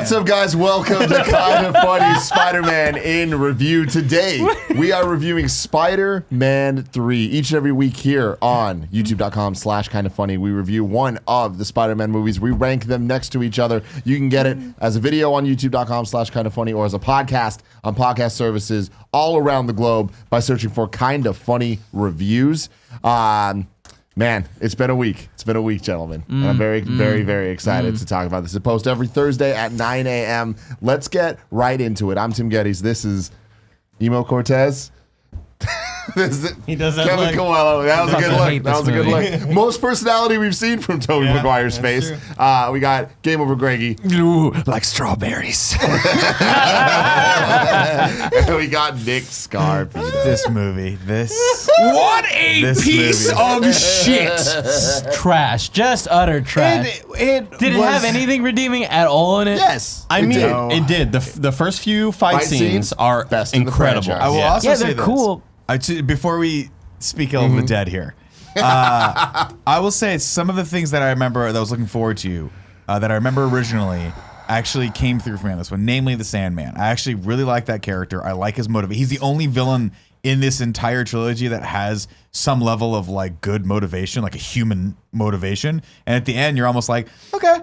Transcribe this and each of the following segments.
What's up, guys? Welcome to Kind of Funny Spider-Man in Review. Today, we are reviewing Spider-Man 3. Each and every week here on youtube.com/kindoffunny, we review one of the Spider-Man movies. We rank them next to each other. You can get it as a video on youtube.com/kindoffunny or as a podcast on podcast services all around the globe by searching for Kind of Funny Reviews. Man, it's been a week. It's been a week, gentlemen. And I'm very, very excited to talk about this. It posts every Thursday at 9 a.m. Let's get right into it. I'm Tim Gettys. This is Emo Cortez. He does that Kevin look. Coelho. That was a good look. That was a good movie. look. Most personality we've seen from Tobey Maguire's face. We got Game Over Greggy. Ooh, like strawberries. And we got Nick Scarpino. This movie. What a This piece movie. of shit. Trash, just utter trash. Did it have anything redeeming at all in it? Yes. I mean, did. it did. The first few fight scenes are best in the incredible. franchise. I will also Yeah, say they're this. cool. Before we speak ill of the dead here, I will say some of the things that I remember that I was looking forward to, that I remember originally, actually came through for me on this one, namely the Sandman. I actually really like that character. I like his motivation. He's the only villain in this entire trilogy that has some level of like good motivation, like a human motivation. And at the end, you're almost like, okay.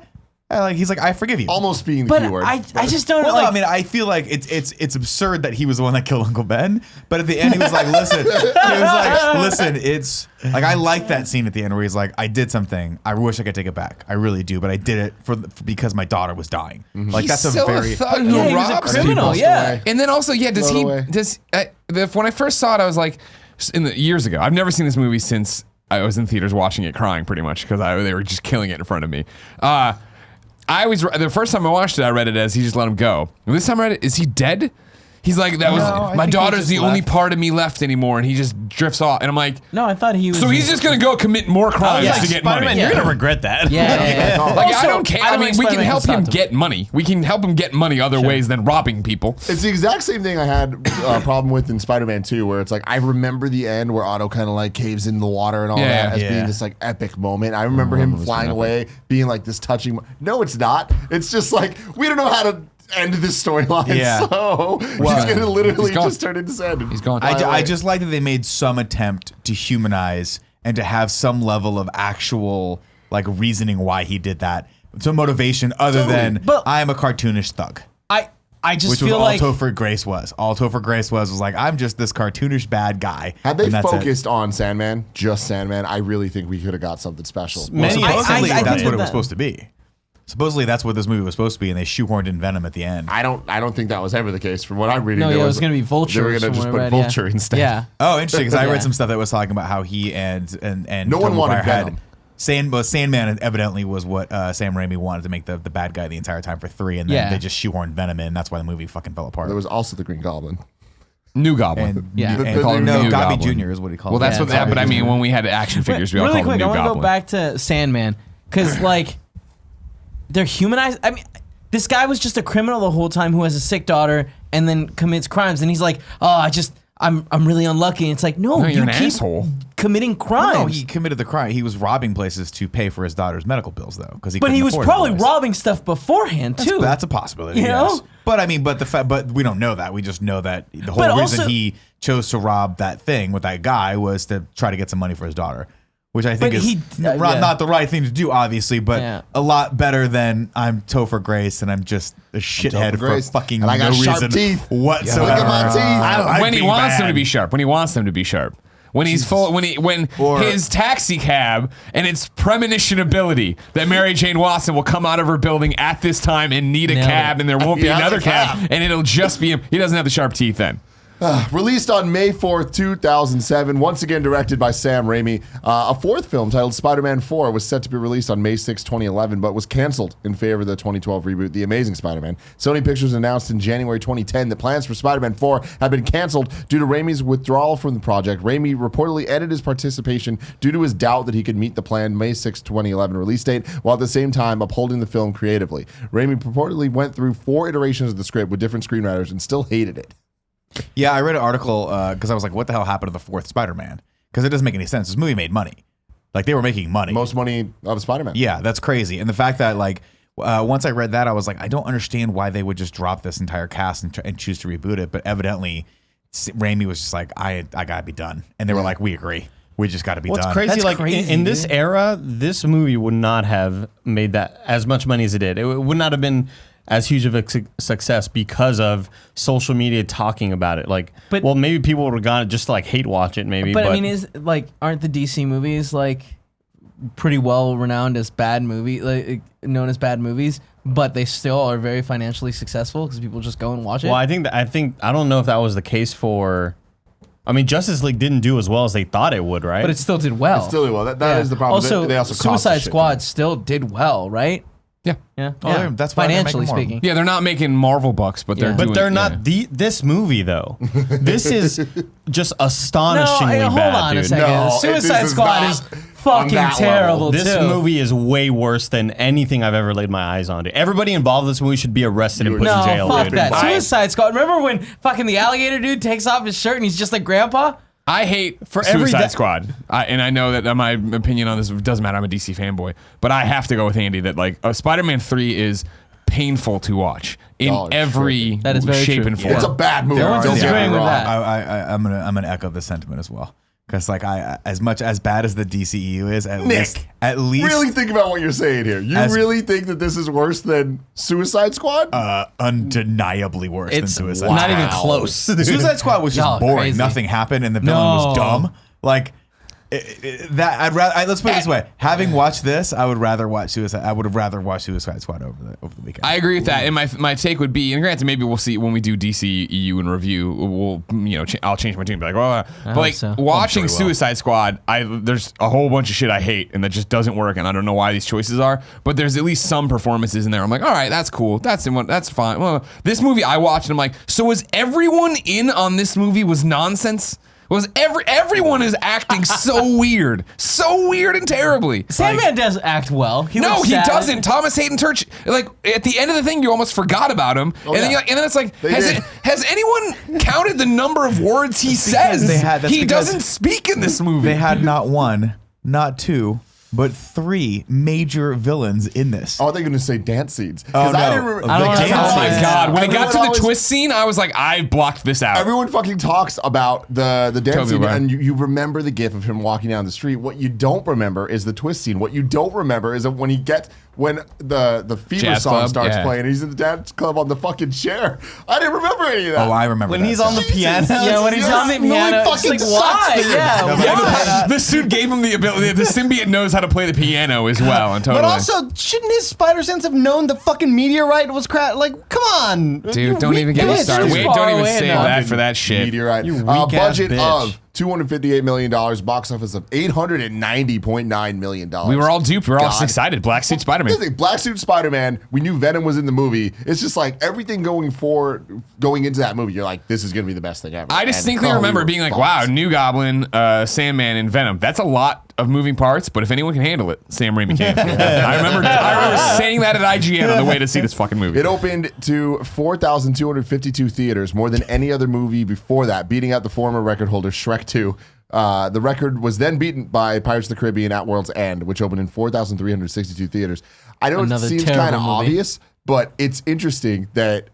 He's like, I forgive you. Almost being the But keyword. I just don't Well, like. no, I mean, I feel like it's absurd that he was the one that killed Uncle Ben, but at the end he was like, listen, it's like I like that scene at the end where he's like, I did something, I wish I could take it back, I really do, but I did it because my daughter was dying. Like He's that's a still very a thug who yeah, he was a robs criminal. people. Yeah. And then also, does Blown he? away. When I first saw it, I was like, years ago. I've never seen this movie since I was in theaters watching it, crying pretty much because they were just killing it in front of me. The first time I watched it, I read it as he just let him go. And this time I read it, is he dead? He's like, my daughter's the only part of me left anymore, and he just drifts off. And I'm like, No, I thought he was. so he's just gonna go commit more crimes to get money. Spider-Man, you're gonna regret that. Yeah. Like, Also, I don't care. I mean, we can Spider-Man help him stop him. get money. We can help him get money other ways than robbing people. It's the exact same thing I had a problem with in Spider-Man 2, where it's like, I remember the end where Otto kind of like caves in the water and all Yeah. that as Yeah. being this like epic moment. I remember him flying away, being like this touching. No, it's not. It's just like, we don't know how to end this storyline. Yeah. So we're just going to literally He's gone. just turn into sand. He's gone. I just like that they made some attempt to humanize and to have some level of actual like reasoning why he did that. Some motivation other than But- I am a cartoonish thug. I just Which was feel all like Topher Grace was. All Topher Grace was like, I'm just this cartoonish bad guy. Had they and that's it. focused on Sandman, just Sandman, I really think we could have got something special. Many- Supposedly, I that's think what it was that- supposed to be. Supposedly, that's what this movie was supposed to be, and they shoehorned in Venom at the end. I don't think that was ever the case. From what I'm reading, no, there yeah, it was going to be Vulture. They were going to just put Vulture instead. Yeah. Oh, interesting, because I Yeah. read some stuff that was talking about how he and No one Tobey wanted Maguire Venom. Sandman evidently was what Sam Raimi wanted to make the bad guy the entire time for 3, and then Yeah. they just shoehorned Venom in. That's why the movie fucking fell apart. There was also the Green Goblin. New Goblin. and Yeah. and Call him no, New Gobby Goblin. Jr. is what he called Well, that's it. what. But I mean, when we had action figures, we all Really called him quick, New I want to go Goblin. back to Sandman because like they're humanized. I mean, this guy was just a criminal the whole time who has a sick daughter and then commits crimes, and he's like, oh, I'm really unlucky. And it's like, no, No, you you're an keep asshole. committing crimes. No, he committed the crime. He was robbing places to pay for his daughter's medical bills, though, because but he was probably robbing stuff beforehand too. That's a possibility. You know? Yes. But I mean, but we don't know that. We just know that the whole But reason also- he chose to rob that thing with that guy was to try to get some money for his daughter, which I think But is he- yeah. not the right thing to do, obviously, but Yeah. a lot better than I'm Topher Grace and I'm just a shithead for Grace, fucking and I got no sharp reason teeth. whatsoever. Look at my teeth. I like When he being wants them bad. to be sharp. When he wants them to be sharp. When he's full, when Or- his taxi cab and its premonition ability that Mary Jane Watson will come out of her building at this time and need a Nailed cab, it. and there won't be Yeah, another the cab. cab, and it'll just be him. He doesn't have the sharp teeth then. Released on May 4th, 2007, once again directed by Sam Raimi. A fourth film titled Spider-Man 4 was set to be released on May 6, 2011, but was canceled in favor of the 2012 reboot, The Amazing Spider-Man. Sony Pictures announced in January 2010 that plans for Spider-Man 4 had been canceled due to Raimi's withdrawal from the project. Raimi reportedly ended his participation due to his doubt that he could meet the planned May 6, 2011 release date, while at the same time upholding the film creatively. Raimi purportedly went through 4 iterations of the script with different screenwriters and still hated it. Yeah, I read an article because I was like, what the hell happened to the fourth Spider-Man? Because it doesn't make any sense. This movie made money. Like, they were making money. Most money of Spider-Man. Yeah, that's crazy. And the fact that, like, once I read that, I was like, I don't understand why they would just drop this entire cast and choose to reboot it. But evidently, Raimi was just like, I gotta be done, and they were like, we agree, we just gotta be What's done. crazy, That's like crazy, in this dude. era, this movie would not have made that as much money as it did. It would not have been as huge of a success because of social media talking about it. Like, But- well, maybe people would have gone just to like hate watch it, maybe. But I mean, aren't the DC movies like pretty well renowned as bad movie, like known as bad movies? But they still are very financially successful because people just go and watch it. well, I don't know if that was the case for. I mean, Justice League didn't do as well as they thought it would, right? But it still did well. Still, well, that is the problem. Also, They also cost Suicide a shit Squad ton. still did well, right? Yeah. Yeah. Oh, yeah. that's why they're making financially more. speaking. Yeah, they're not making Marvel bucks, but they're Yeah. doing But they're not this movie though. This is just astonishingly hold bad, on dude. a second. No, Suicide this is Squad not is on fucking that terrible level. This too. movie is way worse than anything I've ever laid my eyes on. Dude. Everybody involved in this movie should be arrested and put No, in jail. fuck dude. that. I- Suicide Squad. Remember when fucking the alligator dude takes off his shirt and he's just like grandpa? I hate For every Suicide de- Squad, and I know that my opinion on this doesn't matter. I'm a DC fanboy, but I have to go with Andy that like Spider-Man 3 is painful to watch in Oh, every That is very shape true. and form. It's a bad movie. Everyone's Don't get me disagreeing with wrong. that. I'm gonna echo the sentiment as well. Because like as much as bad as the DCEU is, at Nick, least Really think about what you're saying here. You As- really think that this is worse than Suicide Squad? undeniably worse than It's Suicide not Squad. even close. dude. Suicide Squad was just Y'all are boring. crazy. Nothing happened, and the villain No. was dumb. Like that. I'd rather. Let's put it this way: having watched this, I would rather watch Suicide. I would have rather watched Suicide Squad over the weekend. I agree with that, and my take would be, and granted, maybe we'll see when we do DCEU and review. We'll I'll change my tune, and be like, oh, but like so. watching I'm sure we will. Suicide Squad, there's a whole bunch of shit I hate, and that just doesn't work, and I don't know why these choices are, but there's at least some performances in there. I'm like, all right, that's cool, that's fine. Well, this movie I watched, and I'm like, so was everyone in on this movie was nonsense? Was everyone is acting so weird and terribly. Sandman does act well. No, looks he sad. doesn't. Thomas Hayden Church, like at the end of the thing, you almost forgot about him, and then yeah. you're like, and then it's like, They did. has anyone counted the number of words he says? that's He because doesn't speak in this movie. They had not one, not two, but three major villains in this. Oh, they're going to say dance scenes. Oh, 'Cause I no. didn't remember. I don't like, wanna dance Oh my scenes. god! When it got to Everyone the always- twist scene, I was like, I blocked this out. Everyone fucking talks about the dance Toby scene, Maguire. and you remember the gif of him walking down the street. What you don't remember is the twist scene. What you don't remember is that when the Fever Jazz song club, starts yeah. playing, he's in the dance club on the fucking chair. I didn't remember any of that. Oh, I remember When that he's on the scene. piano. Yeah, when he's Yes, on the no, he piano, it's fucking like, sucks, why? dude. Yeah, No, but why? I- the suit gave him the ability. The symbiote knows how to play the piano as well, and totally. But also, shouldn't his spider sense have known the fucking meteorite was crap? Like, come on, dude, don't even get me bitch. started. Too Wait, far don't even away save now. that for that shit. Meteorite. You weak-ass Budget bitch. of $258 million, box office of $890.9 million. We were all duped. We were all God. excited. Black Suit Spider-Man. Here's the thing, Black Suit Spider-Man, we knew Venom was in the movie. It's just like everything going into that movie, you're like, this is going to be the best thing ever. I distinctly remember being like, wow, New Goblin, Sandman, and Venom. That's a lot of moving parts, but if anyone can handle it, Sam Raimi can. I remember saying that at IGN on the way to see this fucking movie. It opened to 4,252 theaters, more than any other movie before that, beating out the former record holder, Shrek 2. The record was then beaten by Pirates of the Caribbean at World's End, which opened in 4,362 theaters. I know Another it seems terrible kind of movie. obvious, but it's interesting that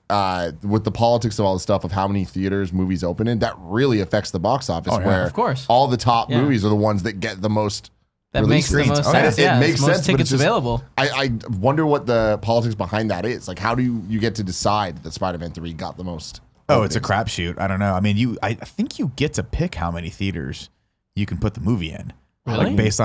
with the politics of all the stuff of how many theaters movies open in, that really affects the box office. Where Of course. all the top Yeah. movies are the ones that get the most. That release makes the screens. most And sense. It Yeah, makes it's most sense, but tickets it's just, available. I wonder what the politics behind that is. Like, how do you get to decide that Spider-Man 3 got the most? Oh, it's a openings? crapshoot. I don't know. I mean, I think you get to pick how many theaters you can put the movie in. Really? Like based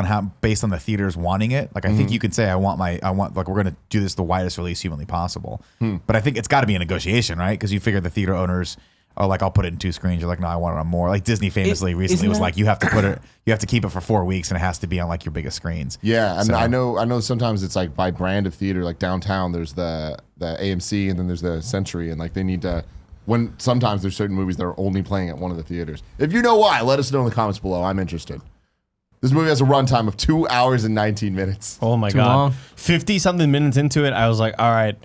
on the theaters wanting it. Like I think you can say I want like we're gonna do this the widest release humanly possible. But I think it's got to be a negotiation, right? Because you figure the theater owners are like, I'll put it in 2 screens. You're like, no, I want it on more. Like Disney famously recently isn't was that- like, you have to keep it for 4 weeks and it has to be on like your biggest screens. Yeah, and So- I know sometimes it's like by brand of theater. Like downtown, there's the AMC, and then there's the Century, and like they need to. When sometimes there's certain movies that are only playing at one of the theaters. If you know why, let us know in the comments below. I'm interested. This movie has a runtime of 2 hours and 19 minutes. Oh my Too god, long. 50 something minutes into it, I was like, all right,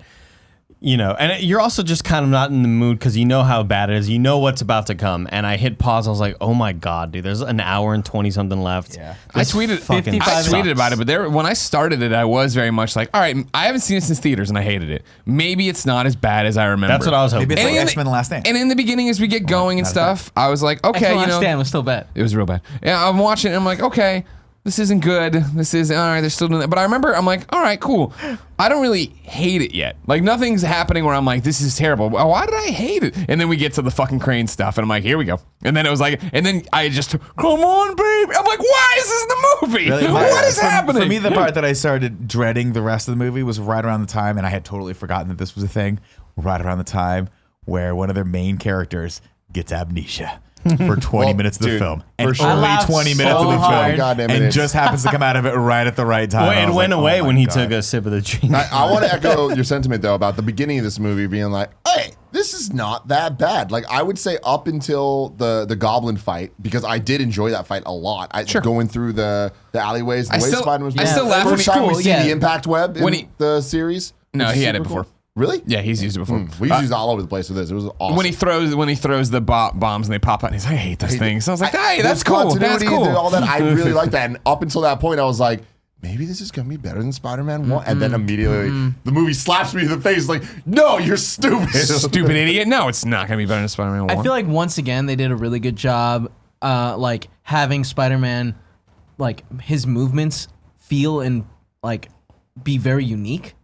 you know, and you're also just kind of not in the mood because you know how bad it is. You know what's about to come. And I hit pause. I was like, oh my God, dude, there's an hour and 20 something left. Yeah. I tweeted about it, but when I started it, I was very much like, all right, I haven't seen it since theaters and I hated it. Maybe it's not as bad as I remember. That's what I was hoping. Maybe it's And like in X-Men: The Last Stand. And in the beginning, as we get going and stuff, I was like, okay, you know, Stand was still bad. it was real bad. Yeah, I'm watching it and I'm like, okay, this isn't good. This is, all right, they're still doing that. But I remember, I'm like, all right, cool. I don't really hate it yet. Like, nothing's happening where I'm like, this is terrible. Why did I hate it? And then we get to the fucking crane stuff, and I'm like, here we go. And then it was like, and then I just, come on, baby. I'm like, why is this in the movie? Really? What is happening? For me, the part that I started dreading the rest of the movie was right around the time, and I had totally forgotten that this was a thing, right around the time where one of their main characters gets amnesia. For 20 minutes of the film. And sure. only I laughed 20 minutes so of the hard. film. Goddamn And minutes. just happens to come out of it right at the right time. Well, I it was went like, away oh when my he God. took a sip of the drink. I want to echo your sentiment though about the beginning of this movie being like, hey, this is not that bad. Like I would say up until the Goblin Fight, because I did enjoy that fight a lot. Going through the alleyways, the way Spider-Man was I still laugh when First he- time we cool, see yeah. the impact web in When the series. No, which is he had it super before. cool. Really? Yeah, he's used it before. We used it all over the place with this. It was awesome. When he throws the bombs and they pop out, and he's like, I hate those things. So I was like, hey, There's that's cool. That's continuity, cool. all that. I really like that. And up until that point, I was like, maybe this is gonna be better than Spider-Man 1. And then immediately the movie slaps me in the face like, no, you're stupid. Stupid idiot. No, it's not going to be better than Spider-Man 1. I feel like once again they did a really good job, like having Spider-Man, like his movements feel and like be very unique.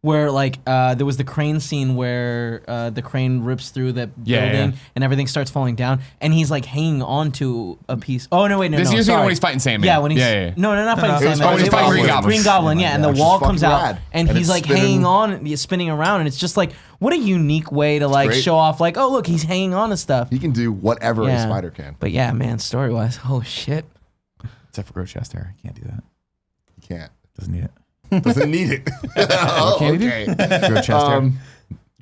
Where like there was the crane scene where the crane rips through that building and everything starts falling down, and he's like hanging on to a piece. Oh no, wait, no, This no, year's sorry. when he's fighting Sandman. Yeah, when he's Yeah. no, not fighting It was Sandman. when he's fighting Green Goblin. Green Goblin, yeah, and the Which is wall comes fucking out, rad. and And he's it's like spinning. hanging on, spinning around, and it's just like what a unique way to like great. show off, like, oh look, he's hanging on to stuff. He can do whatever a Yeah. spider can. But yeah, man, story wise, oh shit. Except for Gross Chest hair. He can't do that. He can't. Doesn't need it. Doesn't need it. Oh, Can't he okay. Gross Chest hair.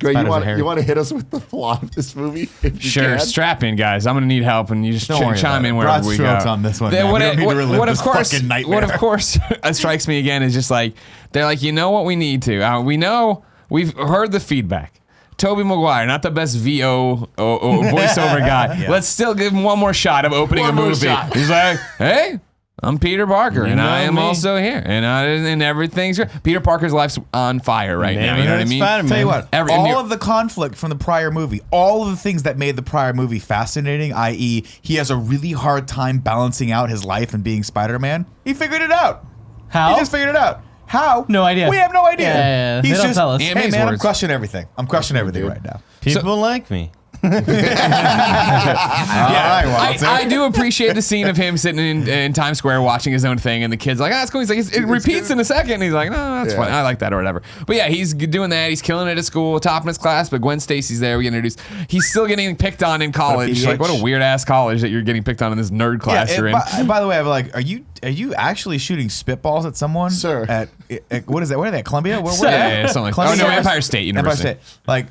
Greg, Spiders are hairy. you want to hit us with the plot of this movie? If you Sure, can? strap in, guys. I'm gonna need help, and you just Don't worry chime about in it. wherever Broad we strokes go. on this one, Then man. We don't need to relive what this of course, fucking nightmare. what of course strikes me again is just like they're like, you know what we need to. We know we've heard the feedback. Tobey Maguire, not the best VO voiceover guy. Yeah. Let's still give him one more shot of opening One a more movie. shot. He's like, hey. I'm Peter Parker, and know I am me. also here, and everything's great. Peter Parker's life's on fire right now. You know what I mean? Tell you what, Every- all of the conflict from the prior movie, all of the things that made the prior movie fascinating, i.e., he has a really hard time balancing out his life and being Spider-Man, he figured it out. How? He just figured it out. How? No idea. We have no idea. Yeah. They He's don't just, tell us. Yeah, hey his man, I'm words. crushing everything. I'm crushing everything right now. People like me. All right, Walter. I do appreciate the scene of him sitting in Times Square watching his own thing, and the kid's like, it's cool. He's like, it repeats in a second. And he's like, no, that's fine. I like that or whatever. But yeah, he's doing that. He's killing it at school, topping his class. But Gwen Stacy's there. We get introduced. He's still getting picked on in college. PDH. Like, what a weird ass college that you're getting picked on in this nerd class you're in. By the way, I'm like, are you actually shooting spitballs at someone? Sir. At what is that? What are they? At Columbia? Where, Yeah, something like that. Columbia? Oh, no, Empire State University. Empire State. Like,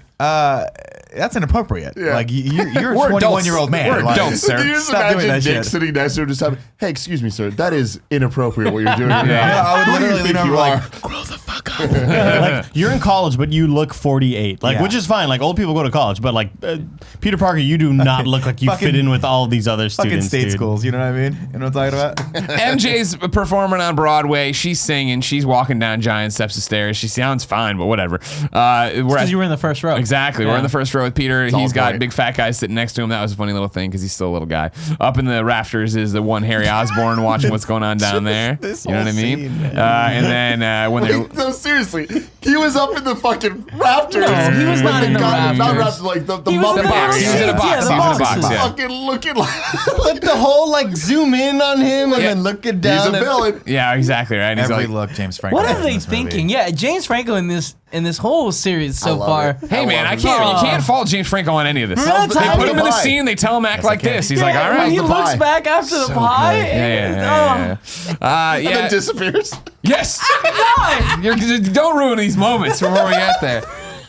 that's inappropriate. Yeah. Like, you're a We're 21-year-old man. We're Like, adults, sir. Can you just Stop doing imagine that Nick shit. sitting next to him just having, hey, excuse me, sir, that is inappropriate what you're doing. Yeah, I would Who do you literally think lean over you like, are? grow the fuck up. Like you're in college, but you look 48. Like, Yeah. which is fine. Like old people go to college, but like Peter Parker, you do not look like you Fucking- fit in with all these other Fucking students. state dude. schools, you know what I mean? You know what I'm talking about? MJ's performing on Broadway. She's singing. She's walking down giant steps of stairs. She sounds fine, but whatever. We're Because you were in the first row. Exactly. We're Yeah. in the first row with Peter. all He's got great. big fat guys sitting next to him. That was a funny little thing because he's still a little guy. Up in the rafters is the one Harry Osborn watching what's going on down there. This You know what I whole mean? scene, man. And then when they're Wait, no, seriously, he was up in the fucking rafters. No, he was not in the Not rafters. rafters, like the He was Muppet in the box. area. He was in a box. Yeah, the He was in a box. boxes. Yeah. Fucking looking like But the whole like zoom in on him and Yeah. then looking he's down. a at- villain. Yeah, exactly right. And he's Every like, look James Franco. What has are in they this movie. thinking? Yeah, James Franco in this whole series so love far. it. hey man, love I it. can't. You can't fault James Franco on any of this. Remember They that time put he him in the pie. scene. They tell him act like I can. this. He's like, all When right. he the looks pie. back after the pie. Yeah. And Yeah. then disappears. Yes. Don't ruin these moments before we get there.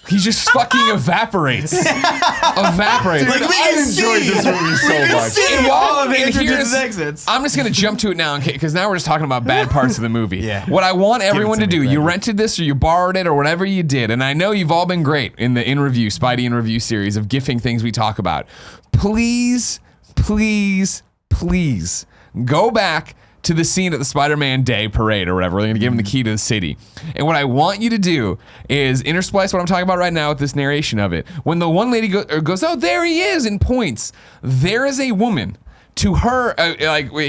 He just fucking evaporates. Evaporates. Dude, I enjoyed this movie so much. And all of the and entrances and exits. I'm just gonna jump to it now, because now we're just talking about bad parts of the movie. Yeah. What I want everyone to to me, do, you Brandon. rented this or you borrowed it or whatever you did, and I know you've all been great in the In Review, Spidey In Review series of gifting things we talk about. Please, please, please go back to the scene at the Spider-Man Day parade or whatever. We're going to give him the key to the city. And what I want you to do is intersplice what I'm talking about right now with this narration of it. When the one lady goes, oh, there he is, and points, there is a woman. To her,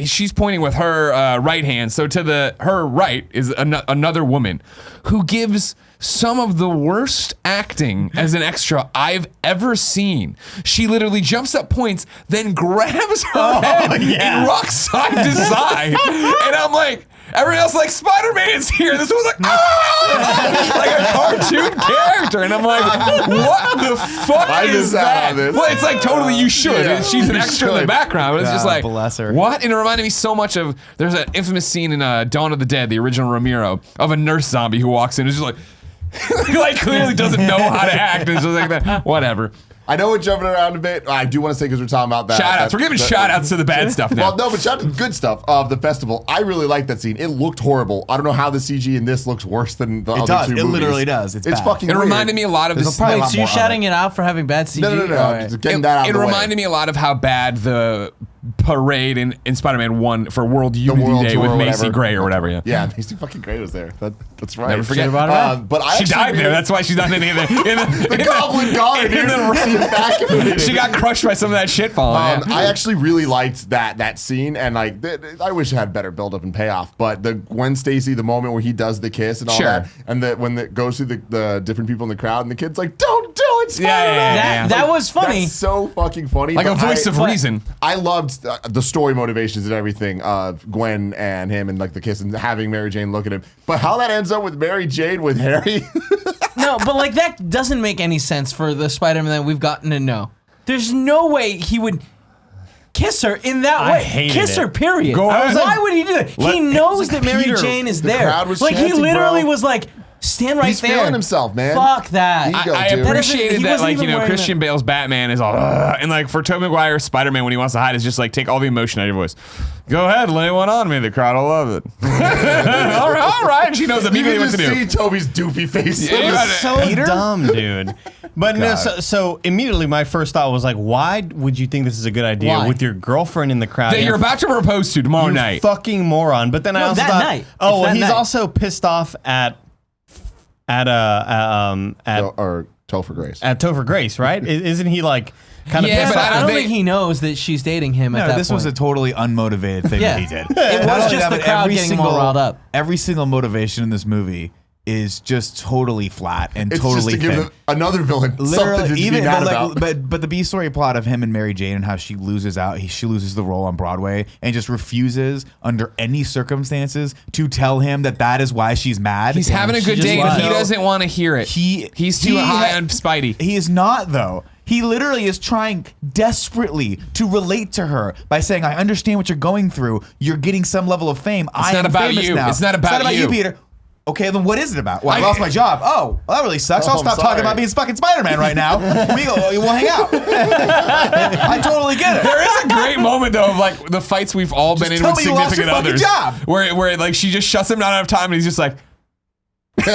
she's pointing with her right hand. So to her right is another woman who gives some of the worst acting as an extra I've ever seen. She literally jumps up, points, then grabs her head and rocks side to side. And I'm like, everyone else like, Spider-Man's here. This was like, ah! Like a cartoon character. And I'm like, what the fuck is that? Well, it's like totally you should. Yeah, She's an you extra in the should. background. But it's just like, bless her. what? And it reminded me so much of, there's an infamous scene in Dawn of the Dead, the original Romero, of a nurse zombie who walks in and is just like, like clearly doesn't know how to act and just like that. Whatever. I know we're jumping around a bit. I do want to say, because we're talking about that. Shout outs. We're giving shout outs to the bad stuff now. Well, no, but shout out to the good stuff of the festival. I really like that scene. It looked horrible. I don't know how the CG in this looks worse than the other does. two It movies. literally does. It's bad. fucking It weird. reminded me a lot of There's this. probably a Wait, lot so you're more of shouting it out for having bad CG? No. All right. Just getting that out of It the way. reminded me a lot of how bad the parade in Spider-Man 1 for World Unity World Day Tour with or Macy whatever. Gray or whatever. Yeah. Yeah, Macy fucking Gray was there. That's right. Never forget. Should've brought her back. But I She actually died there. really- That's why she's not in any of the Goblin got her, in dude. the- She's back in it. She got crushed by some of that shit falling. I actually really liked that scene, and like I wish it had better build up and payoff. But the Gwen Stacy, the moment where he does the kiss and all Sure. that, and when it goes through the different people in the crowd, and the kid's like, "Don't do it, Spider-Man." Yeah. That was funny. That's so fucking funny. Like a but voice of reason. I loved the story motivations and everything of Gwen and him, and like the kiss and having Mary Jane look at him. But how that ends up with Mary Jane with Harry. No, but like that doesn't make any sense for the Spider-Man that we've gotten to know. There's no way he would kiss her in that I way. hated Kiss it. her, period. Go ahead. Why would he do that? He knows that Mary Peter, Jane is the there. crowd was Like he chanting, literally bro. was like, stand right He's there. feeling himself, man. Fuck that. Ego, I dude. appreciated He that, wasn't like, even you know, wearing Christian Bale's Batman is all, and like for Tobey Maguire's Spider-Man, when he wants to hide, is just like, take all the emotion out of your voice. Go ahead, lay one on me. The crowd will love it. all right. She knows You immediately can what to just do. see Toby's doofy face. Yeah, It was so Peter? dumb, dude. But no, so immediately my first thought was like, why would you think this is a good idea Why? with your girlfriend in the crowd? That you're about to propose to tomorrow you night. fucking moron. But then I No, also that thought, night. oh, It's well, that he's night. also pissed off at Or Topher Grace. Topher Grace, right? Isn't he like kind of Yeah, pissed but off? I don't they- think he knows that she's dating him at No, that this point. was a totally unmotivated thing Yeah. that he did. It Not was only just that, the but crowd every getting more riled up. Every single motivation in this movie is just totally flat and It's totally just to give thin. them another villain something Literally, to be even mad but, about. but the B story plot of him and Mary Jane and how she loses out, she loses the role on Broadway and just refuses under any circumstances to tell him that is why she's mad. He's having a She good just day, but he lied. doesn't want to hear it. He's too high on Spidey. He is not though. He literally is trying desperately to relate to her by saying, "I understand what you're going through. You're getting some level of fame. I not am about famous you. now. It's not about you, you. Peter." Okay, then what is it about? Well, I I- lost my job. Oh, well, that really sucks. Oh, I'll I'm stop talking sorry. about being fucking Spider-Man right now. We'll hang out. I totally get it. There is a great moment though of like the fights we've all been in tell with me you lost your significant fucking others, job. where like she just shuts him down out of time, and he's just like. And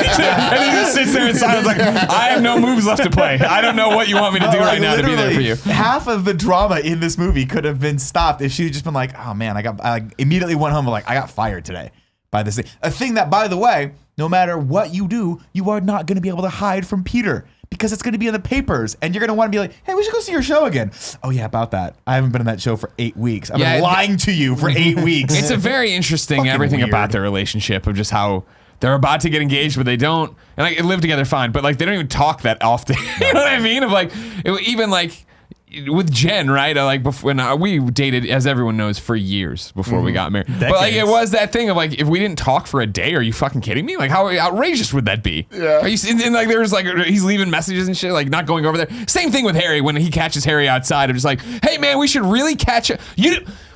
he just sits there in silence like, I have no moves left to play. I don't know what you want me to do right now to be there for you. Half of the drama in this movie could have been stopped if she had just been like, "Oh man, I immediately went home and like I got fired today by this thing." A thing that, by the way, no matter what you do, you are not going to be able to hide from Peter because it's going to be in the papers, and you're going to want to be like, "Hey, we should go see your show again." Oh yeah, about that. I haven't been in that show for 8 weeks. I've Yeah, been lying to you for 8 weeks. It's a very interesting Fucking everything weird. about their relationship of just how they're about to get engaged, but they don't, and like live together fine, but like they don't even talk that often. You know what I mean? Of like even like with Jen, right? Like before, when we dated, as everyone knows, for years before we got married. But like it Decades. was that thing of like, if we didn't talk for a day, are you fucking kidding me? Like how outrageous would that be? Yeah. Are you? And like there's like he's leaving messages and shit, like not going over there. Same thing with Harry when he catches Harry outside. I'm just like, hey man, we should really catch it.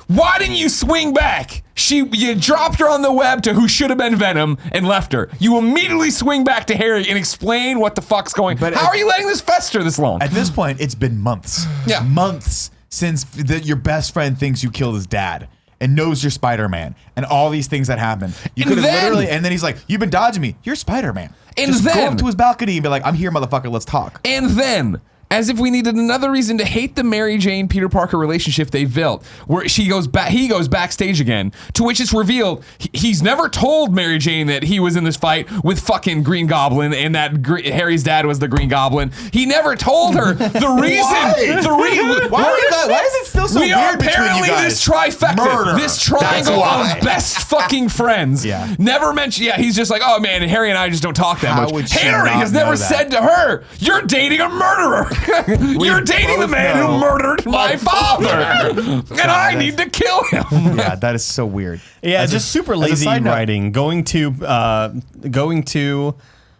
Why didn't you swing back? You dropped her on the web to who should have been Venom and left her. You immediately swing back to Harry and explain what the fuck's going on. How are you letting this fester this long? At this point, it's been months. Yeah. Months since your best friend thinks you killed his dad and knows you're Spider-Man and all these things that happen. You could have literally, and then he's like, you've been dodging me. You're Spider-Man. And just then go up to his balcony and be like, I'm here, motherfucker. Let's talk. And then, as if we needed another reason to hate the Mary Jane Peter Parker relationship they built, where he goes backstage again, to which it's revealed he's never told Mary Jane that he was in this fight with fucking Green Goblin and that Harry's dad was the Green Goblin. He never told her the reason. Why is it still so we weird are between you apparently guys? this trifecta, Murder. this triangle of best fucking friends. Yeah. Never mentioned. Yeah, he's just like, oh man, Harry and I just don't talk that How much. would she Harry not has never know that? said to her, "You're dating a murderer. You're dating the both man know. who murdered my father, and I need to kill him." Yeah, that is so weird. Yeah, just super lazy writing. Going to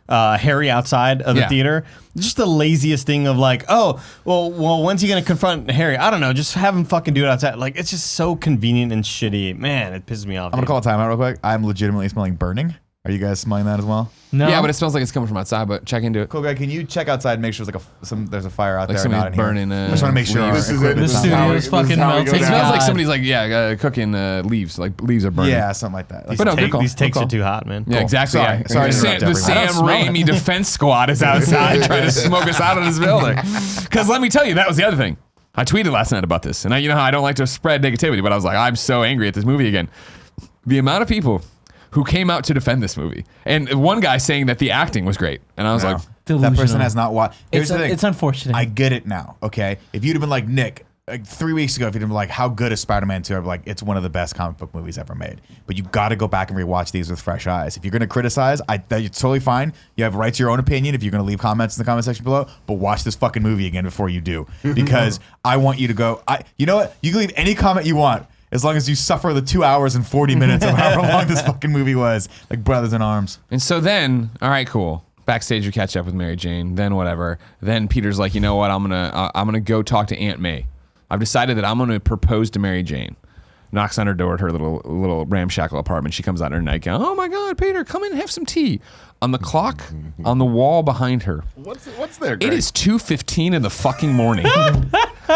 Harry outside of the theater. Just the laziest thing of like, oh, well, when's he gonna confront Harry? I don't know. Just have him fucking do it outside. Like, it's just so convenient and shitty. Man, it pisses me off. I'm gonna call a timeout real quick. I'm legitimately smelling burning. Are you guys smelling that as well? No. Yeah, but it smells like it's coming from outside. But check into it. Cool guy, can you check outside and make sure there's a fire out Like there? somebody's Not in here? burning. I just want to make sure. This is it. The This is how studio's this is fucking how we melting. go It down. smells like God. somebody's like cooking leaves. Like leaves are burning. Yeah, something like that. But no, good call. These takes Good are call. too hot, man. Yeah, exactly. Sorry. Yeah. Sorry to interrupt The everyone. Sam I don't smell Raimi defense squad is outside trying to smoke us out of this building. Because let me tell you, that was the other thing. I tweeted last night about this, and you know how I don't like to spread negativity, but I was like, I'm so angry at this movie again. The amount of people who came out to defend this movie, and one guy saying that the acting was great, and I was like, that person Delusional. has not watched. Here's the thing. It's unfortunate. I get it now. Okay, if you'd have been like Nick, like 3 weeks ago, if you'd have been like, "How good is Spider-Man 2?" I'd be like, "It's one of the best comic book movies ever made." But you got to go back and rewatch these with fresh eyes. If you're going to criticize, it's totally fine. You have right to your own opinion. If you're going to leave comments in the comment section below, but watch this fucking movie again before you do, because I want you to go. You know what? You can leave any comment you want, as long as you suffer the 2 hours and 40 minutes of however long this fucking movie was, like Brothers in Arms. and so then, all right, cool. Backstage, we catch up with Mary Jane. Then whatever. Then Peter's like, you know what? I'm gonna go talk to Aunt May. I've decided that I'm gonna propose to Mary Jane. Knocks on her door at her little ramshackle apartment. She comes out in her nightgown. Oh my God, Peter, come in and have some tea. On the clock, on the wall behind her, What's there, it Greg? is 2:15 in the fucking morning.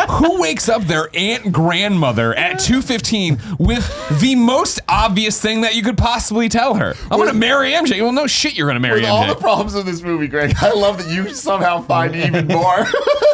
Who wakes up their aunt and grandmother at 2:15 with the most obvious thing that you could possibly tell her? I'm gonna marry MJ. Well, no shit, you're gonna marry With all the MJ. problems of this movie, Greg, I love that you somehow find even more.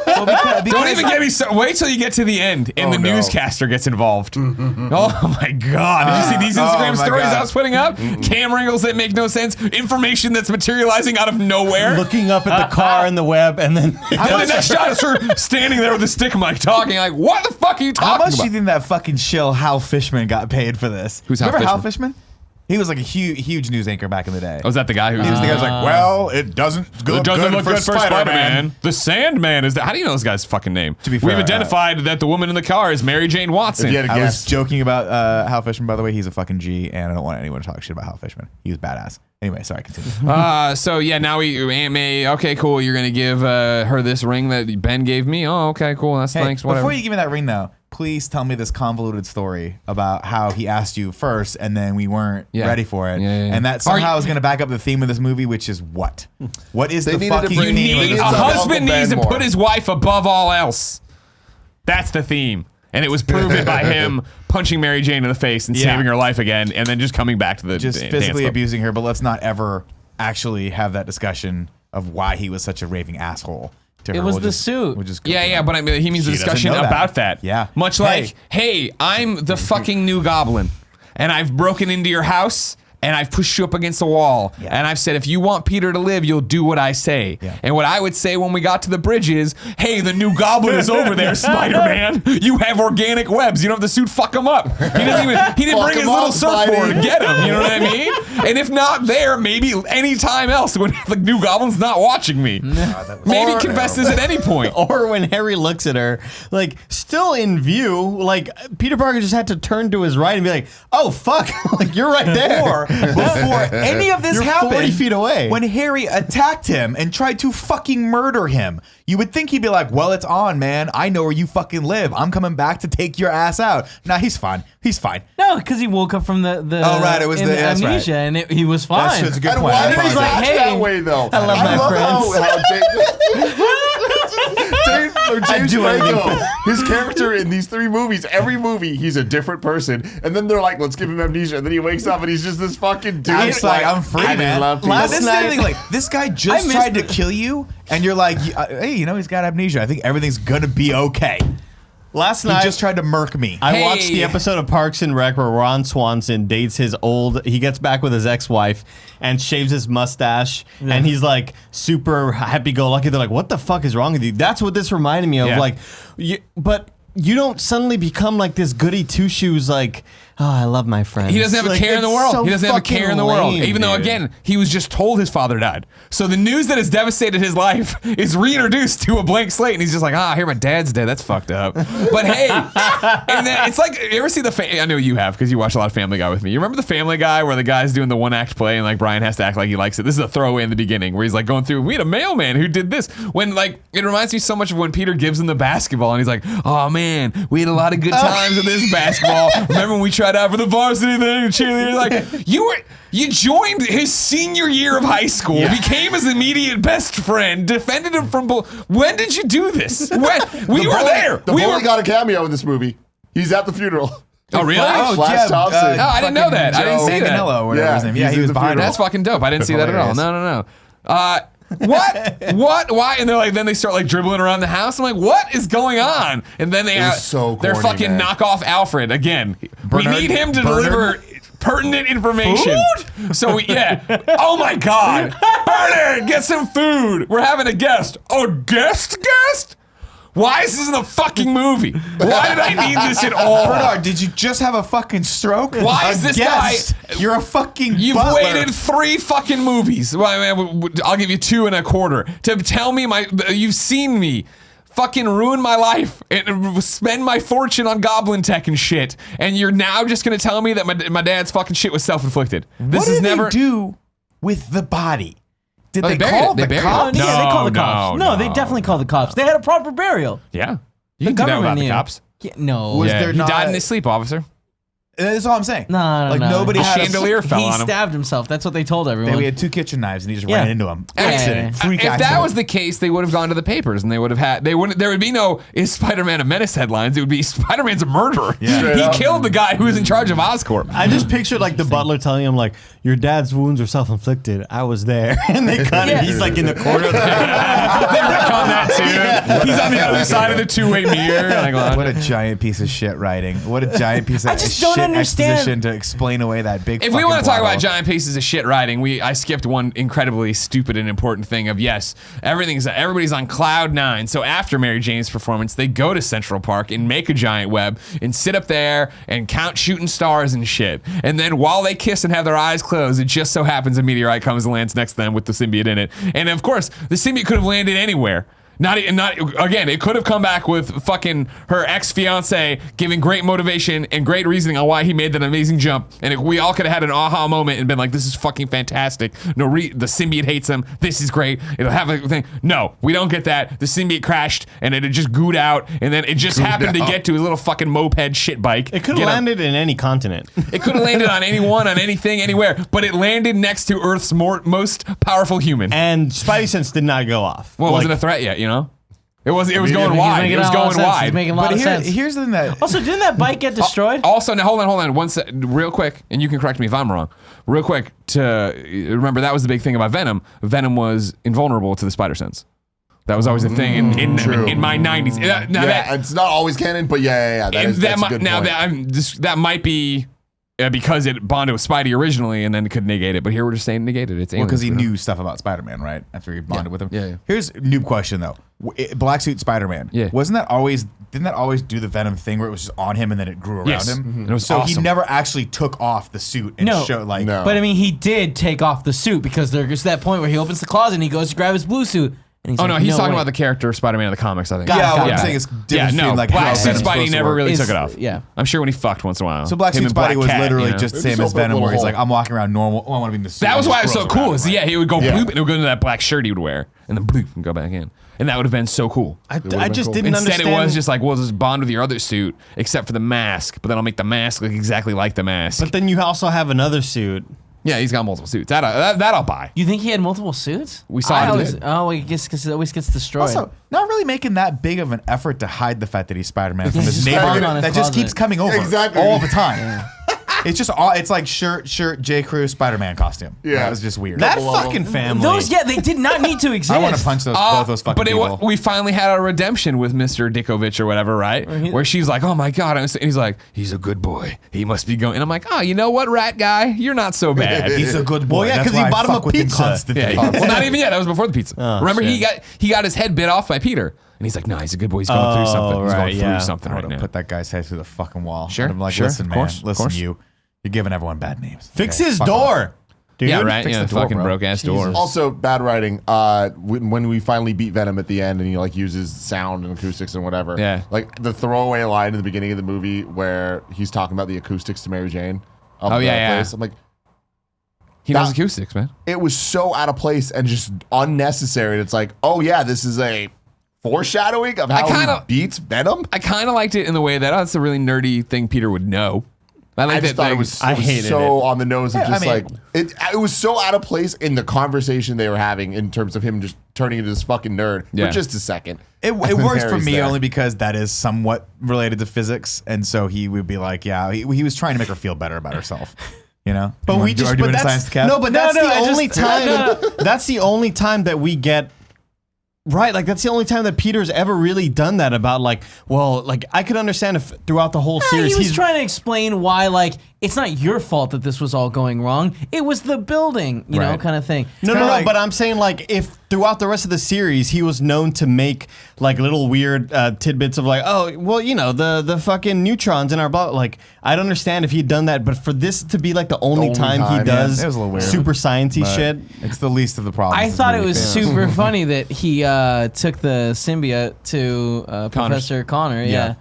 Don't even get me started. Wait till you get to the end and Oh, the no. newscaster gets involved. Oh my God. Did you see these Instagram my stories God. I was putting up? Camera angles that make no sense. Information that's materializing out of nowhere. Looking up at the car and the web, and then And the next shot is her standing there with a stick mic talking like, what the fuck are you How talking much do about? you think that fucking shill Hal Fishman got paid for this? Who's Hal Remember Hal Fishman? Fishman? He was like a huge news anchor back in the day. Was that the guy who He was the guy who's like, well, it doesn't It doesn't look good for Spider-Man. The Sandman is that. How do you know this guy's fucking name? To be fair, we've identified that the woman in the car is Mary Jane Watson. If you had a I was guess. joking about Hal Fishman, by the way. He's a fucking G, and I don't want anyone to talk shit about Hal Fishman. He was badass. Anyway, sorry, continue. So yeah, now Aunt May. Okay, cool. You're gonna give her this ring that Ben gave me. Oh, okay, cool. That's Hey, thanks. Whatever. before you give me that ring, though, please tell me this convoluted story about how he asked you first, and then we weren't Yeah. ready for it, Yeah. and that somehow is going to back up the theme of this movie, which is what? What is They the needed to fucking bring- theme of need this a It's movie? about husband Uncle needs to Ben put more. his wife above all else. That's the theme. And it was proven by him punching Mary Jane in the face and Yeah. saving her life again, and then just coming back to the Just dance physically club. abusing her, but let's not ever actually have that discussion of why he was such a raving asshole to her. It was We'll the just- suit. we'll just go Yeah, for yeah, that. but I mean, he means the She doesn't discussion know that. about that. Yeah. Much Hey. like, hey, I'm the fucking new goblin, and I've broken into your house, and I've pushed you up against the wall, Yeah. and I've said, if you want Peter to live, you'll do what I say. Yeah. And what I would say when we got to the bridge is, hey, the new goblin is over there, Spider-Man. You have organic webs. You don't have to suit fuck him up. He didn't Fuck bring his him little up, surfboard Spidey. to get him. You know what I mean? And if not there, maybe any time else when the new goblin's not watching me. Maybe Or- confess this at any point. or when Harry looks at her, like still in view, like Peter Parker just had to turn to his right and be like, "Oh fuck, like you're right there." before any of this You're happened. 40 feet away. When Harry attacked him and tried to fucking murder him, you would think he'd be like, well, it's on, man. I know where you fucking live. I'm coming back to take your ass out. Nah, he's fine. He's fine. No, because he woke up from the Oh, right, it was the- that's right. amnesia, and he was fine. That's a good And point. why I did he He's apologize. like, act hey, that way though? I love my James do Franco, his character in these 3 movies, every movie he's a different person, and then they're like, let's give him amnesia, and then he wakes up and he's just this fucking dude. I'm just like, I'm free, I man. love people. Last Last night, night- thing, like this guy just missed tried to it. kill you, and you're like, hey, you know, he's got amnesia. I think everything's gonna be okay. Last He night, just tried to murk me. I Hey. watched the episode of Parks and Rec where Ron Swanson dates he gets back with his ex-wife and shaves his mustache, and he's like super happy-go-lucky. They're like, what the fuck is wrong with you? That's what this reminded me of. Yeah. Like, but you don't suddenly become like this goody two-shoes, like, oh, I love my friends. He doesn't have a Like, care in the it's world. so He doesn't have a care in the fucking world. lame, Even though, dude. again, he was just told his father died. So the news that has devastated his life is reintroduced to a blank slate, and he's just like, I hear my dad's dead. That's fucked up. But hey, and then it's like, you ever see I know you have because you watch a lot of Family Guy with me. You remember the Family Guy where the guy's doing the one-act play and like Brian has to act like he likes it? This is a throwaway in the beginning where he's like going through, we had a mailman who did this. When like, it reminds me so much of when Peter gives him the basketball and he's like, oh man, we had a lot of good times with this basketball. Remember when we tried out for the varsity thing and cheerleader? Like, you joined his senior year of high school, became his immediate best friend, defended him from when did you do this? When we were there. The We bully were. got a cameo in this movie. He's at the funeral. Oh really? Flash Thompson. Oh, I didn't know that. I didn't see that. Manganello, or whatever Yeah, his name. he's Yeah, he in was the behind funeral. That's fucking dope. I didn't see that at all. Hilarious. No. What? Why? And they're like, then they start like dribbling around the house. I'm like, what is going on? And then they was so they're corny, fucking man. knock off Alfred again. Bernard- we need him to Bernard? deliver pertinent information. So oh my God, Bernard, get some food. We're having a guest. A guest? Why is this in a fucking movie? Why did I need this at all? Bernard, did you just have a fucking stroke? Why is this guy? You're a fucking You've butler. waited 3 fucking movies. Well, I mean, I'll give you 2 1/4 to tell me you've seen me fucking ruin my life and spend my fortune on goblin tech and shit, and you're now just gonna tell me that my dad's fucking shit was self-inflicted. This What is did never. they do with the body? Did Oh, they buried call it. They the buried it. cops? Yeah, they call the No, cops. no, No, they no. definitely called the cops. They had a proper burial. Yeah, you The can do that government without the knew. cops. Yeah, no. Was Yeah, there he not- died in his sleep, officer. That's all I'm saying. No, Like nobody A had chandelier fell He on him. stabbed himself. That's what they told everyone. We had 2 kitchen knives and he just Yeah. ran into them. Yeah. Accident. Freak If that accident. was the case, they would have gone to the papers and they would have had. There would be no "Is Spider-Man a menace?" headlines. It would be "Spider-Man's a murderer." Straight He up. killed the guy who was in charge of Oscorp. I just pictured like the butler telling him like, your dad's wounds are self-inflicted. I was there. And they cut it. He's like in the corner of the They retcon that too. He's on the other side of the 2-way mirror. Like, well, What a giant piece of shit writing. What a giant piece of I just don't shit understand. exposition to explain away that big if we want to talk plot about hole. giant pieces of shit writing, I skipped one incredibly stupid and important thing of yes, everybody's on cloud 9. So after Mary Jane's performance, they go to Central Park and make a giant web and sit up there and count shooting stars and shit. And then while they kiss and have their eyes closed, it just so happens a meteorite comes and lands next to them with the symbiote in it. And of course, the symbiote could have landed anywhere. Not again. It could have come back with fucking her ex-fiance giving great motivation and great reasoning on why he made that amazing jump, and we all could have had an aha moment and been like, "This is fucking fantastic." The symbiote hates him. This is great. It'll have a thing. No, we don't get that. The symbiote crashed and it had just gooed out, and then it just happened to get to his little fucking moped shit bike. It could Get have him. landed in any continent. It could have landed on anyone, on anything, anywhere, but it landed next to Earth's most powerful human. And Spidey sense did not go off. Well, it Like, wasn't a threat yet, you know? It was going He's wide. making It was a lot of going sense. He's wide. making a lot But of sense. here's the thing that Also, didn't that bike get destroyed? Also, now hold on, real quick, and you can correct me if I'm wrong. Real quick, to remember that was the big thing about Venom. Venom was invulnerable to the spider sense. That was always a thing True. in my 90s. Now Yeah, it's not always canon, but yeah. That's a good now point. that might be because it bonded with Spidey originally, and then it could negate it. But here we're just saying negate it. It's because he aliens, we knew stuff about Spider-Man, right? After he bonded with him. Yeah. Here's a noob question though. Black suit Spider-Man. Yeah. Didn't that always do the Venom thing where it was just on him and then it grew around Yes. him? Mhm. It was so he awesome. never actually took off the suit and No. showed like No. But I mean, he did take off the suit because there's that point where he opens the closet and he goes to grab his blue suit, And he's Oh like, no, he's talking wait. about the character Spider-Man in the comics. I think. Got it, Yeah, got what it. I'm saying is difference between like Black how Suit Venom's Spidey supposed to never work. really It's- took it off. yeah. I'm sure when he fucked once in a while. So Black Him Suit and Spidey Black was Cat, literally you know? just the same Maybe as so, but Venom, where he's little like, I'm walking around normal. Oh, I want to be in the suit. That was And why it just was so grows cool. around, Is right? yeah, he would go Yeah. bloop and it would go into that black shirt he would wear, and then bloop and go back in, and that would have been so cool. I been just cool. didn't Instead, understand. it was just like, well, just bond with your other suit, except for the mask. But then I'll make the mask look exactly like the mask. But then you also have another suit. Yeah, he's got multiple suits. That I'll buy. You think he had multiple suits? We saw I him always, did. oh, I guess because it always gets destroyed. Also, not really making that big of an effort to hide the fact that he's Spider-Man from He's his just neighborhood found on his that just closet. keeps coming over Exactly. all the time. It's just all. It's like shirt, J. Crew, Spider-Man costume. Yeah. That was just weird. That fucking family. Those, yeah, they did not need to exist. I want to punch both those fucking but people. we finally had a redemption with Mr. Dickovich or whatever, right? Where she's like, "Oh my god," and he's like, "He's a good boy. He must be going." And I'm like, "Oh, you know what, rat guy? You're not so bad." He's a good boy. Well, yeah, That's 'cause he why I bought him fuck a with him pizza. constantly. Yeah, well, not even yet. That was before the pizza. Oh, Remember, shit. he got his head bit off by Peter, and he's like, "No, he's a good boy. He's going through something. He's right, going through yeah. something I right would have now." put that guy's head through the fucking wall. Sure, I'm like, sure, listen, of man, course, of listen, course. you're giving everyone bad names. Fix okay? his Fuck door. Dude, Yeah, right. fix Yeah, the the door, fucking bro. broke ass door. Also, bad writing. When we finally beat Venom at the end, and he like uses sound and acoustics and whatever. Yeah. Like the throwaway line in the beginning of the movie where he's talking about the acoustics to Mary Jane. Of Oh, the yeah, yeah. place. I'm like, He knows that- acoustics, man. it was so out of place and just unnecessary. And it's like, oh yeah, this is a foreshadowing of how kinda- he beats Venom. I kind of liked it in the way that that's a really nerdy thing Peter would know. I like I just that. thought they- it was I hated so on the nose of Yeah, just I mean- like it was so out of place in the conversation they were having in terms of him just turning into this fucking nerd Yeah. for just a second. It And then works for Harry's me there. only because that is somewhat related to physics, and so he would be like, yeah, he was trying to make her feel better about herself, you know. But we just, but that's, no, but that's the only time. That's the only time that we get. Right, like that's the only time that Peter's ever really done that about like, well, like I could understand if throughout the whole series he was he's trying to explain why, like, it's not your fault that this was all going wrong. It was the building, you know, Right. kind of thing. No, kinda like- but I'm saying like if throughout the rest of the series he was known to make like little weird tidbits of like, oh, well, you know, the fucking neutrons in our blah. Like I'd understand if he'd done that, but for this to be like the only time he time, yeah, does it was a little weird. super sciencey But shit. It's the least of the problems. I this thought it movie was faces. super funny that he took the symbiote to Professor Connor. Yeah.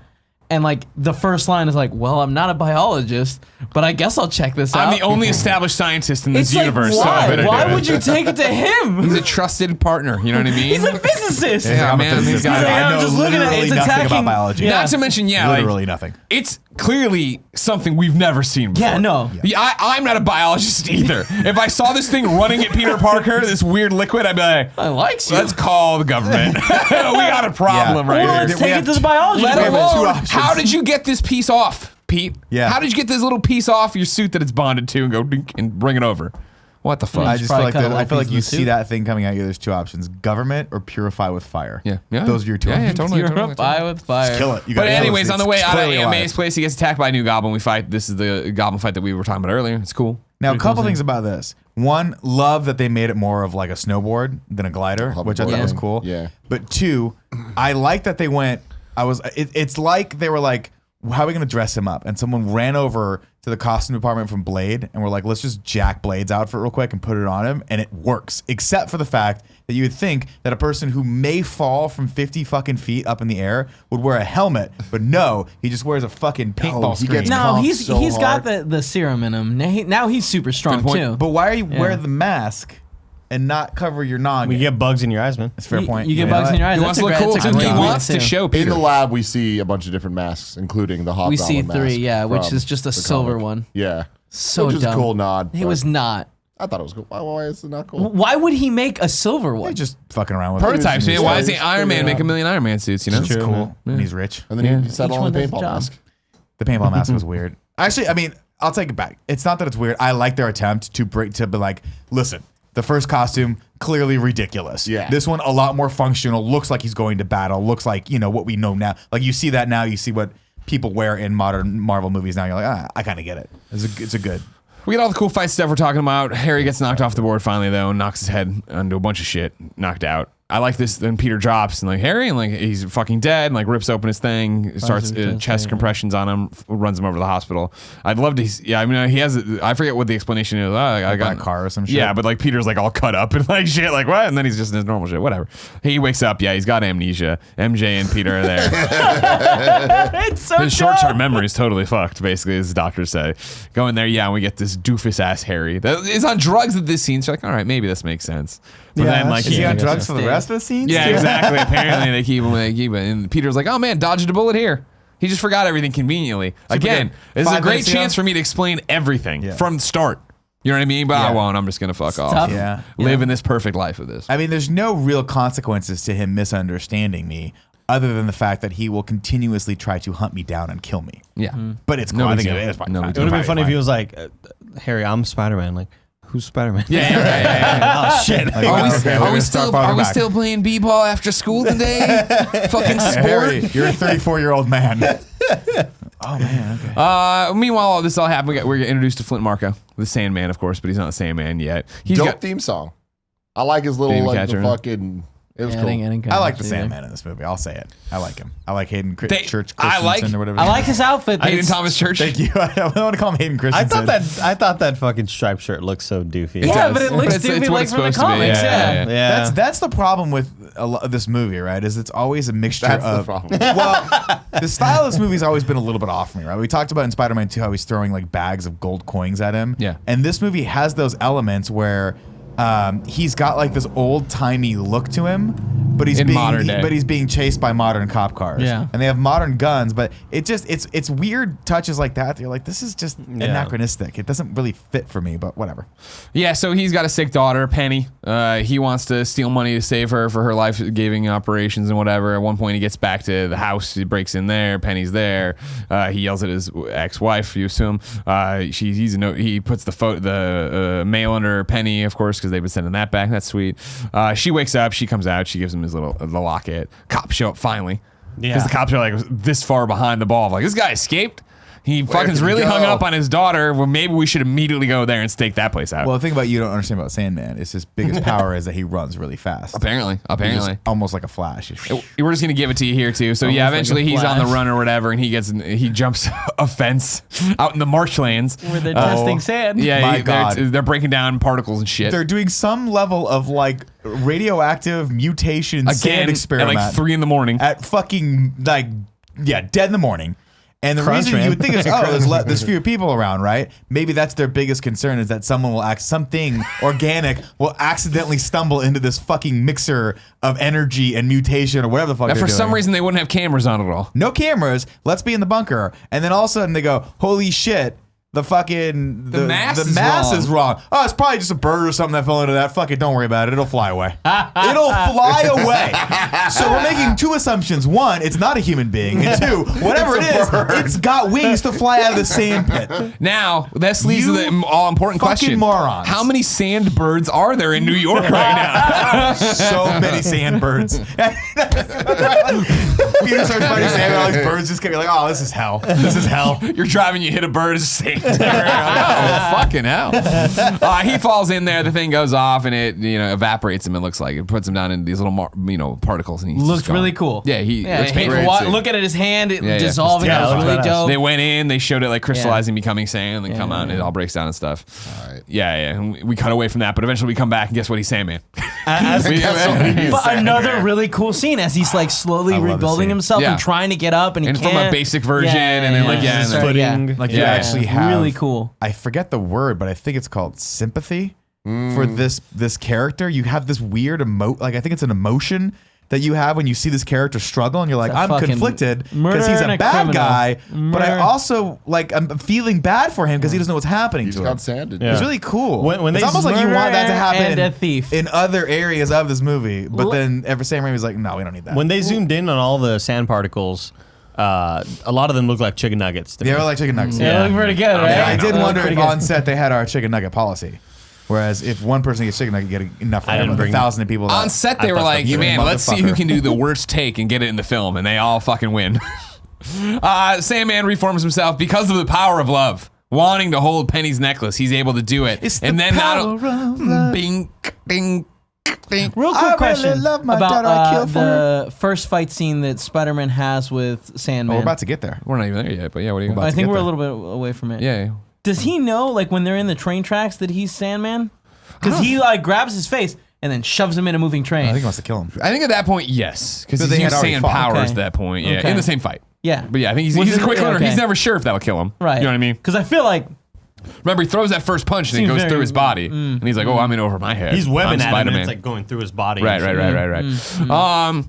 And like the first line is like, well, I'm not a biologist, but I guess I'll check this out. I'm the only established scientist in this It's like, universe. So I why? better Why do it. would you take it to him? He's a trusted partner. You know what I mean? He's a physicist. Yeah, I'm a man, physicist. these guys- I I'm know just looking at it. literally It's nothing attacking- about biology. Yeah. Not to mention, yeah, Literally like, nothing. it's clearly something we've never seen before. Yeah, no. Yeah, I'm not a biologist either. If I saw this thing running at Peter Parker, this weird liquid, I'd be like, I likes you. let's call the government. We got a problem Yeah. right Well, here. let's We take have it to the two- biology Let we have department. two alone, options. how did you get this piece off, Pete? Yeah. How did you get this little piece off your suit that it's bonded to and go dink and bring it over? What the fuck? I just feel probably like cut a I little feel like piece of you the see suit. that thing coming at you. There's two options: government or purify with fire. Yeah. Those are your two Yeah, options. totally. Fire with fire. Kill it. You But gotta kill anyways, it. on the It's way out of clearly Aunt alive. May's place, he gets attacked by a new goblin. We fight. This is the goblin fight that we were talking about earlier. It's cool. Now, a Pretty cool couple scene. things about this. One, love that they made it more of like a snowboard than a glider, which I thought Hoverboard was thing. cool. Yeah. But two, I like that they went. It's like they were like, how are we going to dress him up? And someone ran over to the costume department from Blade and we're like, let's just jack Blades outfit real quick and put it on him. And it works, except for the fact that you would think that a person who may fall from 50 fucking feet up in the air would wear a helmet. But no, he just wears a fucking paintball he screen. gets No, Pumped he's so got hard. the serum in him. Now he's super strong Good point. too. But why are you wear Yeah. the mask and not cover your noggin? We get bugs in your eyes, man. That's a fair point. You get know bugs what? in your eyes. He wants to look That's cool a too. great He point, wants to too. show In Peter. the lab, we see a bunch of different masks, including the Hobgoblin We see mask three, yeah, which from is just a the silver comic. one. Yeah. So which is dumb. a cool nod. It but was not. I thought it was cool. Why is it not cool? Why would he make a silver They're one? just fucking around with Prototypes, it. man. Why is Yeah, the Iron Man figure it make a out. million Iron Man suits? You know, It's cool. And he's rich. And then Yeah. he settled Each on one the does a paintball job. mask. The paintball mask was weird. Actually, I mean, I'll take it back. It's not that it's weird. I like their attempt to be like, listen, the first costume, clearly ridiculous. Yeah. This one, a lot more functional. Looks like he's going to battle. Looks like, you know, what we know now. Like, you see that now. You see what people wear in modern Marvel movies now. You're like, I kind of get it. It's a good. we get all the cool fight stuff we're talking about. Harry gets knocked off the board finally, though, and knocks his head onto a bunch of shit, knocked out. I like this. Then Peter drops and like Harry, and like he's fucking dead, and like rips open his thing, starts chest compressions on him, runs him over to the hospital. I'd love to. Yeah, I mean, he has. I forget what the explanation is. I got a car or some shit. Yeah, but like Peter's like all cut up and like shit, like what? And then he's just in his normal shit. Whatever. He wakes up. Yeah, he's got amnesia. MJ and Peter are there. It's so His short-term memory is totally fucked, basically, as the doctors say. Go in there, yeah, and we get this doofus-ass Harry that is on drugs at this scene. So like, all right, maybe this makes sense. But then, like, Is he on drugs for the rest of the scenes? yeah, exactly. Apparently, they keep him. And Peter's like, oh man, dodged a bullet here. He just forgot everything conveniently. Again, this is a great chance for me to explain everything from the start. You know what I mean? But I won't. I'm just gonna fuck off. tough. Yeah. Live in this perfect life of this. I mean, there's no real consequences to him misunderstanding me, other than the fact that he will continuously try to hunt me down and kill me. Yeah. But it's cool. No I big think deal. it is fine. No big It would have been funny if he was like, Harry, I'm Spider-Man. Like, who's Spider-Man? Yeah. Oh, shit. Like, are we still playing b-ball after school today? Fucking Harry, sport. you're a 34-year-old man. Oh man. Okay. Meanwhile, all this all happened. We're introduced to Flint Marko, the Sandman, of course, but he's not the Sandman yet. He's Dope got theme song. I like his little Didn't like catch the her. fucking. It was cool. I like the Sandman in this movie. I'll say it. I like him. I like Hayden Church I like- Christensen or whatever. I like his outfit. but Hayden it's- Thomas Church. Thank you. I don't want to call him Hayden I Christensen. thought that fucking striped shirt looked so doofy. Yeah, does. but it looks But it's doofy what like it's from the supposed to be. comics. Yeah. Yeah. That's the problem with a lot of this movie, right? Is it's always a mixture That's the of problem. Well, the style of this movie's always been a little bit off for me, right? We talked about in Spider-Man 2 how he's throwing like bags of gold coins at him. Yeah. And this movie has those elements where he's got like this old-timey look to him, but he's being chased by modern cop cars. Yeah. And they have modern guns, but it's weird touches like that. You're like, this is just anachronistic. It doesn't really fit for me, but whatever. Yeah, so he's got a sick daughter, Penny. He wants to steal money to save her for her life-giving operations and whatever. At one point, he gets back to the house. He breaks in there. Penny's there. He yells at his ex-wife, you assume. He puts the mail under Penny, of course, because they've been sending that back. That's sweet. She wakes up. She comes out. She gives him the locket. Cops show up finally. Because the cops are like this far behind the ball. Like, this guy escaped. He fucking's really hung up on his daughter. Well, maybe we should immediately go there and stake that place out. Well, the thing about you don't understand about Sandman is his biggest power is that he runs really fast. Apparently. He's just almost like a flash. We're just gonna give it to you here too. So yeah, eventually he's on the run or whatever, and he jumps a fence out in the marshlands Where they're testing sand. Yeah, My God. they're breaking down particles and shit. They're doing some level of like radioactive mutation sand experiment at like 3 a.m. at fucking dead in the morning. And the reason you would think is, there's fewer people around, right? Maybe that's their biggest concern, is that something organic will accidentally stumble into this fucking mixer of energy and mutation or whatever the fuck And they're for doing. some reason, they wouldn't have cameras on at all. No cameras. Let's be in the bunker. And then all of a sudden they go, holy shit. The fucking The mass is wrong. Oh, it's probably just a bird or something that fell into that. Fuck it, don't worry about it. It'll fly away. It'll fly away. So we're making 2 assumptions. 1, it's not a human being. And 2, whatever it is, it's got wings to fly out of the sand pit. Now, this leads to the all-important question. morons. How many sand birds are there in New York right now? So many sandbirds. Peter starts fighting sand, and all these birds just gonna be like, oh, this is hell. This is hell. You're driving, you hit a bird, it's sand. Oh, fucking hell. He falls in there, the thing goes off, and it evaporates him, it looks like. It puts him down in these little particles. And he's Looks just gone. really cool. Yeah, Look at his hand dissolving. Yeah, That was really badass. dope. They went in, they showed it like crystallizing, becoming sand, and then come out and it yeah. all breaks down and stuff. All right. Yeah. And we cut away from that, but eventually we come back and guess what? He's Sandman. But another really cool scene as he's like slowly love this rebuilding scene. himself Yeah. and trying to get up, and he And can't. from a basic version, and then like, yeah, and then- footing. Like you Yeah. actually have really cool. I forget the word, but I think it's called sympathy for this character. You have this weird I think it's an emotion that you have when you see this character struggle, and you're like, It's a I'm fucking conflicted because murder he's and a a bad criminal. guy, but I Murder. I'm feeling bad for him because he doesn't know what's happening He's to him. got sanded. Yeah. It's really cool. When it's they almost like you want that to happen and a thief. in other areas of this movie, but then Sam Raimi's like, no, we don't need that. When they zoomed in on all the sand particles, a lot of them look like chicken nuggets. To me. they were like chicken nuggets. Yeah, look pretty good, right? I did Look wonder pretty if good. on set they had our chicken nugget policy. Whereas if one person gets chicken nugget, you get enough for I didn't bring 1,000 people. On set, they I were thought like, that- man, You let's see who motherfucker. can do the worst take and get it in the film, and they all fucking win. Sandman reforms himself because of the power of love. Wanting to hold Penny's necklace, he's able to do it. It's the and then power of love. bing, bing. Real quick I question really love my about daughter. I kill for her. the first fight scene that Spider-Man has with Sandman. We're about to get there. We're not even there yet, but yeah, what do you got? I think get we're a there. little bit away from it. Yeah. Does he know, like, when they're in the train tracks that he's Sandman? Because he, like, grabs his face and then shoves him in a moving train. I think he wants to kill him. I think at that point, yes. Because So he's they had used already sand fought. powers Okay. at that point. Yeah, Okay. in the same fight. Yeah. But yeah, I think he's Was a it- quick learner. okay. He's never sure if that'll kill him. Right. You know what I mean? Because I feel like Remember, he throws that first punch and it Seems goes very- through his body. And he's like, oh, I'm in over my head. He's webbing I'm at him, and Spider-Man. it's like going through his body. Right. Mm-hmm.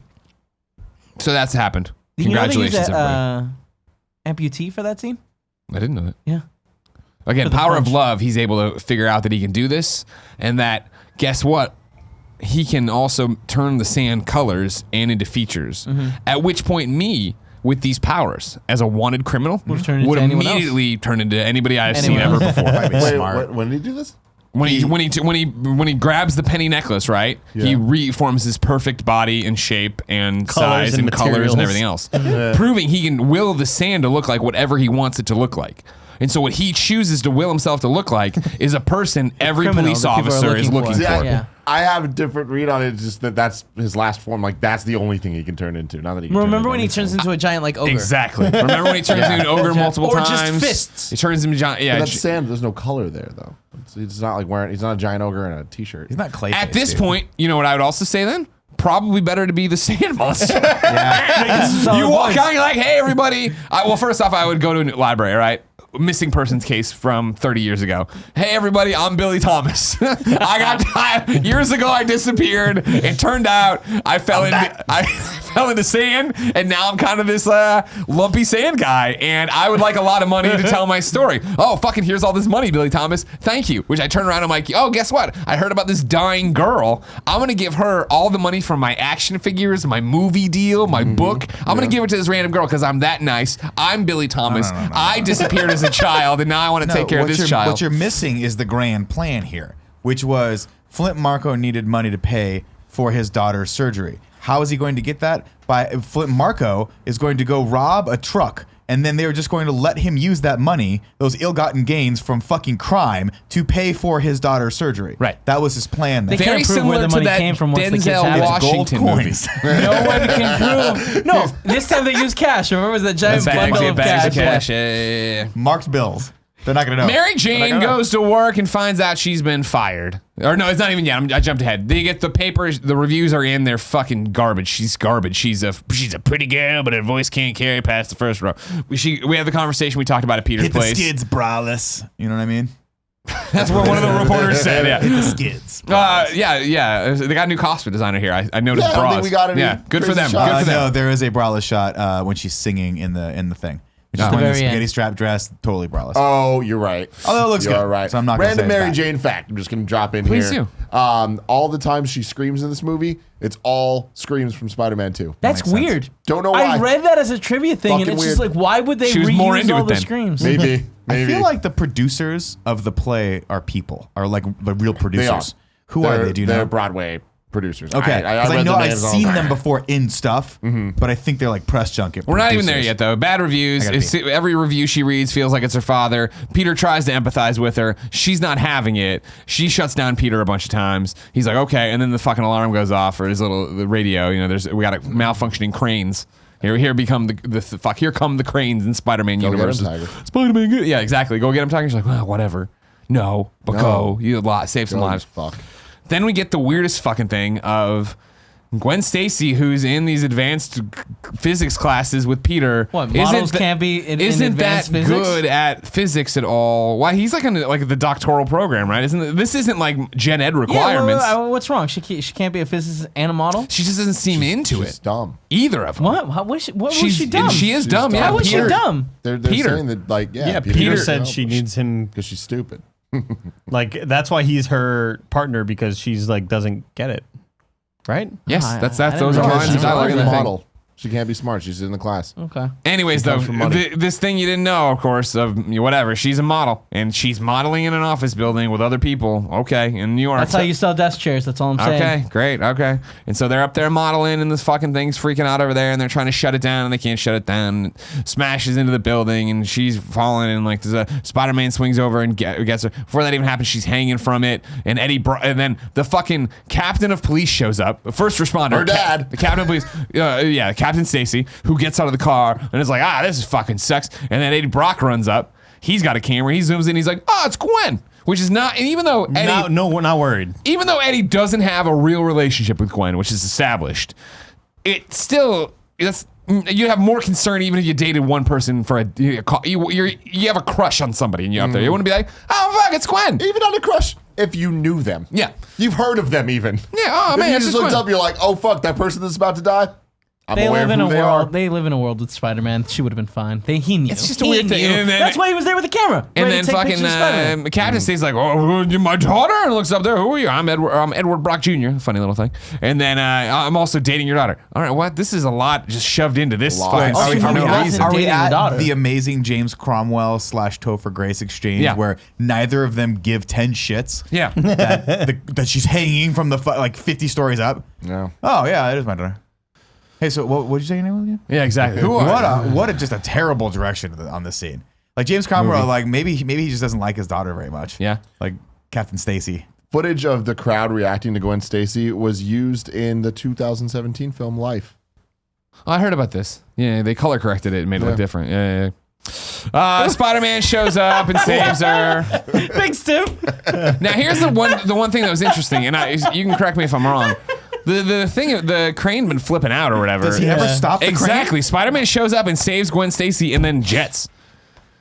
So that's happened. did you know they Congratulations, used everybody. amputee for that scene? I didn't know that. Yeah. Again, For the power of punch. love, he's able to figure out that he can do this, and that, guess what? He can also turn the sand colors and into features. Mm-hmm. At which point, me, with these powers, as a wanted criminal, Would've turned into would anyone else. immediately turn into anybody I've seen Anyone ever else. before. Might be Wait, smart. when did he do this? When he grabs the penny necklace, right? He Yeah. reforms his perfect body and shape and Colors size and and colors materials. and everything else, proving he can will the sand to look like whatever he wants it to look like. And so what he chooses to will himself to look like is a person every criminal police that people are officer is looking looking for. for. See, Yeah. I have a different read on it. It's just that's his last form. Like that's the only thing he can turn into. Not that he can Remember turn when he into turns anything. into a giant, like, ogre? Exactly. Remember when he turns into an ogre multiple Or just times? fists. He turns into giant. But Yeah. that's sand. There's no color there though. He's not like wearing. He's not a giant ogre in a t-shirt. He's not Clayface. At this dude. point, you know what I would also say then? Probably better to be the sand monster. You walk out, you're like, hey, everybody. Well, first off, I would go to a library, right? Missing persons case from 30 years ago. Hey, everybody, I'm Billy Thomas. Years ago, I disappeared. It turned out I fell into sand, and now I'm kind of this lumpy sand guy, and I would like a lot of money to tell my story. Oh, fucking here's all this money, Billy Thomas. Thank you. Which I turn around, I'm like, oh, guess what? I heard about this dying girl. I'm going to give her all the money from my action figures, my movie deal, my book. I'm going to give it to this random girl because I'm that nice. I'm Billy Thomas. I disappeared as a child, and now I want to take care of this child. What you're missing is the grand plan here, which was Flint Marko needed money to pay for his daughter's surgery. How is he going to get that? Flint Marko is going to go rob a truck, and then they're just going to let him use that money, those ill-gotten gains from fucking crime, to pay for his daughter's surgery. Right. That was his plan. They Then. can't Very prove where similar the to money that came from once the kids Denzel have it. Washington Gold movie. coins. No one can prove. No, this time they used cash. Remember, it was that giant bundle of Bags of cash. cash. Yeah. Marked bills. They're not going to know. Mary They're not Jane gonna know. goes to work and finds out she's been fired. Or no, it's not even yet. I jumped ahead. They get the papers. The reviews are in. They're fucking garbage. She's garbage. She's a pretty girl, but her voice can't carry past the first row. We have the conversation we talked about at Peter's Hit the place. skids, braless. You know what I mean? That's what one of the reporters said. Yeah. Hit the skids. Yeah. They got a new costume designer here. I noticed Yeah, I don't bras. think we got any yeah, good for crazy them. shots. Good for them. No, there is a braless shot when she's singing in the thing. She's Oh. wearing a very end. spaghetti strap dress, totally braless. Oh, you're right. Although it looks You're good, right. so I'm not gonna Random say it's Mary bad. Jane fact. I'm just gonna drop in Please here. All the times she screams in this movie, it's all screams from Spider-Man 2. That's makes sense. weird. Don't know why. I read that as a trivia thing, and Fucking it's just weird. like, why would they She was more reuse into all it the then. screams? Maybe. I feel like the producers of the play are people, are like the real producers. They are. Who are they? Do you They're know? Broadway producers. Okay, because I read know the I've names and I was seen like, them before in stuff, but I think they're like press junket. We're not even producers. there yet, though. Bad reviews. I gotta Every review she reads feels like it's her father. Peter tries to empathize with her. She's not having it. She shuts down Peter a bunch of times. He's like, okay, and then the fucking alarm goes off, or the radio. You know, we got malfunctioning cranes. Here become the fuck. Here come the cranes in Spider-Man Go get 'em, universe. Tiger. Spider-Man, good. Yeah, exactly. Go get him, Tiger. She's like, well, whatever. No, but No. go. You save some "Oh, lives. Fuck. Then we get the weirdest fucking thing of Gwen Stacy, who's in these advanced physics classes with Peter. What, models can't be in isn't that advanced physics? good at physics at all? Why, he's like the doctoral program, right? This isn't like gen ed requirements. Yeah, what's wrong? She can't be a physicist and a model? She just doesn't seem into She's it. dumb. Either of them. What? What was she dumb? She is She's dumb. dumb. Yeah, How was she Peter- dumb? They're Peter. saying that, like, yeah, Peter said she needs him. because she's stupid. Like that's why he's her partner because she's like doesn't get it, right? Yes, I those didn't are know lines she of was dialogue in a the thing. model. She can't be smart. She's in the class. Okay. Anyways, though, comes from money. this thing you didn't know, of course, of whatever. She's a model, and she's modeling in an office building with other people. Okay, in New York. That's how you sell desk chairs. That's all I'm saying. Okay, great. Okay. And so they're up there modeling, and this fucking thing's freaking out over there, and they're trying to shut it down, and they can't shut it down. It smashes into the building, and she's falling, and like there's a Spider-Man swings over and gets her. Before that even happens, she's hanging from it, and and then the fucking captain of police shows up, first responder. Her dad. The captain of police, Captain Stacy, who gets out of the car and is like, this is fucking sucks. And then Eddie Brock runs up. He's got a camera. He zooms in. He's like, it's Gwen. Which is not, and even though Eddie, No, we're not worried. even though Eddie doesn't have a real relationship with Gwen, which is established, you have more concern even if you dated one person for you have a crush on somebody and you're up there. You wouldn't be like, oh fuck, it's Gwen. Even on a crush, if you knew them. Yeah. You've heard of them even. Yeah, oh If man, you it's just just looked Gwen. up, you're like, oh fuck, that person that's about to die. I'm They aware live of in who a they world. are. They live in a world with Spider-Man. She would have been fine. He knew. It's just a He weird thing. knew. And then- That's why he was there with the camera. And ready then to take fucking pictures of Spider-Man. Captain Stacy's like, you're my daughter? And looks up there, who are you? I'm Edward Brock Jr. Funny little thing. And then I'm also dating your daughter. All right, what? This is a lot just shoved into this lot. fucking Oh, scene she for knew no he wasn't reason. Are we dating the at daughter. the amazing James Cromwell / Topher Grace exchange Yeah. where neither of them give 10 shits? Yeah. That she's hanging from the 50 stories up. No. Oh yeah, it is my daughter. Hey, so what did you say your name was again? Yeah, exactly. What a just a terrible direction on this scene. Like James Cromwell, like maybe he just doesn't like his daughter very much. Yeah. Like Captain Stacy. Footage of the crowd reacting to Gwen Stacy was used in the 2017 film Life. Oh, I heard about this. Yeah, they color corrected it and made it look different. Yeah. Spider-Man shows up and saves her. Thanks, Tim. Now here's the one thing that was interesting, and you can correct me if I'm wrong. The crane been flipping out or whatever. Does he ever stop the Exactly. crane? Spider-Man shows up and saves Gwen Stacy and then jets.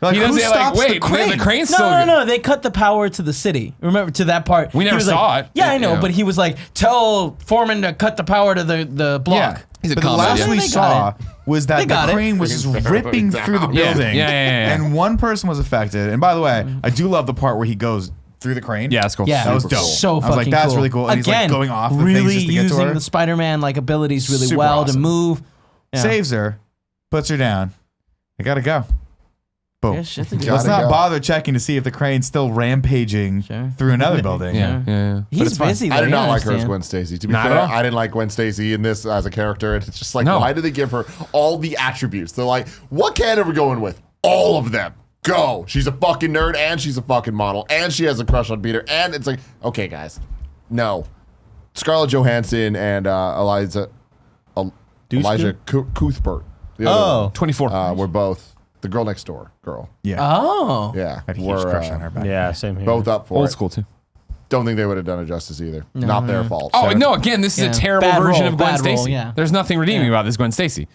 Like, He who doesn't stops wait, the crane? the crane's still No. They cut the power to the city. Remember to that part. We never He was saw like, it. Yeah, I know, Yeah. but he was like, tell Foreman to cut the power to the block. Yeah. He's a But the comedy. last Yeah, we they saw got was They that got the it. crane was just ripping through the Yeah. building. Yeah. And one person was affected. And by the way, I do love the part where he goes through the crane. Yeah, that's cool. Yeah, That was Super dope. cool. So I was fucking like, that's cool. really cool. And Again, he's like going off the really things just to get to using her. the Spider-Man like abilities really Super well awesome. to move. Yeah. Saves her, puts her down. I gotta go. Boom. Yeah, shit's a good- Let's Gotta not go. bother checking to see if the crane's still rampaging Sure. through another building. Yeah. He's it's fine. busy. I though, did you not like her as understand. Gwen Stacy. To be Not fair, at all. I didn't like Gwen Stacy in this as a character. And it's just like, No. why do they give her all the attributes? They're like, what can are we going with? All of them. Go. She's a fucking nerd and she's a fucking model and she has a crush on Peter. And it's like, okay, guys, no. Scarlett Johansson and Elijah Cuthbert, the other 24. one, were both the girl next door girl. Yeah. Oh. Yeah, I had a huge were crush on her back. Yeah, same here. both up for Old it. school too. Don't think they would have done it justice either. Not their fault. Oh So- no! Again, this is Yeah. a terrible Bad version role, of Gwen bad role, Stacy. yeah. There's nothing redeeming about this Gwen Stacy.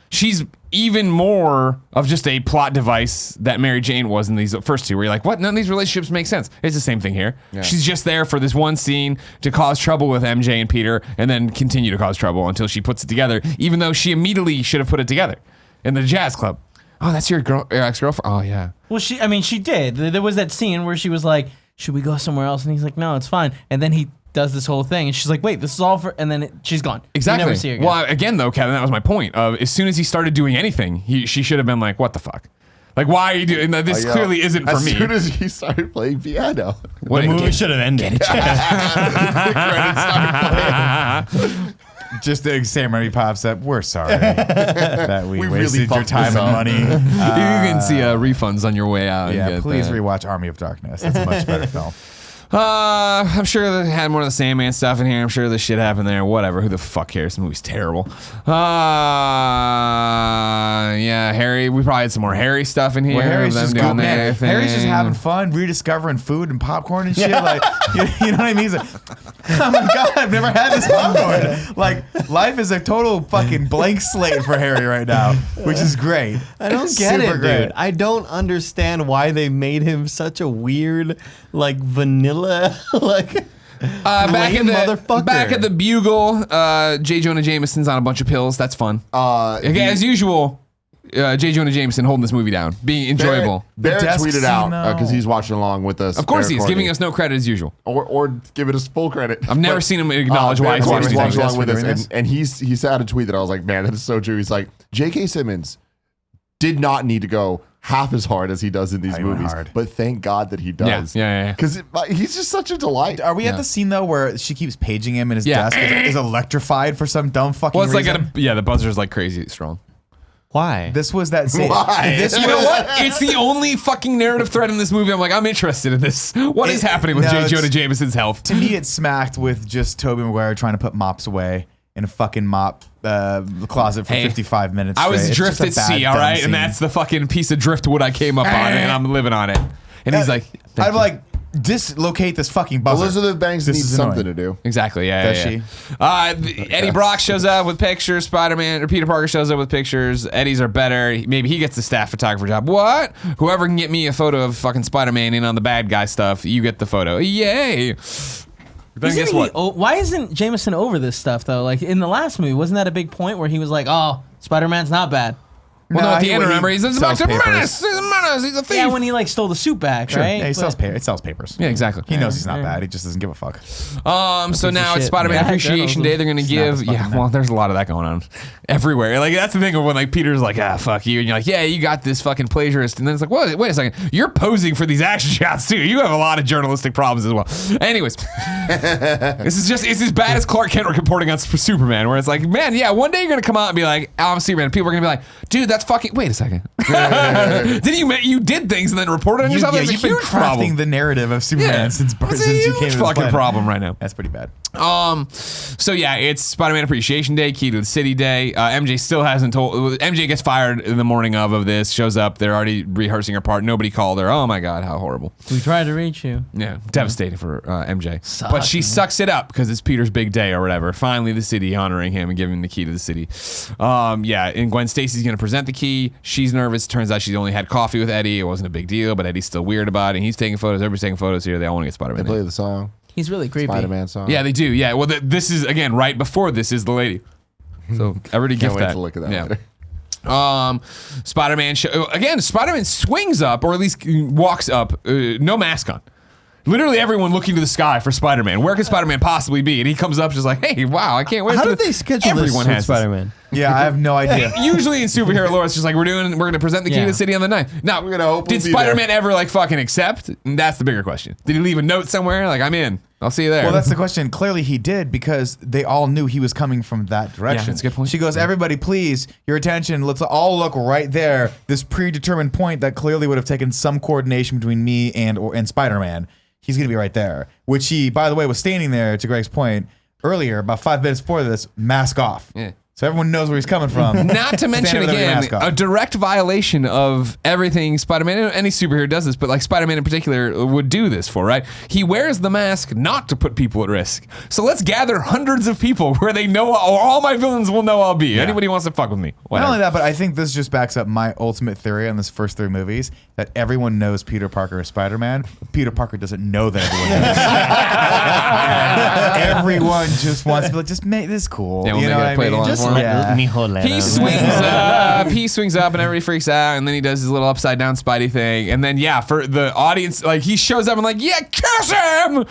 She's even more of just a plot device that Mary Jane was in these first two, where you're like, what? None of these relationships make sense. It's the same thing here. Yeah. She's just there for this one scene to cause trouble with MJ and Peter, and then continue to cause trouble until she puts it together, even though she immediately should have put it together in the jazz club. Oh, that's your ex-girlfriend? Oh, yeah. Well, she did. There was that scene where she was like, should we go somewhere else? And he's like, no, it's fine. And then he does this whole thing, and she's like, wait, this is all for, and then she's gone. Exactly. You never see her again. Well, again, though, Kevin, that was my point. As soon as he started doing anything, she should have been like, what the fuck? Like, why are you doing that? This Yeah. clearly isn't for as me. As soon as he started playing piano, What The movie should have ended. the credits started playing. Just the Sam Raimi pops up. We're sorry that we We really wasted your fucked time this and up. money. You can see refunds on your way out. and Yeah, get please that. rewatch Army of Darkness. It's a much better film. I'm sure they had more of the Sandman stuff in here. I'm sure this shit happened there. Whatever. Who the fuck cares? The movie's terrible. Yeah, Harry. We probably had some more Harry stuff in here. Well, Harry's of them just doing good, man. their thing. Harry's just having fun, rediscovering food and popcorn and shit. Like, you know what I mean? He's like, oh my god, I've never had this popcorn. Like, life is a total fucking blank slate for Harry right now, which is great. I don't get Super it, great. dude. I don't understand why they made him such a weird, like vanilla, like back lame at motherfucker. back at the Bugle, J. Jonah Jameson's on a bunch of pills. That's fun. Again, as usual, J. Jonah Jameson holding this movie down, being enjoyable. Barrett desk tweeted scene, out though. because he's watching along with us. Of course, Barrett he's giving Courtney. us no credit as usual. or give it us full credit. I've never seen him acknowledge why Barrett he's Courtney's doing watching anything. along with for doing us, and he said a tweet that I was like, man, that is so true. He's like, J.K. Simmons did not need to go half as hard as he does in these He went movies, hard. but thank God that he does. Yeah. Because he's just such a delight. Are we at the scene though where she keeps paging him and his Yeah. desk is electrified for some dumb fucking Well, it's reason? like the buzzer's like crazy strong. Why? This was that scene. Why? This You know what? It's the only fucking narrative thread in this movie. I'm like, I'm interested in this. What is happening with no, J. it's- Jonah Jameson's health? To me, it smacked with just Tobey Maguire trying to put mops away in a fucking mop closet for Hey, 55 minutes. I was straight. It's drift just a at bad, sea, all dumb right? scene. And that's the fucking piece of driftwood I came up on, and I'm living on it. And he's like, I'd like dislocate this fucking buzzer. Elizabeth Banks This needs is something annoying. to do. exactly, yeah. Does she? Eddie Brock shows up with pictures. Spider-Man or Peter Parker shows up with pictures. Eddie's are better. Maybe he gets the staff photographer job. What? Whoever can get me a photo of fucking Spider-Man in on the bad guy stuff, you get the photo. Yay! Then Isn't guess he- what? why isn't Jameson over this stuff though? Like in the last movie, wasn't that a big point where he was like, "Oh, Spider-Man's not bad." Well, no, Nah, at the he- end, he remember, he's sells Dr. papers. Menace. He's a menace. He's a thief. Yeah, when he like stole the suit back, right? Yeah, But- it sells papers. Yeah, exactly. He knows he's not bad. He just doesn't give a fuck. So now it's shit. Spider-Man Yeah, Appreciation journalism. Day. They're going to Snap give, his fucking yeah, neck. well, there's a lot of that going on everywhere. Like, that's the thing of when, like, Peter's like, fuck you. And you're like, yeah, you got this fucking plagiarist. And then it's like, wait a second. You're posing for these action shots, too. You have a lot of journalistic problems as well. Anyways, it's as bad as Clark Kent reporting on Superman, where it's like, man, yeah, one day you're going to come out and be like, I'm Superman. People are going to be like, dude, that's fucking, wait a second. You did things and then reported on yourself? That's a you've been huge crafting problem. the narrative of Superman since It's a you came huge to this fucking planet. problem right now. That's pretty bad. So yeah, it's Spider-Man Appreciation Day, Key to the City Day. MJ still hasn't told. MJ gets fired in the morning of this. Shows up. They're already rehearsing her part. Nobody called her. Oh my god, how horrible. We tried to reach you. Yeah, devastating for MJ. Sucks, but she man. sucks it up because it's Peter's big day or whatever. Finally, the city honoring him and giving him the key to the city. Yeah, and Gwen Stacy's gonna present the key. She's nervous. Turns out she's only had coffee with Eddie. It wasn't a big deal, but Eddie's still weird about it. And he's taking photos. Everybody's taking photos here. They all want to get They Spider-Man. play the song, He's really creepy. Spider-Man song. Yeah, they do. Yeah. Well, this is again right before this is the lady. So everybody Can't gift wait that. to look at that Yeah. later. Spider-Man again. Spider-Man swings up, or at least walks up, no mask on. Literally everyone looking to the sky for Spider-Man. Where could Spider-Man possibly be? And he comes up just like, hey, wow, I can't wait. How for did they schedule this Everyone with has Spider-Man? Yeah, I have no idea. Usually in superhero lore, it's just like we're going to present the key Yeah. to the city on the night. Now, We're gonna hope did we'll be Spider-Man ever like fucking accept? And that's the bigger question. Did he leave a note somewhere? Like, I'm in. I'll see you there. Well, that's the question. Clearly, he did because they all knew he was coming from that direction. that's a good point. She goes, "Everybody, please, your attention. Let's all look right there. This predetermined point that clearly would have taken some coordination between me and Spider-Man. He's gonna be right there." Which he, by the way, was standing there. To Greg's point earlier, about 5 minutes before this, mask off. Yeah. So everyone knows where he's coming from. Not to mention, Stand over there with your again, mask off. a direct violation of everything Spider-Man, any superhero does this, but like Spider-Man in particular would do this for, right? He wears the mask not to put people at risk. So let's gather hundreds of people where they know, all my villains will know I'll be. Anybody who wants to fuck with me. Not Whatever. only that, but I think this just backs up my ultimate theory on this first 3 movies that everyone knows Peter Parker is Spider-Man. Peter Parker doesn't know that everyone knows. Everyone just wants to be like, just make this cool. Yeah, we'll you make know it what I play it mean? along Just for him. yeah. He swings up and everybody freaks out, and then he does his little upside down Spidey thing, and then yeah, for the audience, like he shows up and like, yeah, kiss him,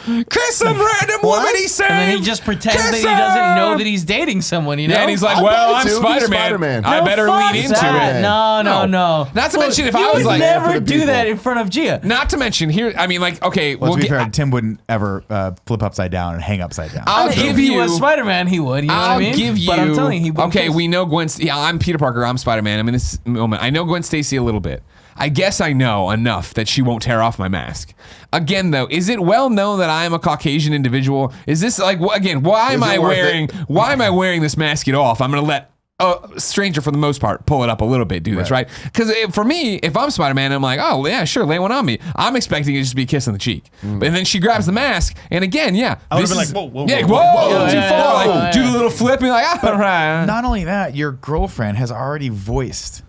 random woman he saved, And then he just pretends Kiss that he doesn't know him! that he's dating someone, you know? Yeah, and he's like, I'm well, Spider I'm too. He's Spider-Man. Spider-Man. I better fuck lean into that. it. No. Not to mention if he I was would like, never for the do people. that in front of Gia. not to mention here, I mean, like, okay, Well, we'll to be get. fair, Tim wouldn't ever flip upside down and hang upside down. I'll If give he you. was Spider-Man, he would. You know what I I'll mean? give you. But I'm telling you, he wouldn't okay, kiss. we know Gwen. Yeah, I'm Peter Parker. I'm Spider-Man. I'm in this moment. I know Gwen Stacy a little bit. I guess I know enough that she won't tear off my mask. Again, though, is it well known that I am a Caucasian individual? Is this like again? Why am Is it I worth wearing? it? Why am I wearing this mask at all? If I'm gonna let a stranger, for the most part, pull it up a little bit, do this, right? Because for me, if I'm Spider-Man, I'm like, oh yeah, sure, lay one on me. I'm expecting it just to be a kiss on the cheek, and then she grabs the mask, and again, yeah, I would've this been is- like, whoa, yeah, whoa, whoa, too yeah, far, yeah, like do the little flip, and like, all right. Not only that, your girlfriend has already voiced.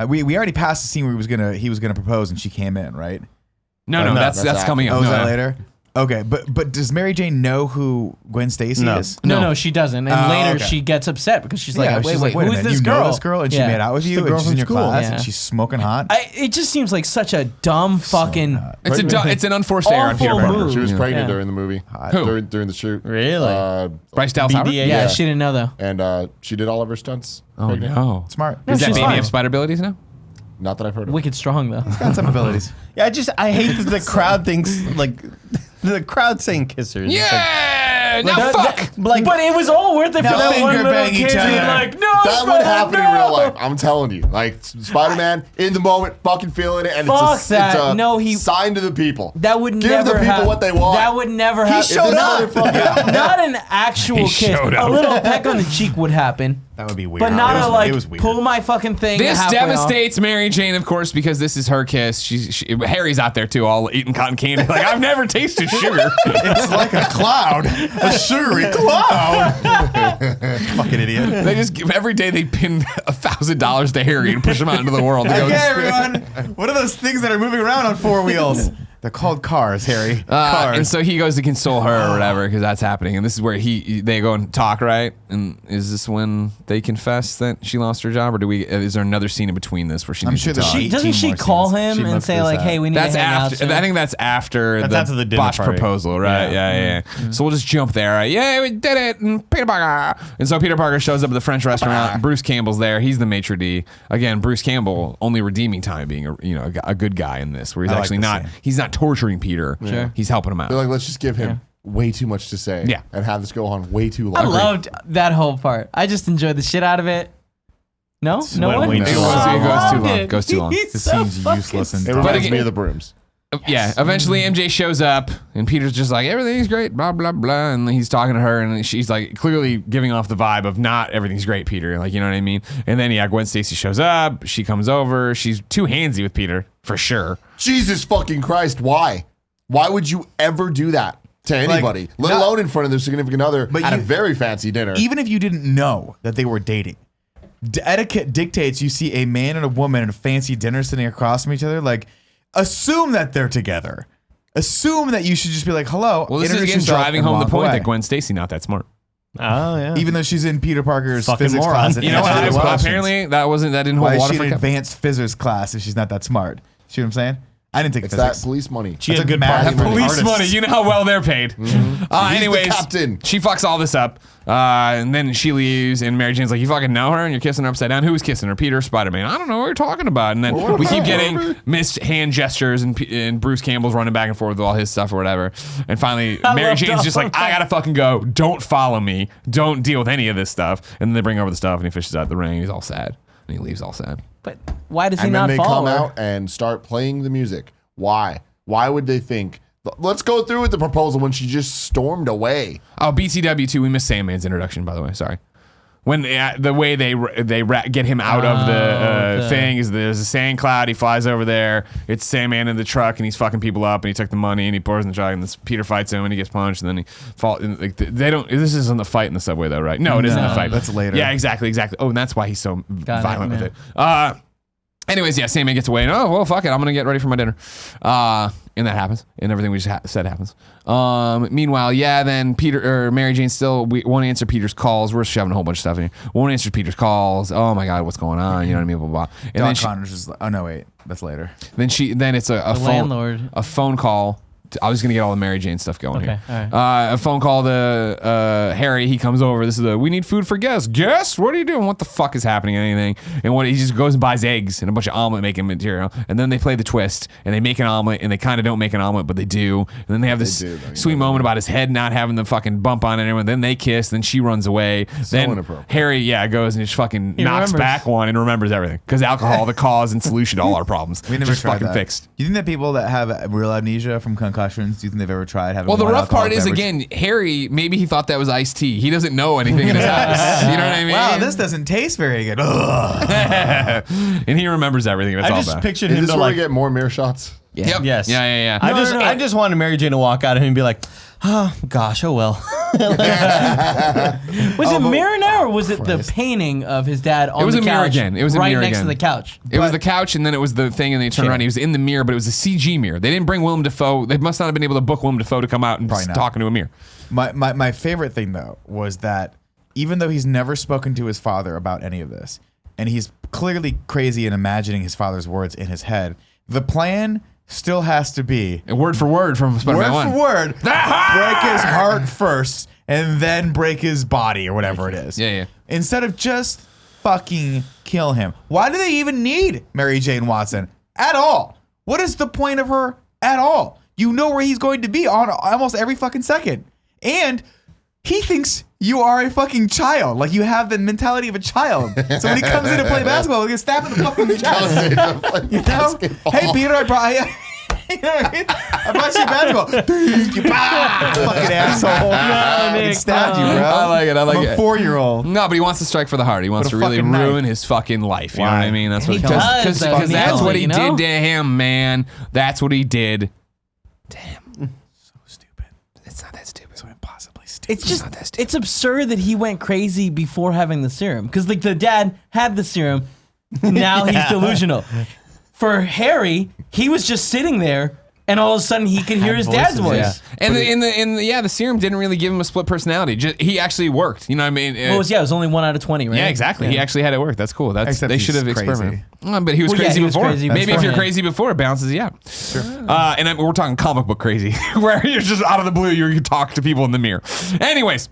We already passed the scene where he was gonna propose and she came in, right? No, that's that's coming up. Oh, is No, that no. later? Okay, but does Mary Jane know who Gwen Stacy is? No, she doesn't. And later okay. she gets upset because she's like, wait, she's wait, a who is minute, this you girl? know this girl, and she made out with She's you, the girl and she's in from your school. class, Yeah. and she's smoking hot. It just seems like such a dumb fucking. It's an unforced error on Awful Peter Parker. move. She was pregnant Yeah. during the movie. Who? During the shoot. Really? Bryce Dallas Howard? BDA? Yeah, she didn't know though. And she did all of her stunts. Oh pregnant. no. Smart. No, Is that she's baby fine. have spider abilities now? Not that I've heard of. Wicked strong though. Got some abilities. Yeah, I hate that the crowd thinks like the crowd saying kissers. It's like, Yeah. Now fuck. like, But it was all worth it for Now that one finger little bang kid each being other. like, no, That would happen in no. real life. I'm telling you. Like Spider-Man in the moment, fucking feeling it, and Fuck it's that. a No, he- sign to the people. That would Give never the people what they want. That would never happen. showed up. Not an actual He kiss. showed A up. little peck on the cheek would happen. That would be weird. But not it was, a like it was weird. pull my fucking thing. This halfway off. devastates Mary Jane, of course, because this is her kiss. Harry's out there too, all eating cotton candy. Like, I've never tasted sugar. It's like a cloud, a sugary cloud. Fucking idiot. They just every day they pin $1,000 to Harry and push him out into the world. To go, Okay, everyone. What are those things that are moving around on four wheels? They're called cars, Harry. Cars. and so he goes to console her or whatever because that's happening, and this is where they go and talk, right? And is this when they confess that she lost her job, or is there another scene in between this where she? I'm needs sure to there's talk? 18 Doesn't she more call scenes. him She and must say do like, that. hey, we need That's to hang out after. soon? I think that's after after the dinner botched party. proposal, right? Yeah. So we'll just jump there. Right? Yeah, we did it. And Peter Parker. And so Peter Parker shows up at the French restaurant. Bruce Campbell's there. He's the maitre d'. Again, Bruce Campbell only redeeming time being a good guy in this, where he's I like actually this not. scene. He's not torturing Peter. Sure. He's helping him out. They're like, let's just give him way too much to say. Yeah. And have this go on way too I long. loved that whole part. I just enjoyed the shit out of it. No went one. way too It long. goes too Loved long. it. Goes too long. He's This so scene's fucking useless and It dumb. reminds again- me of the Brooms. Yeah, eventually MJ shows up and Peter's just like, everything's great, blah, blah, blah. And he's talking to her and she's like clearly giving off the vibe of not everything's great, Peter. Like, you know what I mean? And then, Gwen Stacy shows up. She comes over. She's too handsy with Peter, for sure. Jesus fucking Christ, why? Why would you ever do that to anybody? Let not- alone in front of their significant other But at a you- very fancy dinner. Even if you didn't know that they were dating, etiquette dictates you see a man and a woman at a fancy dinner sitting across from each other. Like, assume that they're together. Assume that you should just be like, hello. Well, this is introduce again yourself, driving and home the walk point away. that Gwen Stacy not that smart. Oh yeah. Even though she's in Peter Parker's Fucking physics moron. class. and You know what? answers questions. Apparently that didn't Why hold is water she for in Kev. advanced physics class if she's not that smart? See what I'm saying? I didn't take it's physics. that police money. She That's had a good math party money. Police Artists. money. You know how well they're paid. He's the Anyways, captain. she fucks all this up. And then she leaves, and Mary Jane's like, you fucking know her, and you're kissing her upside down. Who was kissing her? Peter or Spider-Man? I don't know what you're talking about. And then we keep getting missed hand gestures, and Bruce Campbell's running back and forth with all his stuff or whatever. And finally, Mary loved Jane's just all like, I gotta fucking go. Don't follow me. Don't deal with any of this stuff. And then they bring over the stuff, and he fishes out the ring. He's all sad. And he leaves all sad. But why does he And then not they follow come her? out and start playing the music. Why? Why would they think? Let's go through with the proposal when she just stormed away. Oh, BTW too. We missed Sandman's introduction, by the way. Sorry. When the way they get him out of the thing is there's a sand cloud. He flies over there. It's Sandman in the truck, and he's fucking people up. And he took the money, and he pours in the truck. And this Peter fights him, and he gets punched. And then he falls. Like they don't. This isn't the fight in the subway, though, right? No, it isn't the fight. that's later. Yeah, exactly. Oh, and that's why he's so Got it, violent with yeah. it. Anyways, yeah, Sandman gets away, and oh well, fuck it, I'm gonna get ready for my dinner, and that happens, and everything we just said happens. Meanwhile, then Peter or Mary Jane still won't answer Peter's calls. We're shoving a whole bunch of stuff in here. Won't answer Peter's calls. Oh my god, what's going on? You know what I mean? Blah blah. blah. And Doc Connor's just like, oh no, wait, that's later. then it's a landlord. phone call. I was gonna get all the Mary Jane stuff going Okay, here. all right. A phone call to Harry. He comes over. This is we need food for guests. Guests? What are you doing? What the fuck is happening? Anything? And he just goes and buys eggs and a bunch of omelet making material. And then they play the twist and they make an omelet and they kind of don't make an omelet, but they do. And then they have this sweet moment about his head not having the fucking bump on anyone. Then they kiss. Then she runs away. Then inappropriate. Harry, goes and just fucking knocks remembers. back one and remembers everything because alcohol, the cause and solution to all our problems. We never just tried fucking that. fixed. You think that people that have real amnesia from concussions, do you think they've ever tried having Well, the one rough part alcoholic is, beverage? again, Harry, maybe he thought that was iced tea. He doesn't know anything in his house. You know what I mean? Wow, this doesn't taste very good. Ugh. And he remembers everything. That's I all just bad. pictured Is him this to where like. we get more mirror shots? Yep. Yes. Yeah. I just wanted Mary Jane to walk out of him and be like, oh gosh, oh well. Was it mirror now, or was it the painting of his dad on was the a mirror couch? again. It was a right mirror next again. to the couch. It was the couch, and then it was the thing, and they turned around. He was in the mirror, but it was a CG mirror. They didn't bring Willem Dafoe. They must not have been able to book Willem Dafoe to come out and Probably not. talk into a mirror. My favorite thing though was that even though he's never spoken to his father about any of this, and he's clearly crazy in imagining his father's words in his head, the plan still has to be And word for word from Spider-Man 1. word for word, break his heart first and then break his body or whatever it is. Yeah. Instead of just fucking kill him. Why do they even need Mary Jane Watson at all? What is the point of her at all? You know where he's going to be on almost every fucking second. And he thinks you are a fucking child. Like you have the mentality of a child. So when he comes in to play basketball, he's gonna stab him in the fucking chest. You know? Hey Peter, I brought you know what I mean? I brought you basketball. Fucking asshole. He stabbed you, bro. I like it. I like I'm it. a 4-year-old. No, but he wants to strike for the heart. He wants With to a really fucking knife. ruin his fucking life. You know Why? what I mean? That's what He does, because though, that's what he you know? did to him, man. That's what he did. So stupid. It's not that stupid. So impossibly stupid. It's just, not that stupid. it's absurd that he went crazy before having the serum. Because like the dad had the serum, now he's delusional. For Harry, he was just sitting there, and all of a sudden he could hear his dad's voice. And the serum didn't really give him a split personality. He actually worked. You know what I mean? Well, it was only 1 out of 20, right? Yeah, exactly. He actually had it work. That's cool. Except They should have he's crazy. experimented. But he was Well, yeah, crazy he was before. crazy Maybe if you're beforehand. crazy before, it balances you out. Sure. And we're talking comic book crazy, where you're just out of the blue, you talk to people in the mirror. Anyways,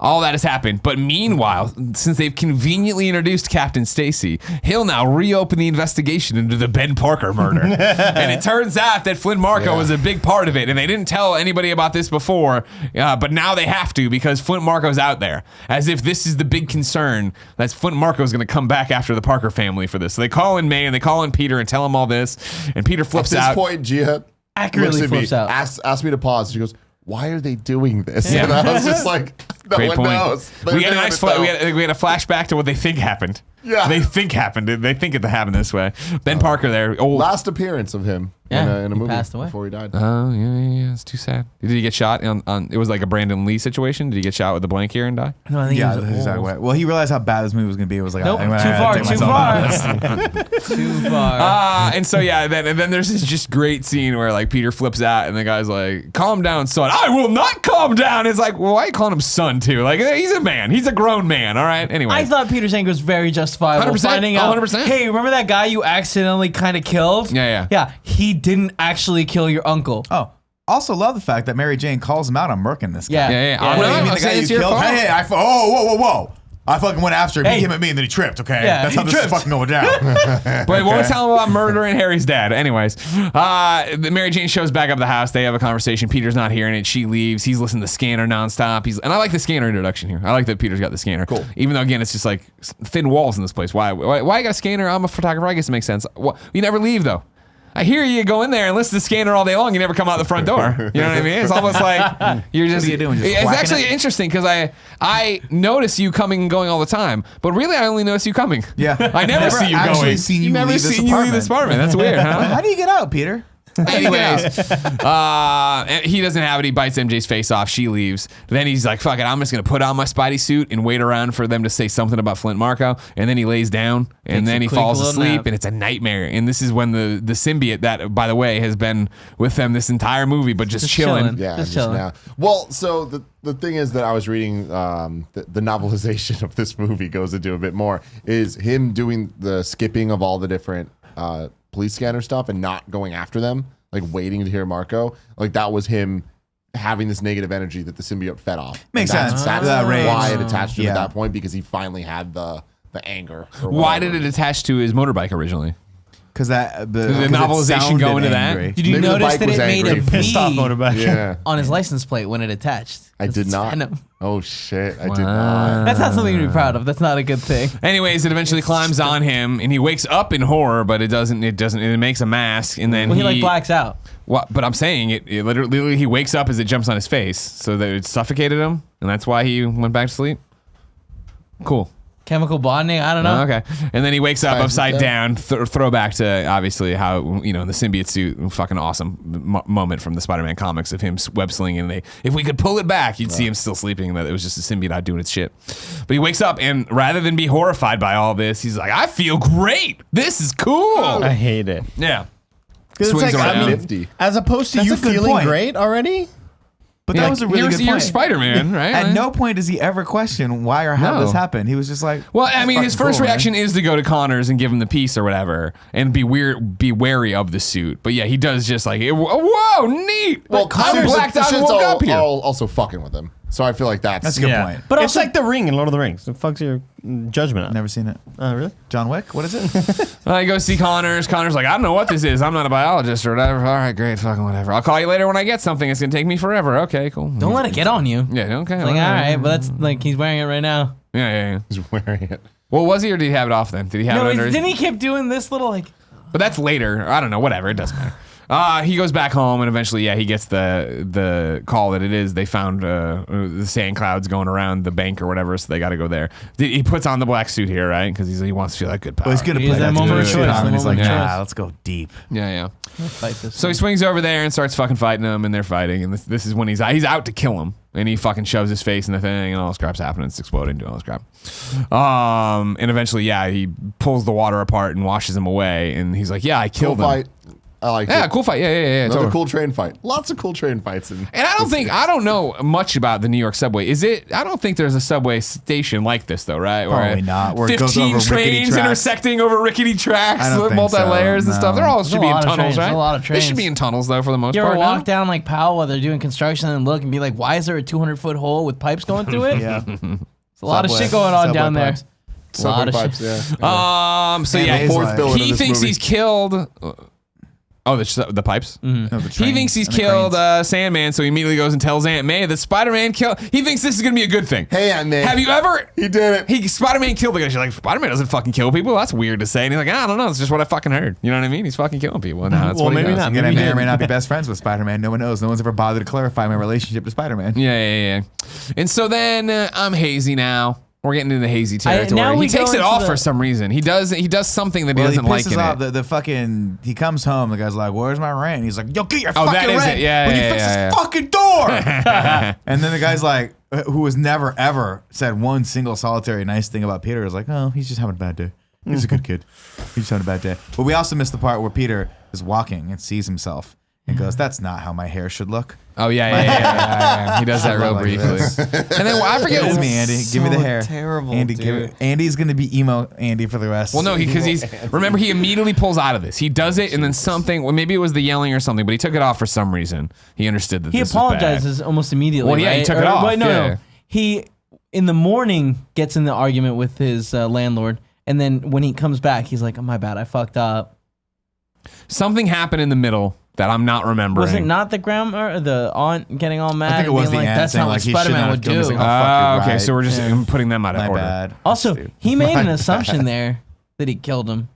all that has happened. But meanwhile, since they've conveniently introduced Captain Stacy, he'll now reopen the investigation into the Ben Parker murder. And it turns out that Flynn Marko was a big part of it. And they didn't tell anybody about this before, but now they have to because Flint Marko's out there. As if this is the big concern, that Flint Marko's going to come back after the Parker family for this. So they call in May and they call in Peter and tell him all this. And Peter flips At this out. point, Gia Accurately looks at flips me, out. asks me to pause. She goes, "Why are they doing this?" Yeah. And I was just like, "No Great one point. knows." We had a nice we had a flashback to what they think happened. Yeah. They think happened. They think it happened this way. Ben Parker there, old. Last appearance of him Yeah, in a he movie passed away. before he died. Oh yeah, it's too sad. Did he get shot on? It was like a Brandon Lee situation. Did he get shot with a blank here and die? No, I think Yeah, he was that's exactly old. right. Well, he realized how bad this movie was going to be. It was like, Nope, I'm gonna too have to far, take too myself out of this. Too far. And so yeah, and then there's this just great scene where like Peter flips out and the guy's like, "Calm down, son." I will not calm down. It's like, well, why are you calling him son too? Like he's a man. He's a grown man. All right. Anyway, I thought Peter Sink was very justifiable. 100%, Finding out, 100%. hey, remember that guy you accidentally kind of killed? Yeah. Yeah, he didn't actually kill your uncle. Oh, also love the fact that Mary Jane calls him out on murking this guy. Yeah. Yeah. Yeah. I'm What do not- you mean I'm the guy saying you it's your killed? fault. Hey, whoa. I fucking went after him. Hey. He came at me and then he tripped, okay? Yeah, That's how he this is tripped. fucking going down. But it won't tell him about murdering Harry's dad. Anyways, Mary Jane shows back up the house. They have a conversation. Peter's not hearing it. She leaves. He's listening to the scanner nonstop. And I like the scanner introduction here. I like that Peter's got the scanner. Cool. Even though, again, it's just like thin walls in this place. Why you got a scanner? I'm a photographer. I guess it makes sense. You never leave, though. I hear you go in there and listen to the scanner all day long. You never come out the front door. You know what I mean? It's almost like you're just. What are you doing? Just It's whacking actually it? interesting because I notice you coming and going all the time, but really I only notice you coming. Yeah. I never see you actually going. seen you never leave this seen you leave this apartment. That's weird, huh? How do you get out, Peter? Anyways, he doesn't have it. He bites MJ's face off. She leaves. Then he's like, fuck it. I'm just going to put on my Spidey suit and wait around for them to say something about Flint Marko. And then he lays down and Takes then a he quick falls little asleep nap. and it's a nightmare. And this is when the symbiote that, by the way, has been with them this entire movie, but just chilling. chilling. Yeah, Just just chilling. now. Well, so the thing is that I was reading the novelization of this movie goes into a bit more is him doing the skipping of all the different police scanner stuff and not going after them, like waiting to hear Marco. Like that was him having this negative energy that the symbiote fed off. Makes And sense. That's That rage. why it attached to him Yeah. at that point because he finally had the anger. or Why whatever. did it attach to his motorbike originally? Because that the novelization go into that? Did you Maybe the notice bike that was it made angry. a Pissed off V motorbike. Yeah, on his license plate when it attached? I did It's not. Venom. Oh shit, I did not. That's not something to be proud of. That's not a good thing. Anyways, it eventually climbs on him and he wakes up in horror, but it makes a mask and then Well, he like blacks out. What? But I'm saying it literally he wakes up as it jumps on his face, so that it suffocated him, and that's why he went back to sleep. Cool. chemical bonding. I don't know. Oh, okay. And then he wakes up Science upside is down. Throwback to obviously how in the symbiote suit, fucking awesome moment from the Spider-Man comics of him web slinging. And if we could pull it back, you'd see him still sleeping. That it was just a symbiote out doing its shit. But he wakes up and rather than be horrified by all this, he's like, I feel great. This is cool. I hate it. Yeah. 'Cause it's Swings like, around. 50. As opposed to That's you a good feeling point. great already. But that was a really good You're point. Spider-Man, right? At no point does he ever question why or how No. this happened. He was just like, Well, I mean, his fucking first cool, man. reaction is to go to Connors and give him the piece or whatever, and be wary of the suit. But yeah, he does just like, whoa, neat. I'm Connors- blacked the out and shit's woke up here. also fucking with him. So I feel like That's a good point. But But it's also- like the ring in Lord of the Rings. It fucks your judgment up. Never seen it. Oh, really? John Wick? What is it? I go see Connors. Connors like, I don't know what this is. I'm not a biologist or whatever. All right, great, fucking whatever. I'll call you later when I get something. It's gonna take me forever. Okay, cool. Don't let it get on you. Yeah, okay. Like, all right, but that's like he's wearing it right now. Yeah. he's wearing it. Well, was he or did he have it off then? Did he have No, it under? didn't he keep doing this little like? But that's later. I don't know. Whatever. It doesn't matter. He goes back home and eventually, he gets the call that it is. They found the sand clouds going around the bank or whatever, so they got to go there. He puts on the black suit here, right? Because he wants to feel like good power. Well, he's gonna He's play that that moment dude of shit choice, on, the and he's like, moment of nah, choice. let's go deep. Yeah. Fight this. So he swings over there and starts fucking fighting him, and they're fighting. And this is when he's out to kill him, and he fucking shoves his face in the thing, and all this crap's happening. It's exploding, doing all this crap. And eventually, he pulls the water apart and washes him away, and he's like, "Yeah, I Cool killed him." fight. I like Yeah, it. cool fight. Yeah. Another totally. cool train fight. Lots of cool train fights. And I don't know much about the New York subway. I don't think there's a subway station like this though, right? Where Probably not, where it goes 15 over rickety trains tracks. intersecting over rickety tracks I don't with think multi-layers so, and stuff. no. They're all There's should a be in lot of tunnels, trains, right? there's a lot of They should trains. be in tunnels though for the most You ever part. walk down like Powell while they're doing construction and look and be like, why is there a 200-foot hole with pipes going through it? Yeah. There's a lot of Subway. shit going on Subway down there. pipes. A lot Subway of pipes, shit. yeah. So And yeah, the Fourth villain of he this thinks movie. he's killed. Oh, the pipes. No, the He trains thinks he's and the killed cranes. Sandman, so he immediately goes and tells Aunt May that Spider-Man killed. He thinks this is gonna be a good thing. Hey, Aunt May. Have you ever? He did it. Spider-Man killed the guy. She's like, Spider-Man doesn't fucking kill people. That's weird to say. And he's like, I don't know. It's just what I fucking heard. You know what I mean? He's fucking killing people. And that's Well, what he maybe does. not. Again, I Maybe may he or may did. not be best friends with Spider-Man. No one knows. No one's ever bothered to clarify my relationship to Spider-Man. Yeah. And so then I'm hazy now. We're getting into the hazy territory. now we He takes go it into off the- for some reason. He does something that he Well, he doesn't like pisses in off it. the fucking. He comes home. The guy's like, "Where's my rent?" He's like, "Yo, get your Oh, that fucking is rent it. Yeah, when yeah, you fix yeah, this yeah. fucking door." And then the guy's like, who has never ever said one single solitary nice thing about Peter, is like, "Oh, he's just having a bad day. He's a good kid. He's just having a bad day." But we also missed the part where Peter is walking and sees himself and goes, "That's not how my hair should look." Oh yeah. He does that real Like briefly. this. And then I forget. It's me, Andy. Give me the so hair. terrible, Andy. dude. Andy's gonna be emo Andy for the rest. Well, no, because remember, he immediately pulls out of this. He does it, and then something. Well, maybe it was the yelling or something, but he took it off for some reason. He understood that He this was bad. apologizes almost immediately. Well, yeah, he right? took it off, Wait, no. yeah. He in the morning gets in the argument with his landlord, and then when he comes back, he's like, "Oh, my bad, I fucked up." Something happened in the middle that I'm not remembering. Was it not the grandma or the aunt getting all mad? I think it and was being the like, aunt That's saying, not what like, he Spider-Man shouldn't would have killed do. him. He's like, "Oh, fuck, Okay, you're so we're just right. putting them out of My order. bad. Also, Stupid. he made an assumption there that he killed him.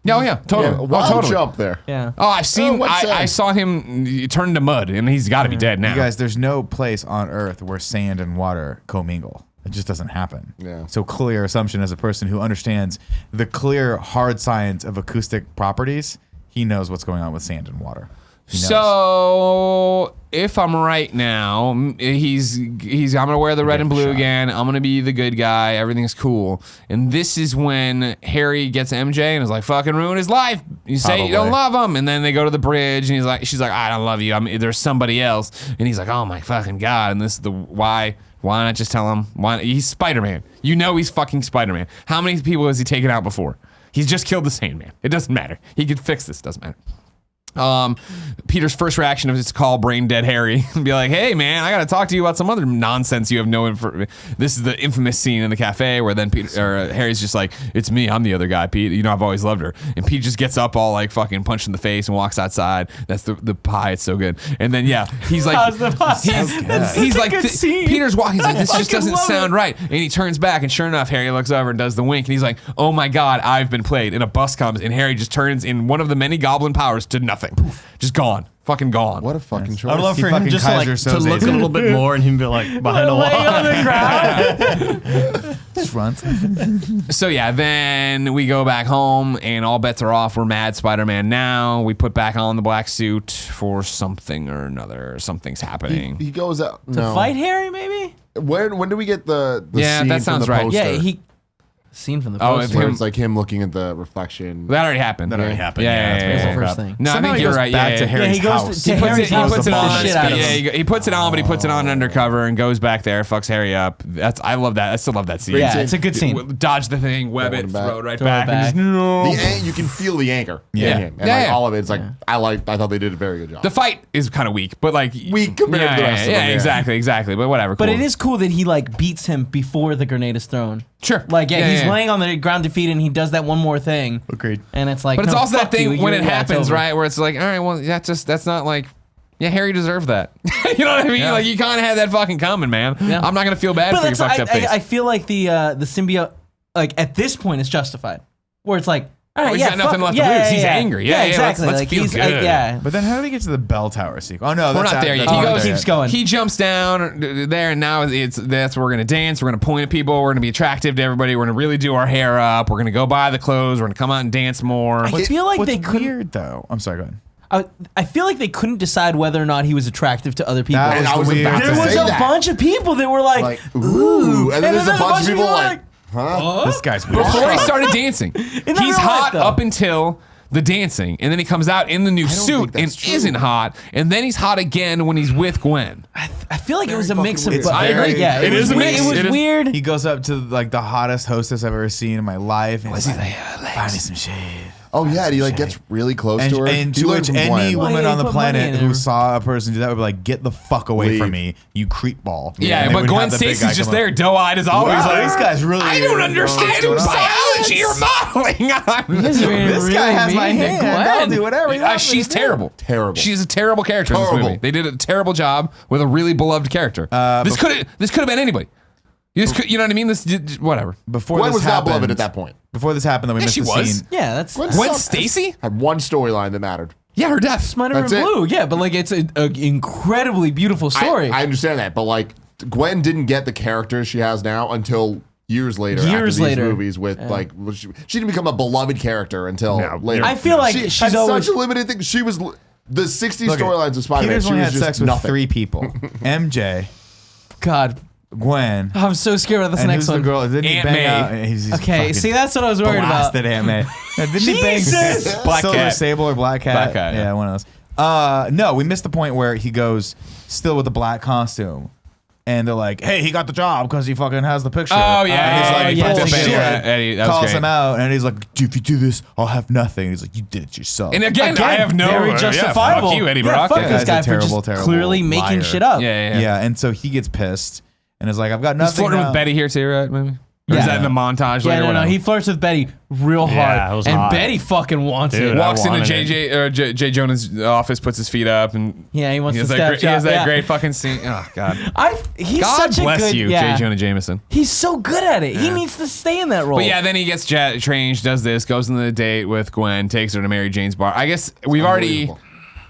Oh yeah, totally. Yeah, Oh, wild totally. jump there. Yeah. Oh, I've seen. what's that? I saw him turn to mud, and he's got to be dead now. You guys, there's no place on Earth where sand and water commingle. It just doesn't happen. Yeah. So clear assumption as a person who understands the clear hard science of acoustic properties, he knows what's going on with sand and water. He knows. So if I'm right now, he's I'm gonna wear the red and blue shot. again. I'm gonna be the good guy. Everything's cool. And this is when Harry gets MJ and is like, "Fucking ruin his life." You say you don't love him, and then they go to the bridge, and she's like, "I don't love you. There's somebody else." And he's like, "Oh my fucking god!" And this is the why. Why not just tell him? Why he's Spider-Man? You know he's fucking Spider-Man. How many people has he taken out before? He's just killed the Sandman. It doesn't matter. He could fix this. Doesn't matter. Peter's first reaction is to call brain dead Harry and be like, "Hey man, I gotta talk to you about some other nonsense you have no info." This is the infamous scene in the cafe where then Harry's just like, "It's me, I'm the other guy, Pete. You know I've always loved her." And Pete just gets up all like fucking punched in the face and walks outside. That's the pie. It's so good. And then he's like, How's the pie? he's like, good scene. Peter's walking. He's like, "This just fucking doesn't love sound it. right." And he turns back, and sure enough, Harry looks over and does the wink, and he's like, "Oh my god, I've been played." And a bus comes, and Harry just turns in one of the many goblin powers to nothing. Just gone. Fucking gone. What a fucking choice. I'd love He for him fucking just Kaiser to look a Soze. little bit more and him be like behind a wall. Laying on the ground. Just runs. So yeah, then we go back home and all bets are off. We're mad Spider-Man now. We put back on the black suit for something or another. Something's happening. He goes out To fight Harry, maybe? When do we get the Yeah, scene that sounds from the right. poster? Yeah, scene from the Oh, poster. where him- it's like him looking at the reflection. That already happened. That already happened. Yeah, that's yeah, what That's yeah, the woke first up. thing. No, I Somehow think he you're goes right. back Yeah, to yeah. Harry's he goes house. to Harry's He house puts and it beats on. the shit out of him. He puts it on, but he puts it on undercover and goes back there, fucks Harry up. I love that. I still love that scene. Yeah, it's a good scene. Dodge the thing, web Throw it, it back. throw it right Throw it back. And back. just, no. You can feel the anger Yeah. in him. And Yeah, like yeah. all of it, it's like, I thought they did a very good job. The fight is kind of weak, but like Weak compared to the rest of them, yeah. exactly. But whatever. But cool. it is cool that he like beats him before the grenade is thrown. Sure. Like he's laying on the ground defeated and he does that one more thing. Agreed. And it's like, But it's no, also that fuck you, thing when you're- it yeah, it's happens, over. right? Where it's like, all right, well, that's not like, yeah, Harry deserved that. You know what I mean? Yeah. Like you kind of had that fucking coming, man. Yeah. I'm not gonna feel bad But for your that's, fucked up face. I feel like the symbiote, like at this point, is justified. Where it's like, all right, he's yeah, got nothing fuck- left yeah, to lose. yeah, He's yeah. angry. Yeah, exactly. let's like feel he's good. yeah. But then how do we get to the bell tower sequence? Oh no, We're that's not there after- yet. oh, He we're goes, there. keeps going. He jumps down there, and now that's where we're gonna dance. We're gonna point at people. We're gonna be attractive to everybody. We're gonna really do our hair up. We're gonna go buy the clothes. We're gonna come out and dance more. I feel like What's they couldn't. weird though? I'm sorry, go ahead. I feel like they couldn't decide whether or not he was attractive to other people. That And I was weird. about to There was say a that. bunch of people that were like, Ooh. And then there's a bunch of people like, This guy's weird. Before he started dancing, he's real life, hot though? up until the dancing, and then he comes out in the new think suit and that's true. isn't hot, and then he's hot again when he's with Gwen. I feel like it was a mix of. weird. I agree. Yeah, It was is a weird. mix. It was It is- weird. He goes up to like the hottest hostess I've ever seen in my life, and he's like, "Find me some shade." oh yeah, and he like gets really close And, to her. and He to learned which from any Gwen. Well, woman yeah, on he the put money planet in who her. saw a person do that would be like, "Get the fuck away from Leave. me, you creep ball." Yeah, And they but would Gwen have the big guy Stacy's just come up. there, doe-eyed as always. Wow, like, this guy's really. I don't understand biology or modeling. This guy has my hand. I'll do whatever. you want me She's to do. terrible. Terrible. She's a terrible character in this Terrible. movie. They did a terrible job with a really beloved character. This could have been anybody. You know what I mean? Whatever. Before Gwen this was not happened, beloved at that point. Before this happened, then we Yeah, missed she the was. scene. Yeah, that's Gwen Gwen sucked. Stacy? Had one storyline that mattered. Yeah, her death. Spider-Man That's it. Blue. Yeah, but like it's an incredibly beautiful story. I understand that, but like Gwen didn't get the character she has now until years later. after Years these later. movies with like she didn't become a beloved character until later. I feel like she she's had always- such a limited thing. She was the 60s Look, storylines of Spider-Man. Peter's She only was had just sex with nothing. 3 people: MJ, God, Gwen, I'm so scared about this and next who's the one. girl? Didn't he Aunt bang May. out? He's Okay, fucking see, that's what I was worried about. blasted Aunt May. Didn't he bang Jesus! Black Silver Cat. Sable or Black Cat? Black Cat, yeah. Yeah, one of those. No, we missed the point where he goes still with the black costume. And they're like, "Hey, he got the job because he fucking has the picture." Oh, And yeah. he's like, yeah, "Fuck yeah, this yeah. shit." Eddie, that was Calls great. him out, and he's like, "If you do this, I'll have nothing." He's like, "You did it yourself." And again, I have no very yeah, justifiable. fuck you, Eddie Yeah, Brock. fuck Yeah. this Guy's guy a for terrible, just terrible clearly making liar. shit up. Yeah. And so he gets pissed and is like, "I've got He's nothing." flirting now." with Betty here too, right? Maybe. Or is Yeah. that in the montage Yeah, later? no, Whatever. he flirts with Betty real hard, Yeah, it was and hot. Betty fucking wants Dude, it. I walks into wanted J. Jonah's office, puts his feet up, and Yeah, he wants has to that step great, he has shot, that yeah. great fucking scene. Oh God, He's God such bless a good, you, yeah. J. Jonah Jameson. He's so good at it. He needs to stay in that role. But yeah, then he gets changed, does this, goes on the date with Gwen, takes her to Mary Jane's bar. I guess we've already. Unbelievable.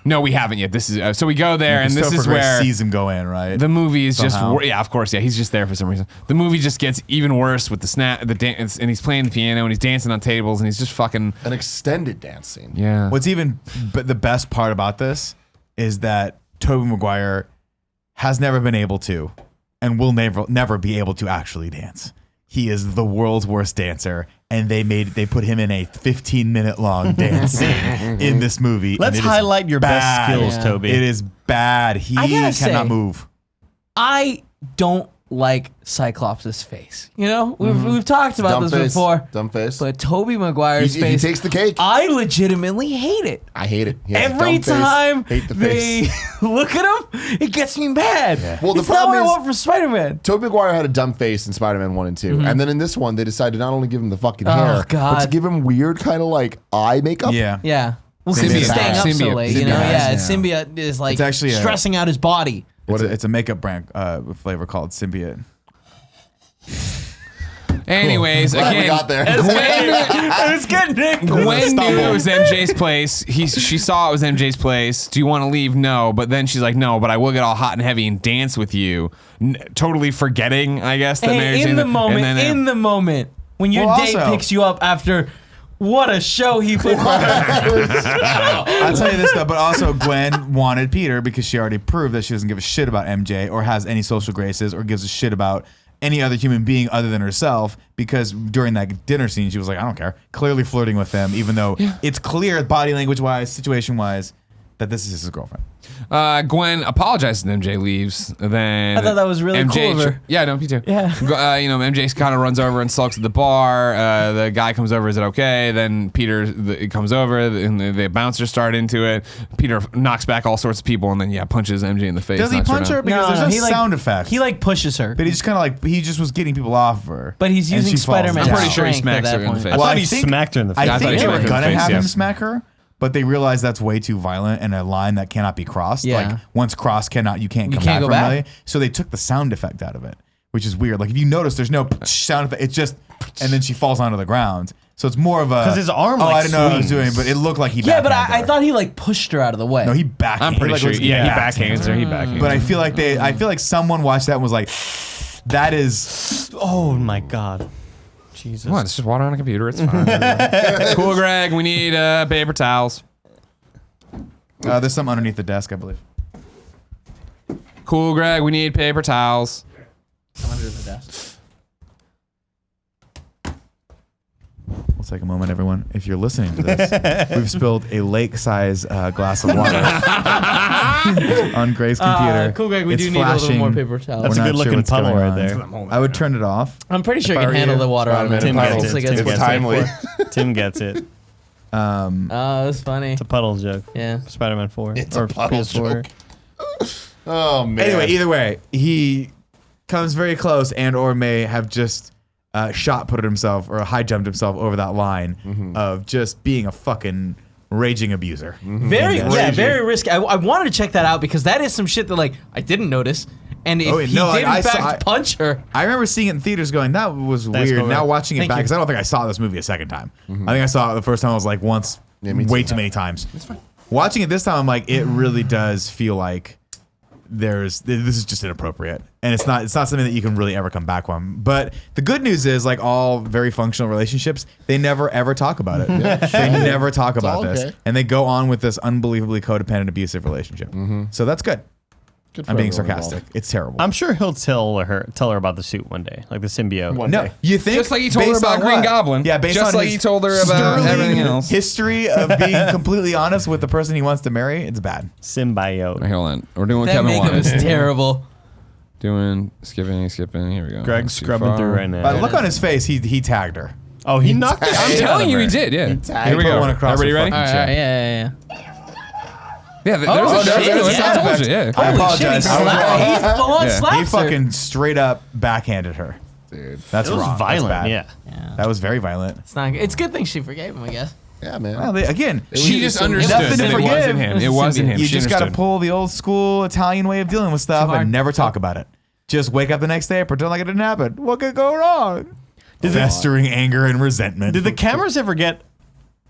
No, we haven't yet. This is so we go there, and this is Christopher Grace where sees him go in, right? the movie is just Somehow. yeah, of course, yeah. He's just there for some reason. The movie just gets even worse with the dance, and he's playing the piano and he's dancing on tables and he's just fucking An extended dance scene. yeah. What's even the best part about this is that Tobey Maguire has never been able to, and will never be able to actually dance. He is the world's worst dancer, and they put him in a 15-minute long dance scene in this movie. Let's and it is highlight your best bad. skills, Yeah. Toby. It is bad. He I cannot gotta say- move. I don't like Cyclops' face. You know, we've talked about Dumb this face. before. Dumb face. But Tobey Maguire's he face, takes the cake. I legitimately hate it. I hate it. He has a Every dumb face. time Hate the they face. look at him, it gets me mad. Well, the it's not problem what I is- want from Spider-Man. Tobey Maguire had a dumb face in Spider-Man 1 and 2. And then in this one, they decided to not only give him the fucking hair, but to God. give him weird kind of like eye makeup. Yeah. Yeah. Well, 'cause Symbiote. he's staying up so Symbiote. late, you know? Symbiote. Yeah, Yeah. Symbiote is like It's actually a- stressing out his body. It's a makeup brand flavor called Symbiote. Anyways, Glad we again, got there. It's good, Nick. Gwen knew it was MJ's place. She saw it was MJ's place. Do you want to leave? No. But then she's like, no, but I will get all hot and heavy and dance with you. Totally forgetting, I guess, that Mary Jane. In the moment, when your date also- picks you up after what a show he put on. I'll tell you this though, but also Gwen wanted Peter because she already proved that she doesn't give a shit about MJ or has any social graces or gives a shit about any other human being other than herself, because during that dinner scene she was like, I don't care, clearly flirting with them, even though it's clear body language wise, situation wise, that this is his girlfriend. Gwen apologizes and MJ leaves. Then I thought that was really cool of her. Yeah, no, me too. Yeah. MJ kind of runs over and sulks at the bar. The guy comes over. Is it okay? Then Peter comes over, and the bouncers start into it. Peter knocks back all sorts of people, and then punches MJ in the face. Does he knocks punch her? down. Because there's he no sound effect. He pushes her. But he just kind of he just was getting people off of her. But he's and using she falls Spider-Man. I'm pretty sure he strength smacks at her that in the point. face. I Well, thought I he think- smacked her in the face. I I thought think he they were smacked her in gonna the face, have him yeah. smack her, but they realized that's way too violent and a line that cannot be crossed. Yeah. Like once crossed, you can't come can't back go from back. it. So they took the sound effect out of it, which is weird. Like if you notice, there's no sound effect. It's just, and then she falls onto the ground. So it's more of a 'Cause his arm, Oh, like, I didn't know what I was doing, swings. but it looked like he. Yeah, but backhanded I her. thought he pushed her out of the way. No, he backhanded. I'm pretty sure. He Yeah, he backhanded backhands her. He backhands. But I feel like someone watched that and was like, that is. Oh my god. Jesus. Come on, it's just water on a computer. It's fine. Cool, Greg. We need paper towels. There's some underneath the desk, I believe. Cool, Greg. We need paper towels. Under the desk. We'll take a moment, everyone. If you're listening to this, we've spilled a lake-size glass of water on Greg's computer. Cool, Greg. We It's do need a little flashing. more paper towels. That's a We're not good looking sure what's puddle going right on. there. I would turn it off. I'm pretty sure If you I can were handle you, the water on Spider-Man there. Tim puddle. gets Looks it. like Tim it's gets timely. it. Tim gets it. Um, Oh, that's funny. It's a puddle joke. Yeah. Spider-Man 4. It's or a puddle PS4. joke. Oh man. anyway, either way, he comes very close and or may have just shot put himself or high jumped himself over that line of just being a fucking raging abuser. Very risky. I wanted to check that out because that is some shit that I didn't notice. And if he did in fact punch her, I remember seeing it in theaters going, that was Thanks, weird. Colbert. Now watching it Thank back, you. because I don't think I saw this movie a second time. I think I saw it the first time I was like once, Yeah, me way too. too many times. It's fine. Watching it this time, I'm like, it really does feel like this is just inappropriate. And it's not something that you can really ever come back from. But the good news is, like all very functional relationships, they never ever talk about it. They never talk about all this. okay. And they go on with this unbelievably codependent, abusive relationship. So that's good. Good for I'm being everyone sarcastic. involved. It's terrible. I'm sure he'll tell her about the suit one day, like the symbiote. One No, day. you think Just like he told her based about on Green what? Goblin. Yeah, based Just on like his he told her about sterling everything else. history of being completely honest with the person he wants to marry. It's bad. Symbiote. Hey, hold on. We're doing what that Kevin makeup wanted. is terrible. Doing skipping. Here we go. Greg's Too scrubbing far. through right By now. the look on his face, he tagged her. Oh, he knocked the I'm shit out telling of you, her. he did. Yeah. tagged Here we Put go. one across Everybody her ready? fucking All right, check. yeah. Yeah. There's Oh, a shit, there's yeah. I told you. Yeah. I Holy shit, apologize. he I was wrong. He's full on Yeah. slaps He her. fucking straight up backhanded her. Dude. That's It was wrong. violent. That's bad. Yeah. Yeah. That was very violent. It's not. It's a good thing she forgave him, I guess. Yeah, man. Well, again, She just understood nothing to that it forgive. wasn't him. It wasn't him. you She just got to understood. pull the old school Italian way of dealing with stuff Too hard. and never talk about it. Just wake up the next day, pretend like it didn't happen. What could go wrong? Festering anger and resentment. Did the cameras ever get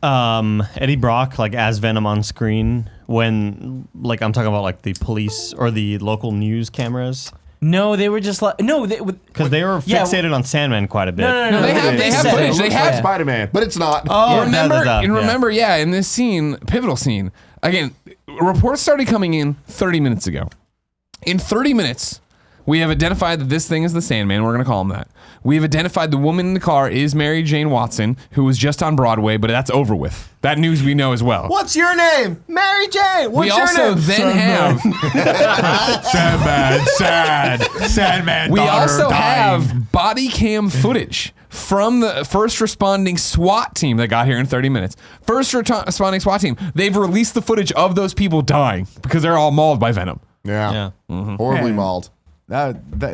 Eddie Brock like as Venom on screen when like I'm talking about like the police or the local news cameras? No, they were just like Because they were Yeah, fixated on Sandman quite a bit. No. They have said footage. it They looks have like Spider-Man, but it's not. Oh, remember, in this scene, pivotal scene, again, reports started coming in 30 minutes ago. In 30 minutes, we have identified that this thing is the Sandman. We're going to call him that. We have identified the woman in the car is Mary Jane Watson, who was just on Broadway, but that's over with. That news we know as well. What's your name? Mary Jane. What's We your also name? then have Sandman. we daughter also dying. have body cam footage from the first responding SWAT team that got here in 30 minutes. First responding SWAT team. They've released the footage of those people dying because they're all mauled by Venom. Yeah. Yeah. Horribly Man. mauled.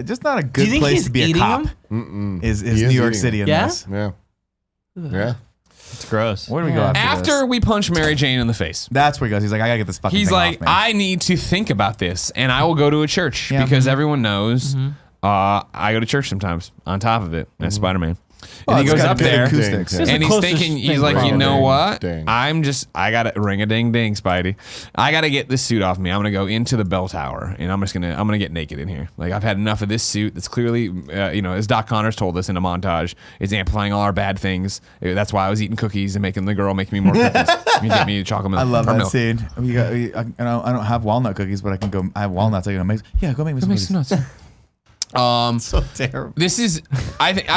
Just not a Do good you think place he's to be a eating cop. them? Is He is New York eating City in Yeah? this? Yeah. Yeah. It's gross. Where do we go after this? After we punch Mary Jane in the face. That's where he goes. He's like, I gotta get this fucking He's thing like, off me. I need to think about this, and I will go to a church Yeah. because everyone knows I go to church sometimes. On top of it, as Spider-Man, And he it's goes got up good there, acoustics. Ding, ding. and he's closest thinking, thing he's like, to you it. know Ding, what? ding. I got to ring a ding ding, Spidey. I got to get this suit off me. I'm gonna go into the bell tower, and I'm gonna get naked in here. Like I've had enough of this suit. That's clearly, as Doc Connors told us in a montage, is amplifying all our bad things. That's why I was eating cookies and making the girl make me more cookies. And get me chocolate milk. I love or that milk. scene. I don't have walnut cookies, but I can go. I have walnuts. I can make. Yeah, go make me some Make cookies. some nuts. So terrible. This is, I think,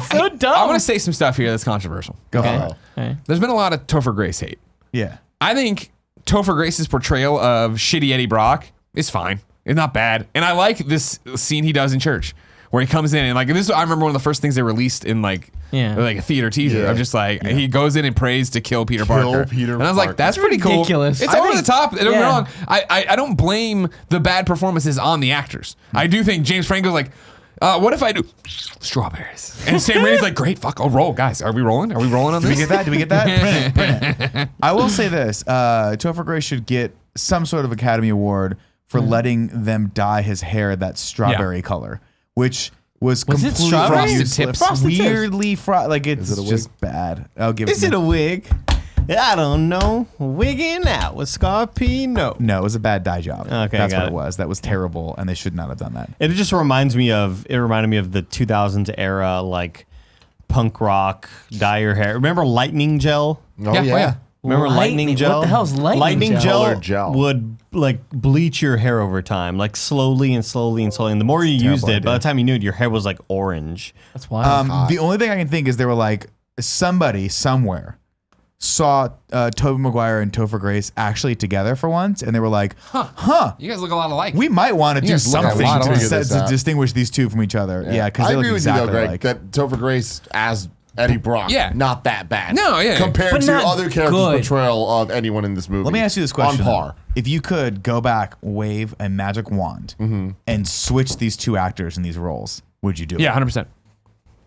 so dumb. I want to say some stuff here that's controversial. Go Okay. for it. Okay. There's been a lot of Topher Grace hate. Yeah. I think Topher Grace's portrayal of shitty Eddie Brock is fine. It's not bad. And I like this scene he does in church where he comes in and like this. I remember one of the first things they released in like a theater teaser. Yeah. I'm just like he goes in and prays to kill Peter Parker. Peter and I was Parker. like, that's pretty cool. Ridiculous. It's I over think- the top. Don't get me yeah. wrong. I don't blame the bad performances on the actors. I do think James Franco's like, what if I do strawberries? And Sam Raimi's like, great, fuck, I'll roll, guys. Are we rolling? Are we rolling on Did we this? get that? Did we get that? Print it. I will say this: Topher Grace should get some sort of Academy Award for letting them dye his hair that strawberry color, which was it completely strawberry? useless, Frosted tips. Frosted tips. weirdly like it's it a wig? just bad. I'll give Is it. it a wig? I don't know. Wigging out with Scarpino. No, it was a bad dye job. Okay, that's got what it. it was. That was terrible, and they should not have done that. It just reminded me of the 2000s era, like punk rock, dye your hair. Remember lightning gel? Oh, Yeah, yeah. oh, yeah. Remember lightning gel? What the hell's lightning gel? Colored gel. would like bleach your hair over time, like slowly and slowly and slowly. And the more you used it, by the time you knew it, your hair was like orange. That's wild. The only thing I can think is they were like somebody somewhere saw Tobey Maguire and Topher Grace actually together for once, and they were like, "Huh, You guys look a lot alike. we might want to do guys look a something lot to, alike. to distinguish these two from each other." Yeah, because I they look agree with exactly you though, Greg, like. that Topher Grace as Eddie Brock, Yeah. not that bad. No, yeah. Compared But to not other characters' good. portrayal of anyone in this movie. Let me ask you this question: On par. though. If you could go back, wave a magic wand, and switch these two actors in these roles, would you do it? Yeah, 100%.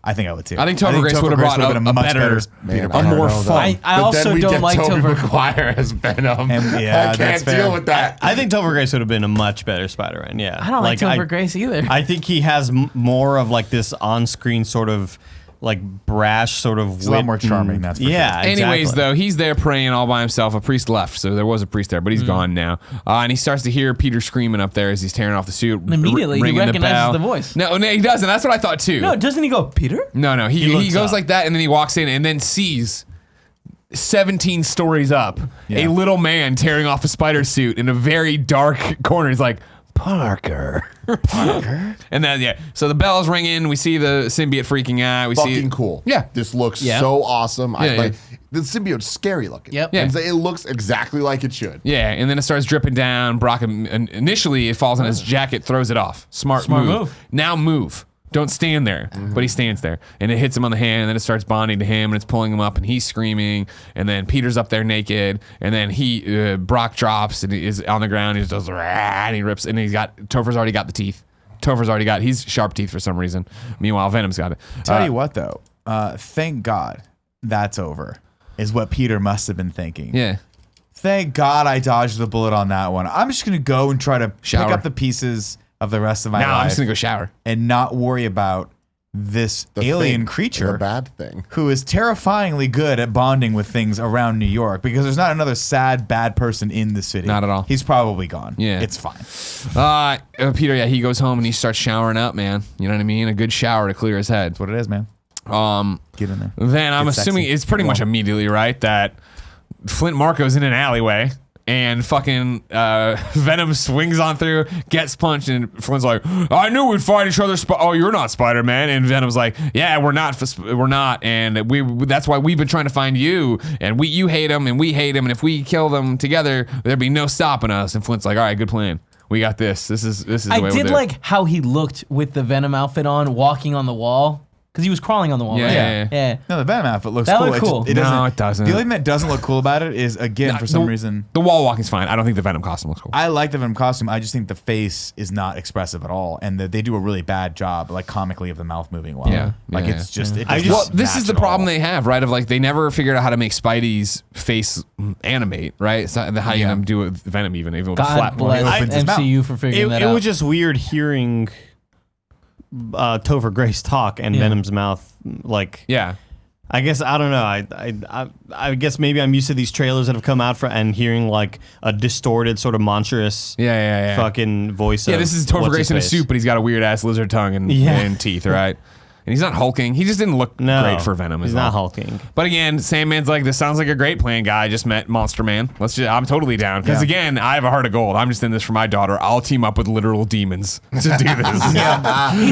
I think I would too. I think Topher Grace would have brought would've been a much better, Man, a I don't more know, though. fun. I But also then we don't get like Tobey Topher. Maguire as Venom. Yeah, I that's can't fair. deal with that. I think Topher Grace would have been a much better Spider-Man. Yeah, I don't like Topher Grace either. I think he has more of like this on-screen sort of like brash sort of. He's a lot wit more charming, and- that's for yeah. sure. Anyways, exactly. though, he's there praying all by himself. A priest left, so there was a priest there, but he's gone now. And he starts to hear Peter screaming up there as he's tearing off the suit. Immediately, he ringing recognizes bell. the voice. No, he doesn't. That's what I thought too. No, doesn't he go, Peter? No, he looks goes up. like that, and then he walks in and then sees 17 stories up Yeah. a little man tearing off a spider suit in a very dark corner. He's like, Parker. And then, yeah. So the bell's ringing. We see the symbiote freaking out. We see Fucking cool. Yeah. This looks Yeah. so awesome. I Yeah, like the symbiote's scary looking. Yep. Yeah. And it looks exactly like it should. Yeah, and then it starts dripping down. Brock initially it falls on his jacket, throws it off. Smart move. Now move. Don't stand there. But he stands there, and it hits him on the hand, and then it starts bonding to him, and it's pulling him up, and he's screaming, and then Peter's up there naked, and then Brock drops and he is on the ground. He just does, "Rah," and he rips, and Topher's already got the teeth. He's sharp teeth for some reason. Meanwhile, Venom's got it. Tell you what, though, thank God that's over. Is what Peter must have been thinking. Yeah. Thank God I dodged the bullet on that one. I'm just gonna go and try to Shower. pick up the pieces of the rest of my Now life I'm just gonna go shower. and not worry about this The alien thing, creature The bad thing. who is terrifyingly good at bonding with things around New York, because there's not another sad, bad person in the city. Not at all. He's probably gone. Yeah. It's fine. Peter, yeah, he goes home and he starts showering up, man. You know what I mean? A good shower to clear his head. That's what it is, man. Get in there. Then I'm Get assuming sexy. it's pretty Get much warm. immediately, right, that Flint Marco's in an alleyway and fucking Venom swings on through, gets punched, and Flint's like, I knew we'd fight each other. Oh, you're not Spider-Man. And Venom's like, yeah, we're not, and that's why we've been trying to find you, and you hate him, and we hate him, and if we kill them together, there'd be no stopping us. And Flint's like, all right, good plan. We got this. This is the way I we'll did do it. like how he looked with the Venom outfit on, walking on the wall. Because he was crawling on the wall, Yeah, right? yeah. No, the Venom outfit looks That cool. looked cool. It No, doesn't, it doesn't. The only thing that doesn't look cool about it is, again, for some reason, The wall walking's fine. I don't think the Venom costume looks cool. I like the Venom costume. I just think the face is not expressive at all, and that they do a really bad job, like comically, of the mouth moving well. Yeah. Like Yeah. it's just. It I does just- not This match is the at all. problem they have, right? Of like they never figured out how to make Spidey's face animate, right? It's not how you gonna do it with Venom, even with a God flat bless opens his mouth. MCU for figuring that It out. was just weird hearing Topher Grace talk and Venom's mouth, like Yeah. I guess I don't know. I guess maybe I'm used to these trailers that have come out and hearing like a distorted sort of monstrous Yeah. fucking voice. Yeah, of this is Topher Grace in a suit, but he's got a weird ass lizard tongue and teeth, right? And he's not hulking. He just didn't look great for Venom. He's not hulking. But again, Sandman's like, this sounds like a great plan, guy. I just met Monster Man. I'm totally down. Because again, I have a heart of gold. I'm just in this for my daughter. I'll team up with literal demons to do this. He's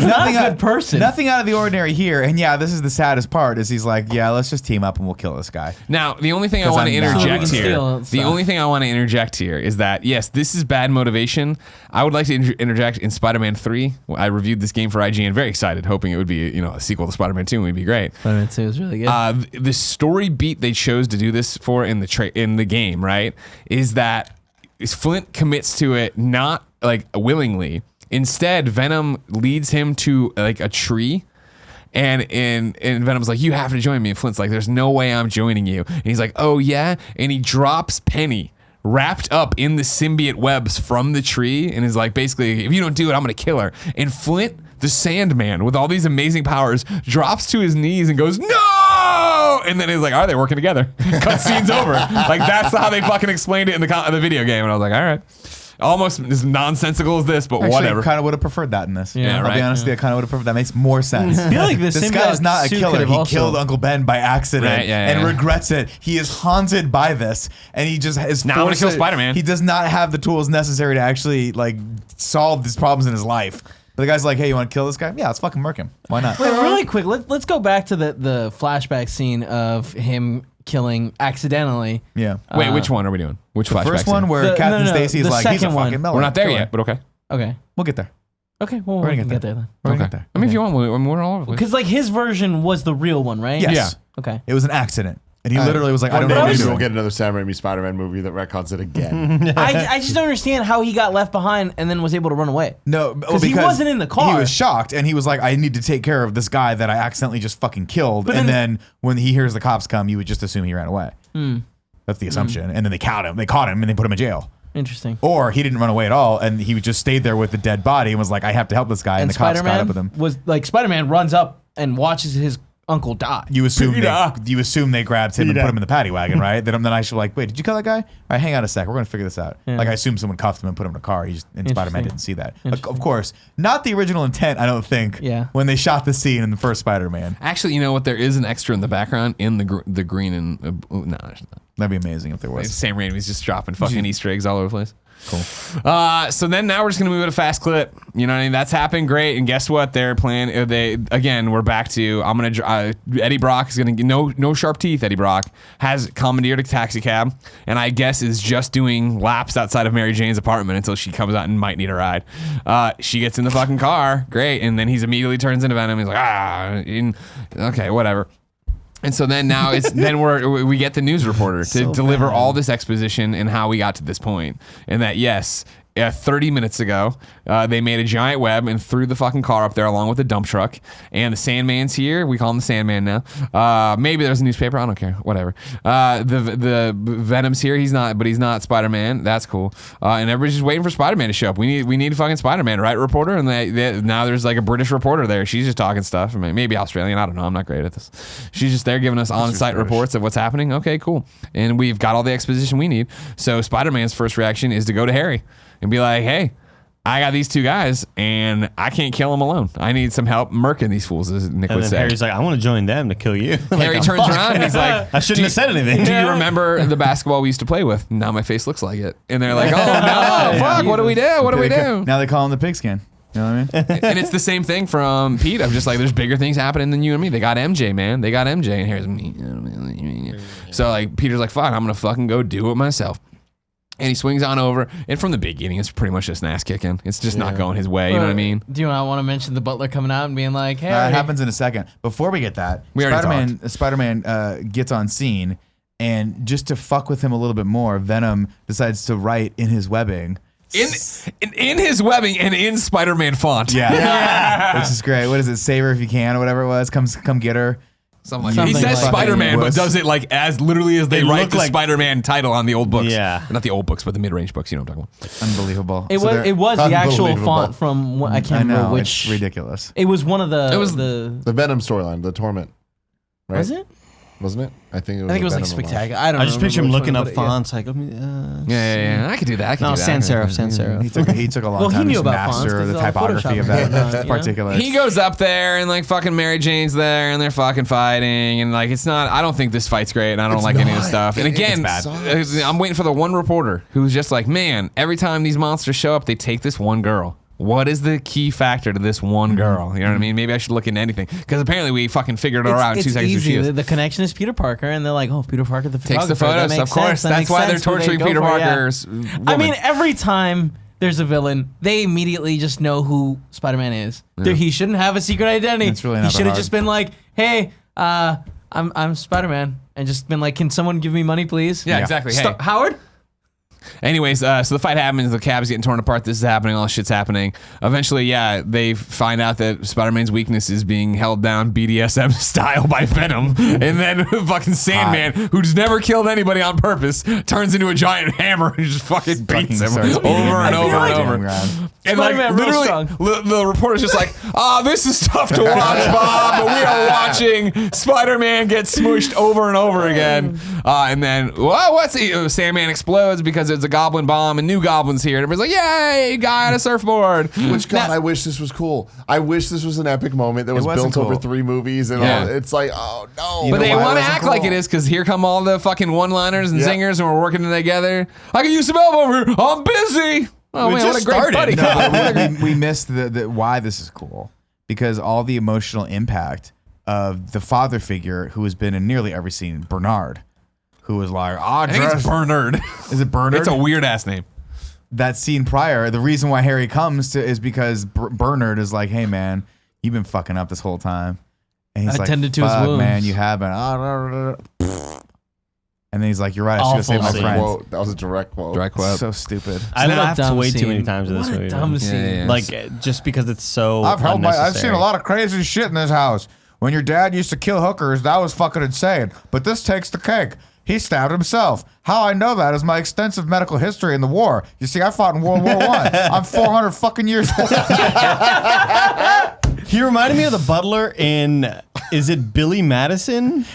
not a good person. Nothing out of the ordinary here. And yeah, this is the saddest part is he's like, yeah, let's just team up and we'll kill this guy. Now, the only thing I want to I'm down. interject So we can here, steal the stuff. only thing I want to interject here is that, yes, this is bad motivation. I would like to interject in Spider-Man 3. I reviewed this game for IGN, very excited, hoping it would be, a sequel to Spider-Man 2 would be great. Spider-Man 2 is really good. The story beat they chose to do this for in the game, right, is that Flint commits to it not like willingly. Instead, Venom leads him to like a tree. And Venom's like, you have to join me. And Flint's like, there's no way I'm joining you. And he's like, oh yeah. And he drops Penny wrapped up in the symbiote webs from the tree and is like, basically, if you don't do it, I'm going to kill her. And Flint, the Sandman, with all these amazing powers, drops to his knees and goes, no! And then he's like, all right, they're working together. Cutscene's over. Like, that's how they fucking explained it in the video game. And I was like, all right. Almost as nonsensical as this, but Actually, whatever. I kind of would have preferred that in this. Yeah, I'll right. be honest, I kind of would have preferred that. Makes more sense. I feel like This symbiote guy's not a suit killer. could have He also- killed Uncle Ben by accident Right, yeah, and yeah. regrets it. He is haunted by this, and he just is. Now I'm gonna kill forced- Spider-Man. He does not have the tools necessary to actually like solve these problems in his life. But the guy's like, "Hey, you want to kill this guy? Yeah, let's fucking murk him. Why not?" Wait, really quick. Let's go back to the flashback scene of him killing accidentally. Yeah. Wait, which one are we doing? Which The flashback first scene? one where Captain no, Stacy is the like, "He's a second one. fucking melon." We're not there Kill him. yet, but okay. Okay. We'll get there. Okay. Well, We're we gonna can get get there. there then. We're gonna Okay. get there. I mean, if you want, we're all over the place. Because like his version was the real one, right? Yes. Yeah. Okay. It was an accident, and he literally was like, "I One don't know day what maybe I'm we'll doing." get another Sam Raimi Spider-Man movie that retcons it again. I just don't understand how he got left behind and then was able to run away. No, Because he wasn't in the car. He was shocked, and he was like, "I need to take care of this guy that I accidentally just fucking killed." But And then- then when he hears the cops come, you would just assume he ran away. That's the assumption. And then they caught him. They caught him, and they put him in jail. Interesting. Or he didn't run away at all, and he just stayed there with the dead body and was like, "I have to help this guy." And, And the cops caught Spider-Man up with him. was like Spider-Man runs up and watches his uncle die. You assume Peter. they grabbed him and Peter. put him in the paddy wagon, right? Then I should like, wait, did you kill that guy? All right, hang on a sec. We're gonna figure this out. Yeah. Like I assume someone cuffed him and put him in a car. And Spider-Man Interesting. didn't see that. Interesting. Of course, not the original intent. I don't think. Yeah. When they shot the scene in the first Spider-Man, Actually, you know what? There is an extra in the background in the green and no, there's not. that'd be amazing if there was. Sam Raimi's just dropping fucking Easter eggs all over the place. Cool. So then now we're just gonna move at a fast clip. You know what I mean? That's happened great. And guess what? They're playing. We're back to. I'm gonna. Eddie Brock is gonna no sharp teeth. Eddie Brock has commandeered a taxi cab, and I guess is just doing laps outside of Mary Jane's apartment until she comes out and might need a ride. She gets in the fucking car, great, and then he's immediately turns into Venom. He's like, okay, whatever. And so then now we get the news reporter to deliver all this exposition and how we got to this point. And that, yes, 30 minutes ago, they made a giant web and threw the fucking car up there along with the dump truck. And the Sandman's here. We call him the Sandman now. Maybe there's a newspaper. I don't care. Whatever. The Venom's here. He's not Spider-Man. That's cool. And everybody's just waiting for Spider-Man to show up. We need fucking Spider-Man, right, reporter? And now there's like a British reporter there. She's just talking stuff. I mean, maybe Australian. I don't know. I'm not great at this. She's just there giving us on-site reports of what's happening. Okay, cool. And we've got all the exposition we need. So Spider-Man's first reaction is to go to Harry and be like, hey, I got these two guys, and I can't kill them alone. I need some help murking these fools, as Nick And would then say. Harry's like, I want to join them to kill you. Harry turns around and he's like, I shouldn't have said anything. do you remember the basketball we used to play with? Now my face looks like it. And they're like, oh, no, fuck, what do we do? What do we do? Now they call him the pigskin. You know what I mean? And it's the same thing from Pete. I'm just like, there's bigger things happening than you and me. They got MJ, man. They got MJ, and here's me. So like, Peter's like, fine, I'm gonna fucking go do it myself. And he swings on over, and from the beginning, it's pretty much just an ass kicking. It's just not going his way. You know what I mean? Do you not want to mention the butler coming out and being like, hey, It happens in a second. Before we get that, We already Spider-Man gets on scene, and just to fuck with him a little bit more, Venom decides to write in his webbing. In his webbing and in Spider-Man font. Yeah. Which is great. What is it? Save her if you can, or whatever it was. Come get her. Something like that. He Something says like Spider-Man, that. but does it like as literally as they It write looked the like- Spider-Man title on the old books. Yeah. Not the old books, but the mid-range books. You know what I'm talking about. Unbelievable. It So was they're- it was the actual Unbelievable. font from what, I I can't remember know, which. it's ridiculous. It was one of the. It was the. The Venom storyline, the Torment. Right? Was it? Wasn't it? I think it was. I think it was a like Venom homage. spectacular. I don't. I just remember picture him which looking one, up but yeah. fonts like, Yeah. I could do that. I could no, do that. sans serif, sans serif. He took a long Well, he time knew to about fonts master 'cause the it's all typography of Photoshop that and whatnot, you know? particular. He goes up there and like fucking Mary Jane's there and they're fucking fighting and like it's not. I don't think this fight's great and I don't It's like any of the not. stuff. And again, It's bad. I'm waiting for the one reporter who's just like, man, every time these monsters show up, they take this one girl. What is the key factor to this one girl? You know what I mean? Maybe I should look into anything because apparently we fucking figured her out in 2 seconds. Who she easy. is. The connection is Peter Parker, and they're like, "Oh, Peter Parker, the Takes the photographer." That photos, makes of course. sense. That That's makes why they're sense who they torturing go Peter for, yeah. Parker's. I mean, woman. every time there's a villain, they immediately just know who Spider-Man is. He shouldn't have a secret identity. It's really he not that should have hard. just been like, "Hey, I'm Spider-Man," and just been like, "Can someone give me money, please?" Yeah, exactly. Hey. Howard. Anyways, so the fight happens. The cab's getting torn apart. This is happening. All this shit's happening. Eventually, yeah, they find out that Spider-Man's weakness is being held down BDSM style by Venom. And then fucking Sandman, who's never killed anybody on purpose, turns into a giant hammer and just fucking beats him starts over beating him and like over and a over. ground. And like Spider-Man real literally, strong. the reporter's just like, this is tough to watch, Bob, but we are watching Spider-Man get smushed over and over again. And then, what's he? Sandman explodes because there's a goblin bomb and new goblins here. And everybody's like, yay, guy on a surfboard. Which God, I wish this was cool. I wish this was an epic moment that was wasn't built over cool. 3 movies, and Yeah. all. It's like, oh no. But know they why it want to wasn't act like cool? it is because here come all the fucking one-liners and Yeah. zingers and we're working together. I can use some help over here. I'm busy. Oh, We man, what just a great started. buddy. No, but we missed the why this is cool because all the emotional impact of the father figure who has been in nearly every scene, Bernard, who was like, I think it's Bernard. Is it Bernard? It's a weird-ass name. That scene prior, the reason why Harry comes to is because Bernard is like, hey man, you've been fucking up this whole time. And he's I like, tended to his fuck, wounds. man, you haven't. And then he's like, you're right, I should have saved Awful my scene. friend. Quote. That was a direct quote. Direct quote. So stupid. I What a laughed dumb way too scene. many times in this What a movie. dumb man. scene. Yeah. Like just because it's so. I've seen unnecessary. a lot of crazy shit in this house. When your dad used to kill hookers, that was fucking insane. But this takes the cake. He stabbed himself. How I know that is my extensive medical history in the war. You see, I fought in World War I. I'm 400 fucking years old. He reminded me of the butler in. Is it Billy Madison?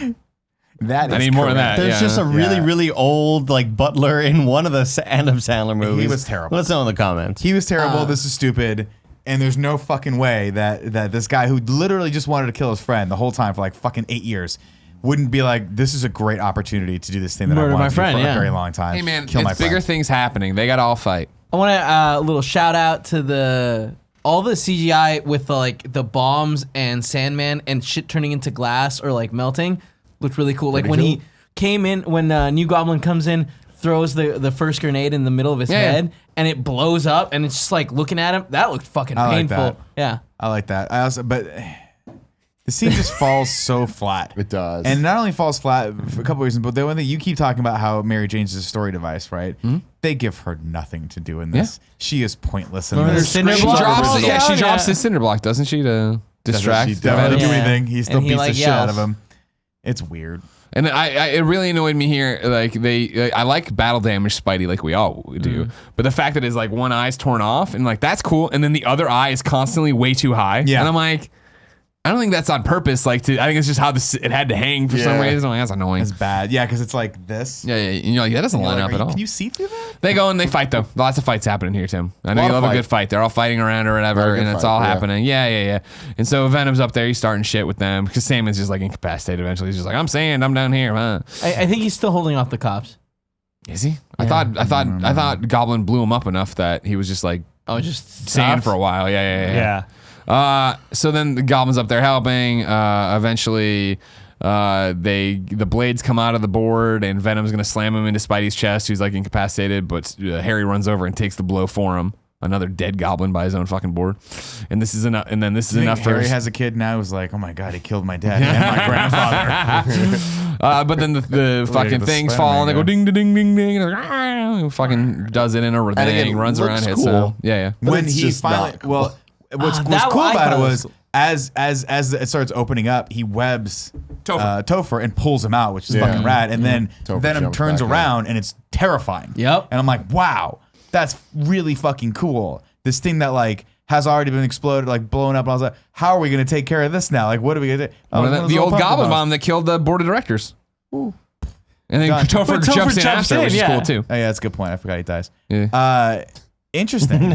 That I is need more of correct. that. There's yeah. just a really, Yeah. really old like butler in one of the Adam Sandler movies. was terrible. Let us know in the comments. He was terrible. This is stupid. And there's no fucking way that this guy who literally just wanted to kill his friend the whole time for like fucking 8 years wouldn't be like, this is a great opportunity to do this thing that Murder I my wanted to do friend, for yeah. a very long time. Hey, man, kill my it's bigger friend. things happening. They got to all fight. I want a little shout out to all the CGI with the bombs and Sandman and shit turning into glass or like melting looked really cool. Like when he came in, when New Goblin comes in, throws the first grenade in the middle of his Yeah. head and it blows up and it's just like looking at him. That looked fucking I like painful. that. Yeah. I like that. I also, but the scene just falls so flat. It does. And not only falls flat for a couple reasons, but the one thing you keep talking about how Mary Jane's a story device, right? They give her nothing to do in this. She is pointless in Remember this. Cinder She block? drops, Original. yeah, she Yeah. drops the cinder block, doesn't she, to distract? She doesn't do Yeah. anything. He still And he, beats like, the shit out yells. of him. It's weird. And it really annoyed me here. Like I like battle damage Spidey like we all do, but the fact that his like one eye's torn off and like that's cool, and then the other eye is constantly way too high. Yeah. And I'm like, I don't think that's on purpose. Like, I think it's just how it had to hang for some Yeah. reason. I'm like, that's annoying. It's bad. Yeah, because it's like this. Yeah. And you're like, that doesn't line up at all. Can you see through that? They go and they fight though. Lots of fights happening here, Tim. I know Lot you of love a fight. good fight. They're all fighting around or whatever, Lot of good and it's fight, all yeah. happening. Yeah. And so Venom's up there. He's starting shit with them because Sam is just like incapacitated. Eventually, he's just like, I'm sand. I'm down here. Huh? I think he's still holding off the cops. Is he? I thought Goblin blew him up enough that he was just like Oh, just sand stopped? for a while. Yeah. Yeah. So then the Goblin's up there helping. Eventually, the blades come out of the board, and Venom's gonna slam him into Spidey's chest, who's like incapacitated. But Harry runs over and takes the blow for him. Another dead Goblin by his own fucking board. And this is enough. And then this is I think enough for Harry has a kid now who's like, oh my god, he killed my dad and my grandfather. But then the fucking the things Spider-Man fall and they go guy. ding ding ding ding. And he fucking does it in a again, thing, runs looks around, hits cool. him. Yeah. But when it's he just finally, not cool. well, what's that cool I about it thought was was- as it starts opening up, he webs Topher and pulls him out, which is Yeah. fucking rad. And then Topher Venom jumps turns back in. around and it's terrifying. Yep. And I'm like, wow, that's really fucking cool. This thing that like has already been exploded, like blown up. And I was like, how are we gonna take care of this now? Like, what are we gonna do? Oh, One of one of the those old little goblin pumpkin bomb that killed the board of directors. And then Gotcha. Topher But Topher jumps in jumps after, in, which is yeah. cool too. Oh yeah, that's a good point. I forgot he dies. Yeah. Interesting,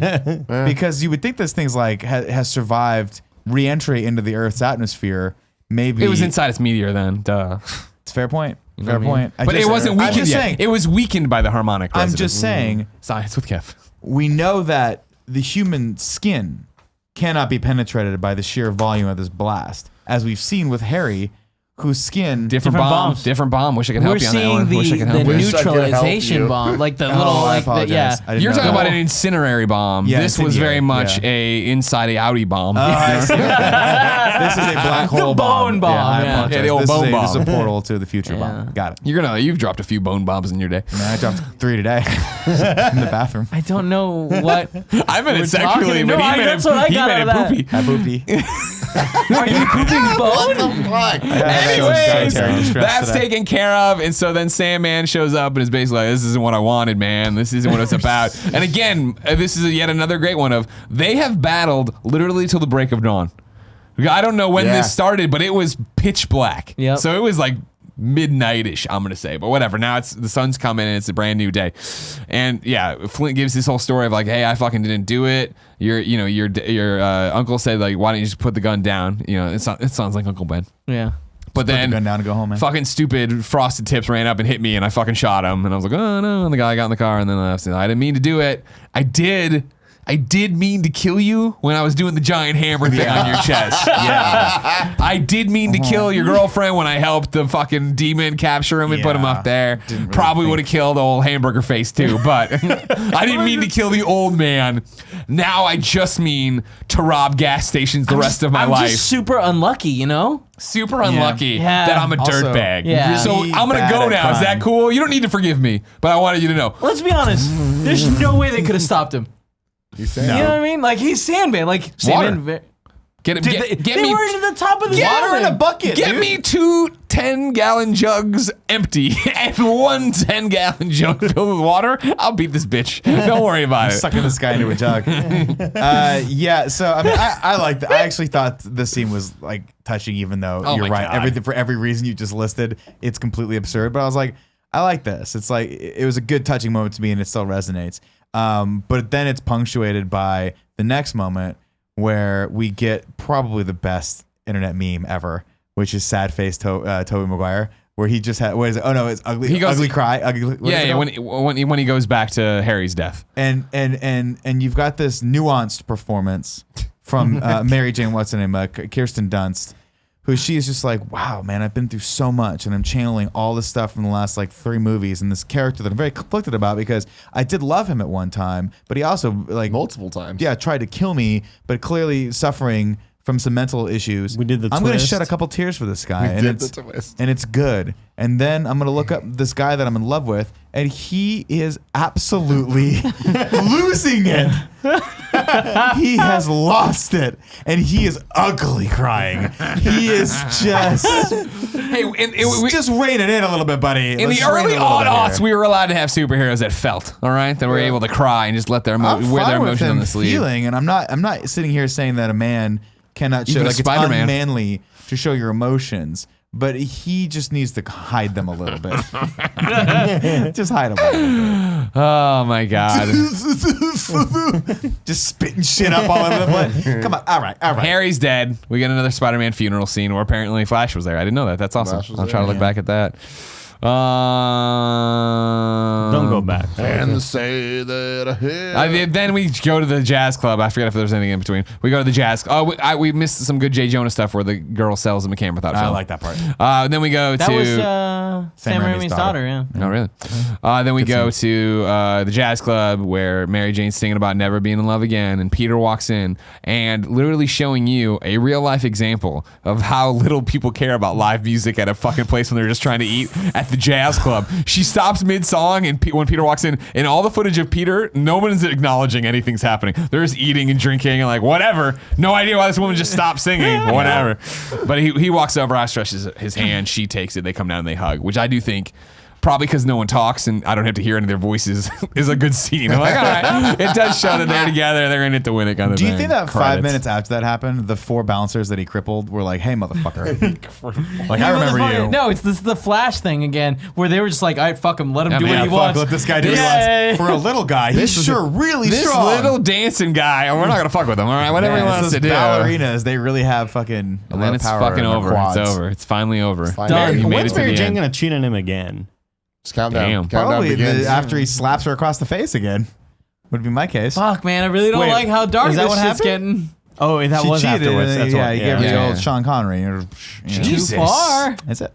because you would think this thing's like has survived re-entry into the Earth's atmosphere. Maybe It was inside its meteor then. Duh. It's a fair point. know Fair what I mean? point. But it wasn't I'm weakened just yet. saying. It was weakened by the harmonic I'm resonance. just saying. Science with Kev. We know that the human skin cannot be penetrated by the sheer volume of this blast, as we've seen with Harry, whose skin Different Different bomb. bombs. Different bomb. Wish I could We're help you on that seeing one. Wish I could the help you. Wish I could help neutralization you. bomb, like the Oh, little, I like the, apologize. yeah. I didn't You're know talking that. about an incendiary bomb. Yeah, This was very incendiary, much yeah. a inside-y outy bomb. I see. This is a black hole bone bomb, I yeah. apologize. Yeah, the old this bone This is a bomb. portal to the future Yeah. bomb. Got it. You've dropped a few bone bombs in your day. Man, I dropped 3 today in the bathroom. I don't know what. I meant We're it sexually, talking- but no, he meant that's what I he got meant out of it that. poopy. I boopy. Are you pooping bone? Fuck. Anyways, distress that's today. taken care of. And so then Sandman shows up and is basically like, this isn't what I wanted, man. This isn't what it's about. And again, this is yet another great one of, they have battled literally till the break of dawn. I don't know when Yeah. this started, but it was pitch black. Yep. So it was like midnight-ish, I'm gonna say, but whatever. Now it's the sun's coming and it's a brand new day. And yeah, Flint gives this whole story of like, hey, I fucking didn't do it. Your uncle said like, why don't you just put the gun down? It sounds like Uncle Ben. Yeah. But Put the then gun down and go home, man. fucking stupid Frosted Tips ran up and hit me and I fucking shot him and I was like, oh no, and the guy got in the car and then I said, I didn't mean to do it. I did mean to kill you when I was doing the giant hammer thing on your chest. Yeah. I did mean to kill your girlfriend when I helped the fucking demon capture him and put him Yeah. up there. Didn't really Probably think- would have killed old hamburger face too, but I didn't mean to kill the old man. Now I just mean to rob gas stations the rest of my I'm life. just super unlucky, you know? Super unlucky Yeah. that I'm a Also, dirtbag. Yeah. So really I'm gonna bad go at now. Is that crime. cool? You don't need to forgive me, but I wanted you to know. Let's be honest. There's no way they could have stopped him. He's saying. You know what I mean? Like, he's Sandman. Like, Sandman. Get him. Get they me. were to the top of the Water in a island. bucket. Get dude. me 2 10-gallon jugs empty and 1 10-gallon jug filled with water. I'll beat this bitch. Don't worry about it. Sucking this guy into a jug. Yeah, so I mean, I liked it. I actually thought the scene was like touching, even though Oh you're my right. God. Everything for every reason you just listed, it's completely absurd. But I was like, I like this. It's like it was a good touching moment to me, and it still resonates. But then it's punctuated by the next moment where we get probably the best internet meme ever, which is sad face Tobey Maguire, where he just had what is it? Oh no, it's ugly. He goes- ugly cry. Ugly. what is it Yeah, called? when he goes back to Harry's death. and you've got this nuanced performance from Mary Jane, what's her name, Kirsten Dunst, who she is just like, wow, man, I've been through so much, and I'm channeling all this stuff from the last like 3 movies, and this character that I'm very conflicted about because I did love him at one time, but he also like Multiple times. yeah, tried to kill me, but clearly suffering from some mental issues. We did the I'm gonna twist. shed a couple tears for this guy, We and did it's the twist. and it's good. And then I'm gonna look up this guy that I'm in love with, and he is absolutely losing it. He has lost it, and he is ugly crying. He is just Hey, just rein it in a little bit, buddy. in Let's the rein early it a little bit aughts, here. we were allowed to have superheroes that felt, all right? That were able to cry and just let their I'm wear their fine with emotions on him the sleeve. feeling, and I'm not sitting here saying that a man cannot show Even a like it's Spider-Man. unmanly to show your emotions, but he just needs to hide them a little bit. Just hide them a little Oh my god. bit. Just spitting shit up all over the place. Come on, all right. Harry's dead. We get another Spider-Man funeral scene where apparently Flash was there. I didn't know that. That's awesome. Flash was I'll try there, to look back at that. Don't go back. And say that ahead. Then we go to the jazz club. I forget if there's anything in between. We go to the jazz. Oh, we missed some good Jay Jonah stuff where the girl sells him a camera without I film. like that part. Then we go That to. was Sam Raimi's daughter, yeah. Oh, really? Then we go to the jazz club where Mary Jane's singing about never being in love again, and Peter walks in and literally showing you a real life example of how little people care about live music at a fucking place when they're just trying to eat. At the jazz club. She stops mid-song, and when Peter walks in, and all the footage of Peter, no one's acknowledging anything's happening. They're just eating and drinking and like, whatever. No idea why this woman just stopped singing. Whatever. But he walks over, I stretches his hand, she takes it, they come down and they hug, which I do think, probably because no one talks and I don't have to hear any of their voices, is a good scene. I'm like, all right, it does show that they're together. They're in it to win it kind of Do thing. you think that 5 Credits. minutes after that happened, the 4 bouncers that he crippled were like, "Hey, motherfucker!" Like I remember you. No, it's the Flash thing again, where they were just like, all right, fuck him, let him do what he Fuck, wants. let this guy do what he Yeah. wants. For a little guy, he's sure really This strong. little dancing guy, we're not gonna fuck with him. All right, whatever he Man, wants those to do. ballerinas, they really have fucking. And a lot then of it's power fucking in their over. quads. It's over. It's finally over. It's finally Done. over. You made it When's to Mary the Jane end. gonna cheat on him again? Just count down. Damn. Countdown Probably begins. after he slaps her across the face again. Would be my case. Fuck, man, I really don't Wait, like how dark is that this what shit's happened? getting. Oh, that She was cheated. afterwards. That's yeah, what, he gave her the Yeah. old Sean Connery. You know. Jesus. Too far. That's it.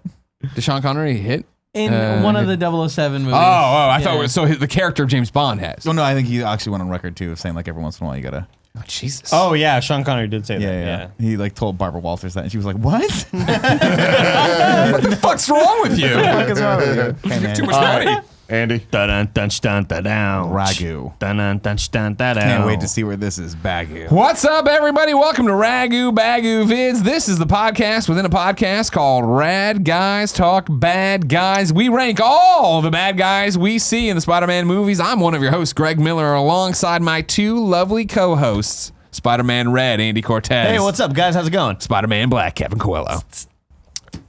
Did Sean Connery hit? In one of the 007 movies. I Yeah. thought it was, so the character of James Bond has. Well, no, I think he actually went on record too of saying like every once in a while you gotta. Oh, Jesus. Oh yeah, Sean Connery did say Yeah, that. yeah. He like told Barbara Walters that, and she was like, "What? What the fuck's wrong with you? What is wrong with you?" Hey, man. Too much money. Andy. Dun dun dun dun dun. Ragu. Dun dun dun dun dun. Can't wait to see where this is. Bagu. What's up, everybody? Welcome to Ragu Bagu Vids. This is the podcast within a podcast called Rad Guys Talk Bad Guys. We rank all the bad guys we see in the Spider-Man movies. I'm one of your hosts, Greg Miller, alongside my 2 lovely co-hosts, Spider-Man Red, Andy Cortez. Hey, what's up, guys? How's it going? Spider-Man Black, Kevin Coelho.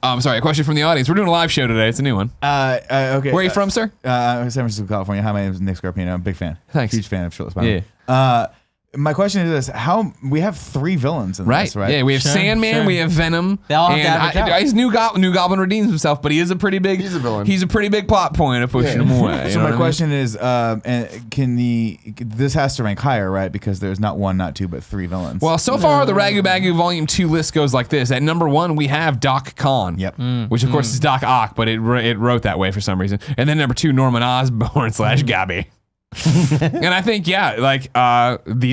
I'm sorry, a question from the audience. We're doing a live show today. It's a new one. Okay. Where are you from, sir? San Francisco, California. Hi, my name is Nick Scarpino. I'm a big fan. Thanks. Huge fan of Shirtless Spider-Man. My question is this: how we have 3 villains in this, right? Yeah, we have Sure, Sandman, sure. we have Venom. They all have to and have a job. he's New Goblin redeems himself, but he is a pretty big. He's a villain. He's a pretty big plot point of pushing him away. So my question is, this has to rank higher, right? Because there's not 1, not 2, but 3 villains. Well, so far the Ragu Bagu Volume 2 list goes like this. At number 1, we have Doc Conn. Yep. Which of course is Doc Ock, but it wrote that way for some reason. And then number 2, Norman Osborn / Gabby. And I think, these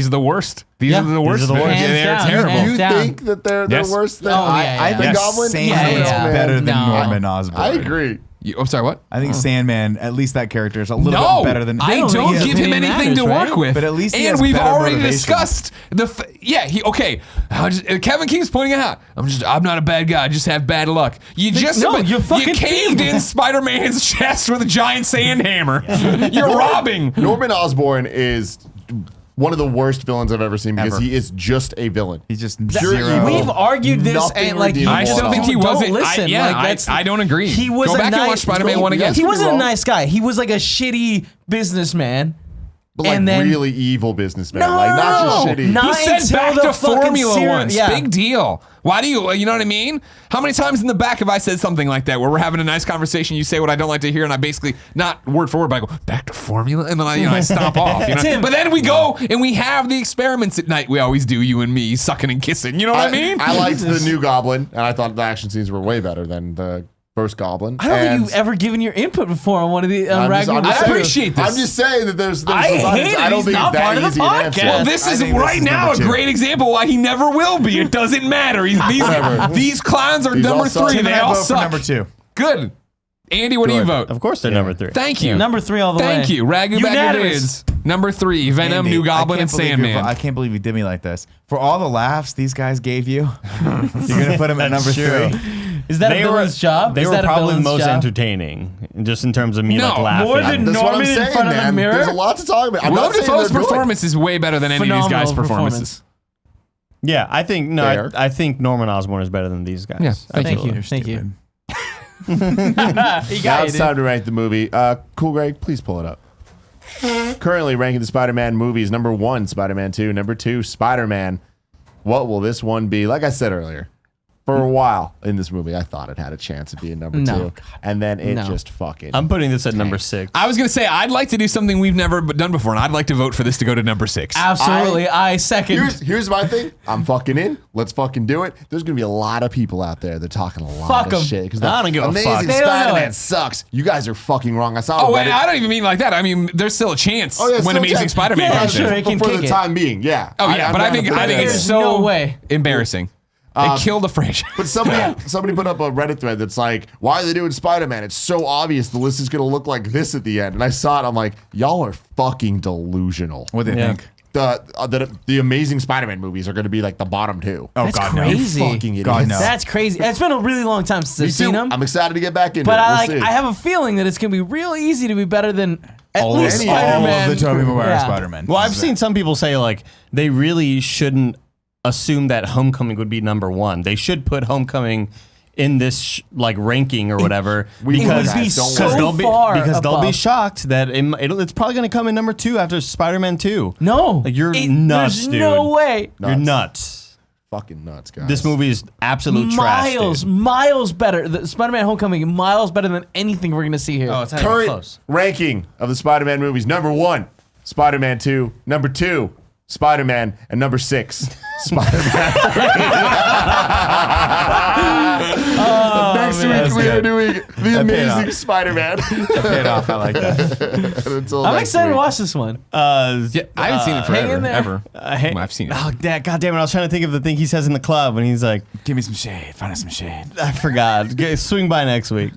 are the worst. These Yeah, are the these worst. are the worst. Yeah, they're Hands down. terrible. Hands You down. think that they're Yes. worse than Oh, yeah, I yeah. think Yes. Goblin? Sandman is Yeah. better than No. Norman Osborn. I agree. I'm sorry, what? I think Sandman, at least that character, is a little No, bit better than. they don't don't think give him it anything to matters, work right? with. But at least he and has we've better already motivation. discussed Kevin keeps pointing out. I'm not a bad guy. I just have bad luck. You fucking caved in Spider-Man's chest with a giant sand hammer. You're robbing. Norman Osborn is one of the worst villains I've ever seen because Ever. he is just a villain. He's just Pure zero. evil. We've argued this, Nothing and like, redeemable I still think he don't wasn't. Listen, I don't agree. He was Go a back and nice- watch Spider-Man 1 again. Yes. He Could be wasn't a wrong. nice guy. He was like a shitty businessman. But like and then- really evil businessman. No, like not just no, shitty. not He said until back the to fucking Formula series- once. yeah. Big deal. Why do you know what I mean? How many times in the back have I said something like that where we're having a nice conversation, you say what I don't like to hear, and I basically, not word for word, but I go, back to Formula? And then I stomp off. You know? Tim. But then we go and we have the experiments at night we always do, you and me, sucking and kissing. You know what I mean? I liked the new Goblin, and I thought the action scenes were way better than the first Goblin. I don't And think you've ever given your input before on one of the I'm just- Ragu. I'm just I saying- appreciate this. I'm just saying that there's I hate it. I don't He's think not it's part that of the easy an answer. podcast. Well, this I is think this right is now a number 2. great example why he never will be. It doesn't matter. These clowns are These all number suck. 3. Tim They and I all vote for suck. number 2. Good. Andy, what do you Good. vote? Of course, they're number 3. Thank you. Number 3 all the way. Thank you. Ragu Bagu Unanimous. Vids. Number 3, Venom, Andy, New Goblin, I and can't believe you're- Sandman. I can't believe you did me like this. For all the laughs these guys gave you, you're gonna put him at number true. 3. Is that a villain's job? They Is were that a probably villain's most job? entertaining, just in terms of me No, like laughing. more than That's what I'm Norman in saying, front of the man. mirror? There's a lot to talk about. I'm Willem not saying Dafoe's they're good. performance is way better than any of these guys' Phenomenal performances. Yeah, I think Fair. I think Norman Osborn is better than these guys. Yeah, Thank Absolutely. you. Thank you. Now it's time to rank the movie. Cool, Greg, please pull it up. Currently ranking the Spider-Man movies. Number 1, Spider-Man 2. Number 2, Spider-Man. What will this one be? Like I said earlier, for a while in this movie, I thought it had a chance of being number 2. No. And then it No. just fucking... I'm putting this at number 6. I was going to say, I'd like to do something we've never done before, and I'd like to vote for this to go to number 6. Absolutely. I second. Here's my thing. I'm fucking in. Let's fucking do it. There's gonna be a lot of people out there that are talking a lot Fuck of 'em. shit because I don't give a Amazing fuck. They don't know Spider-Man it. sucks. You guys are fucking wrong. I saw. Oh, a wait, Reddit- I don't even mean like that. I mean, there's still a chance Oh, yeah, when still Amazing chance. Spider-Man Yeah, comes sure. in. It can for kick the it. time being, yeah. Oh, yeah, but I think it's There's so no way. embarrassing. They killed the franchise. But somebody put up a Reddit thread that's like, why are they doing Spider-Man? It's so obvious the list is going to look like this at the end. And I saw it. I'm like, y'all are fucking delusional. What do they think? The Amazing Spider-Man movies are going to be like the bottom two. Oh, That's God, crazy. You fucking idiots. God, no. That's crazy. It's been a really long time since Me I've seen too. them. I'm excited to get back into But it. I We'll see. have a feeling that it's gonna be real easy to be better than at All least of Spider-Man. the Tobey Maguire Yeah. Spider-Man. Well, I've seen some people say like they really shouldn't assume that Homecoming would be number one. They should put Homecoming in this like ranking or whatever We because would be so they'll be far because they'll be above. shocked that it's probably going to come in number 2 after Spider-Man 2. No, Like, you're nuts, there's dude. no way. You're nuts. Fucking nuts, guys. This movie is absolute trash. Miles better. The Spider-Man Homecoming, miles better than anything we're gonna see here. Oh, it's not even Current close. ranking of the Spider-Man movies: number 1, Spider-Man 2; number 2, Spider-Man; and number 6, Spider-Man. Next week we are doing the Amazing Spider-Man. paid off. I like that. Until I'm next excited to week. watch this one. Yeah, I haven't seen it hang in forever, there. ever. Hey- I've seen it. Oh, God damn it. I was trying to think of the thing he says in the club when he's like, Give me some shade. Find us some shade. I forgot. Swing by next week.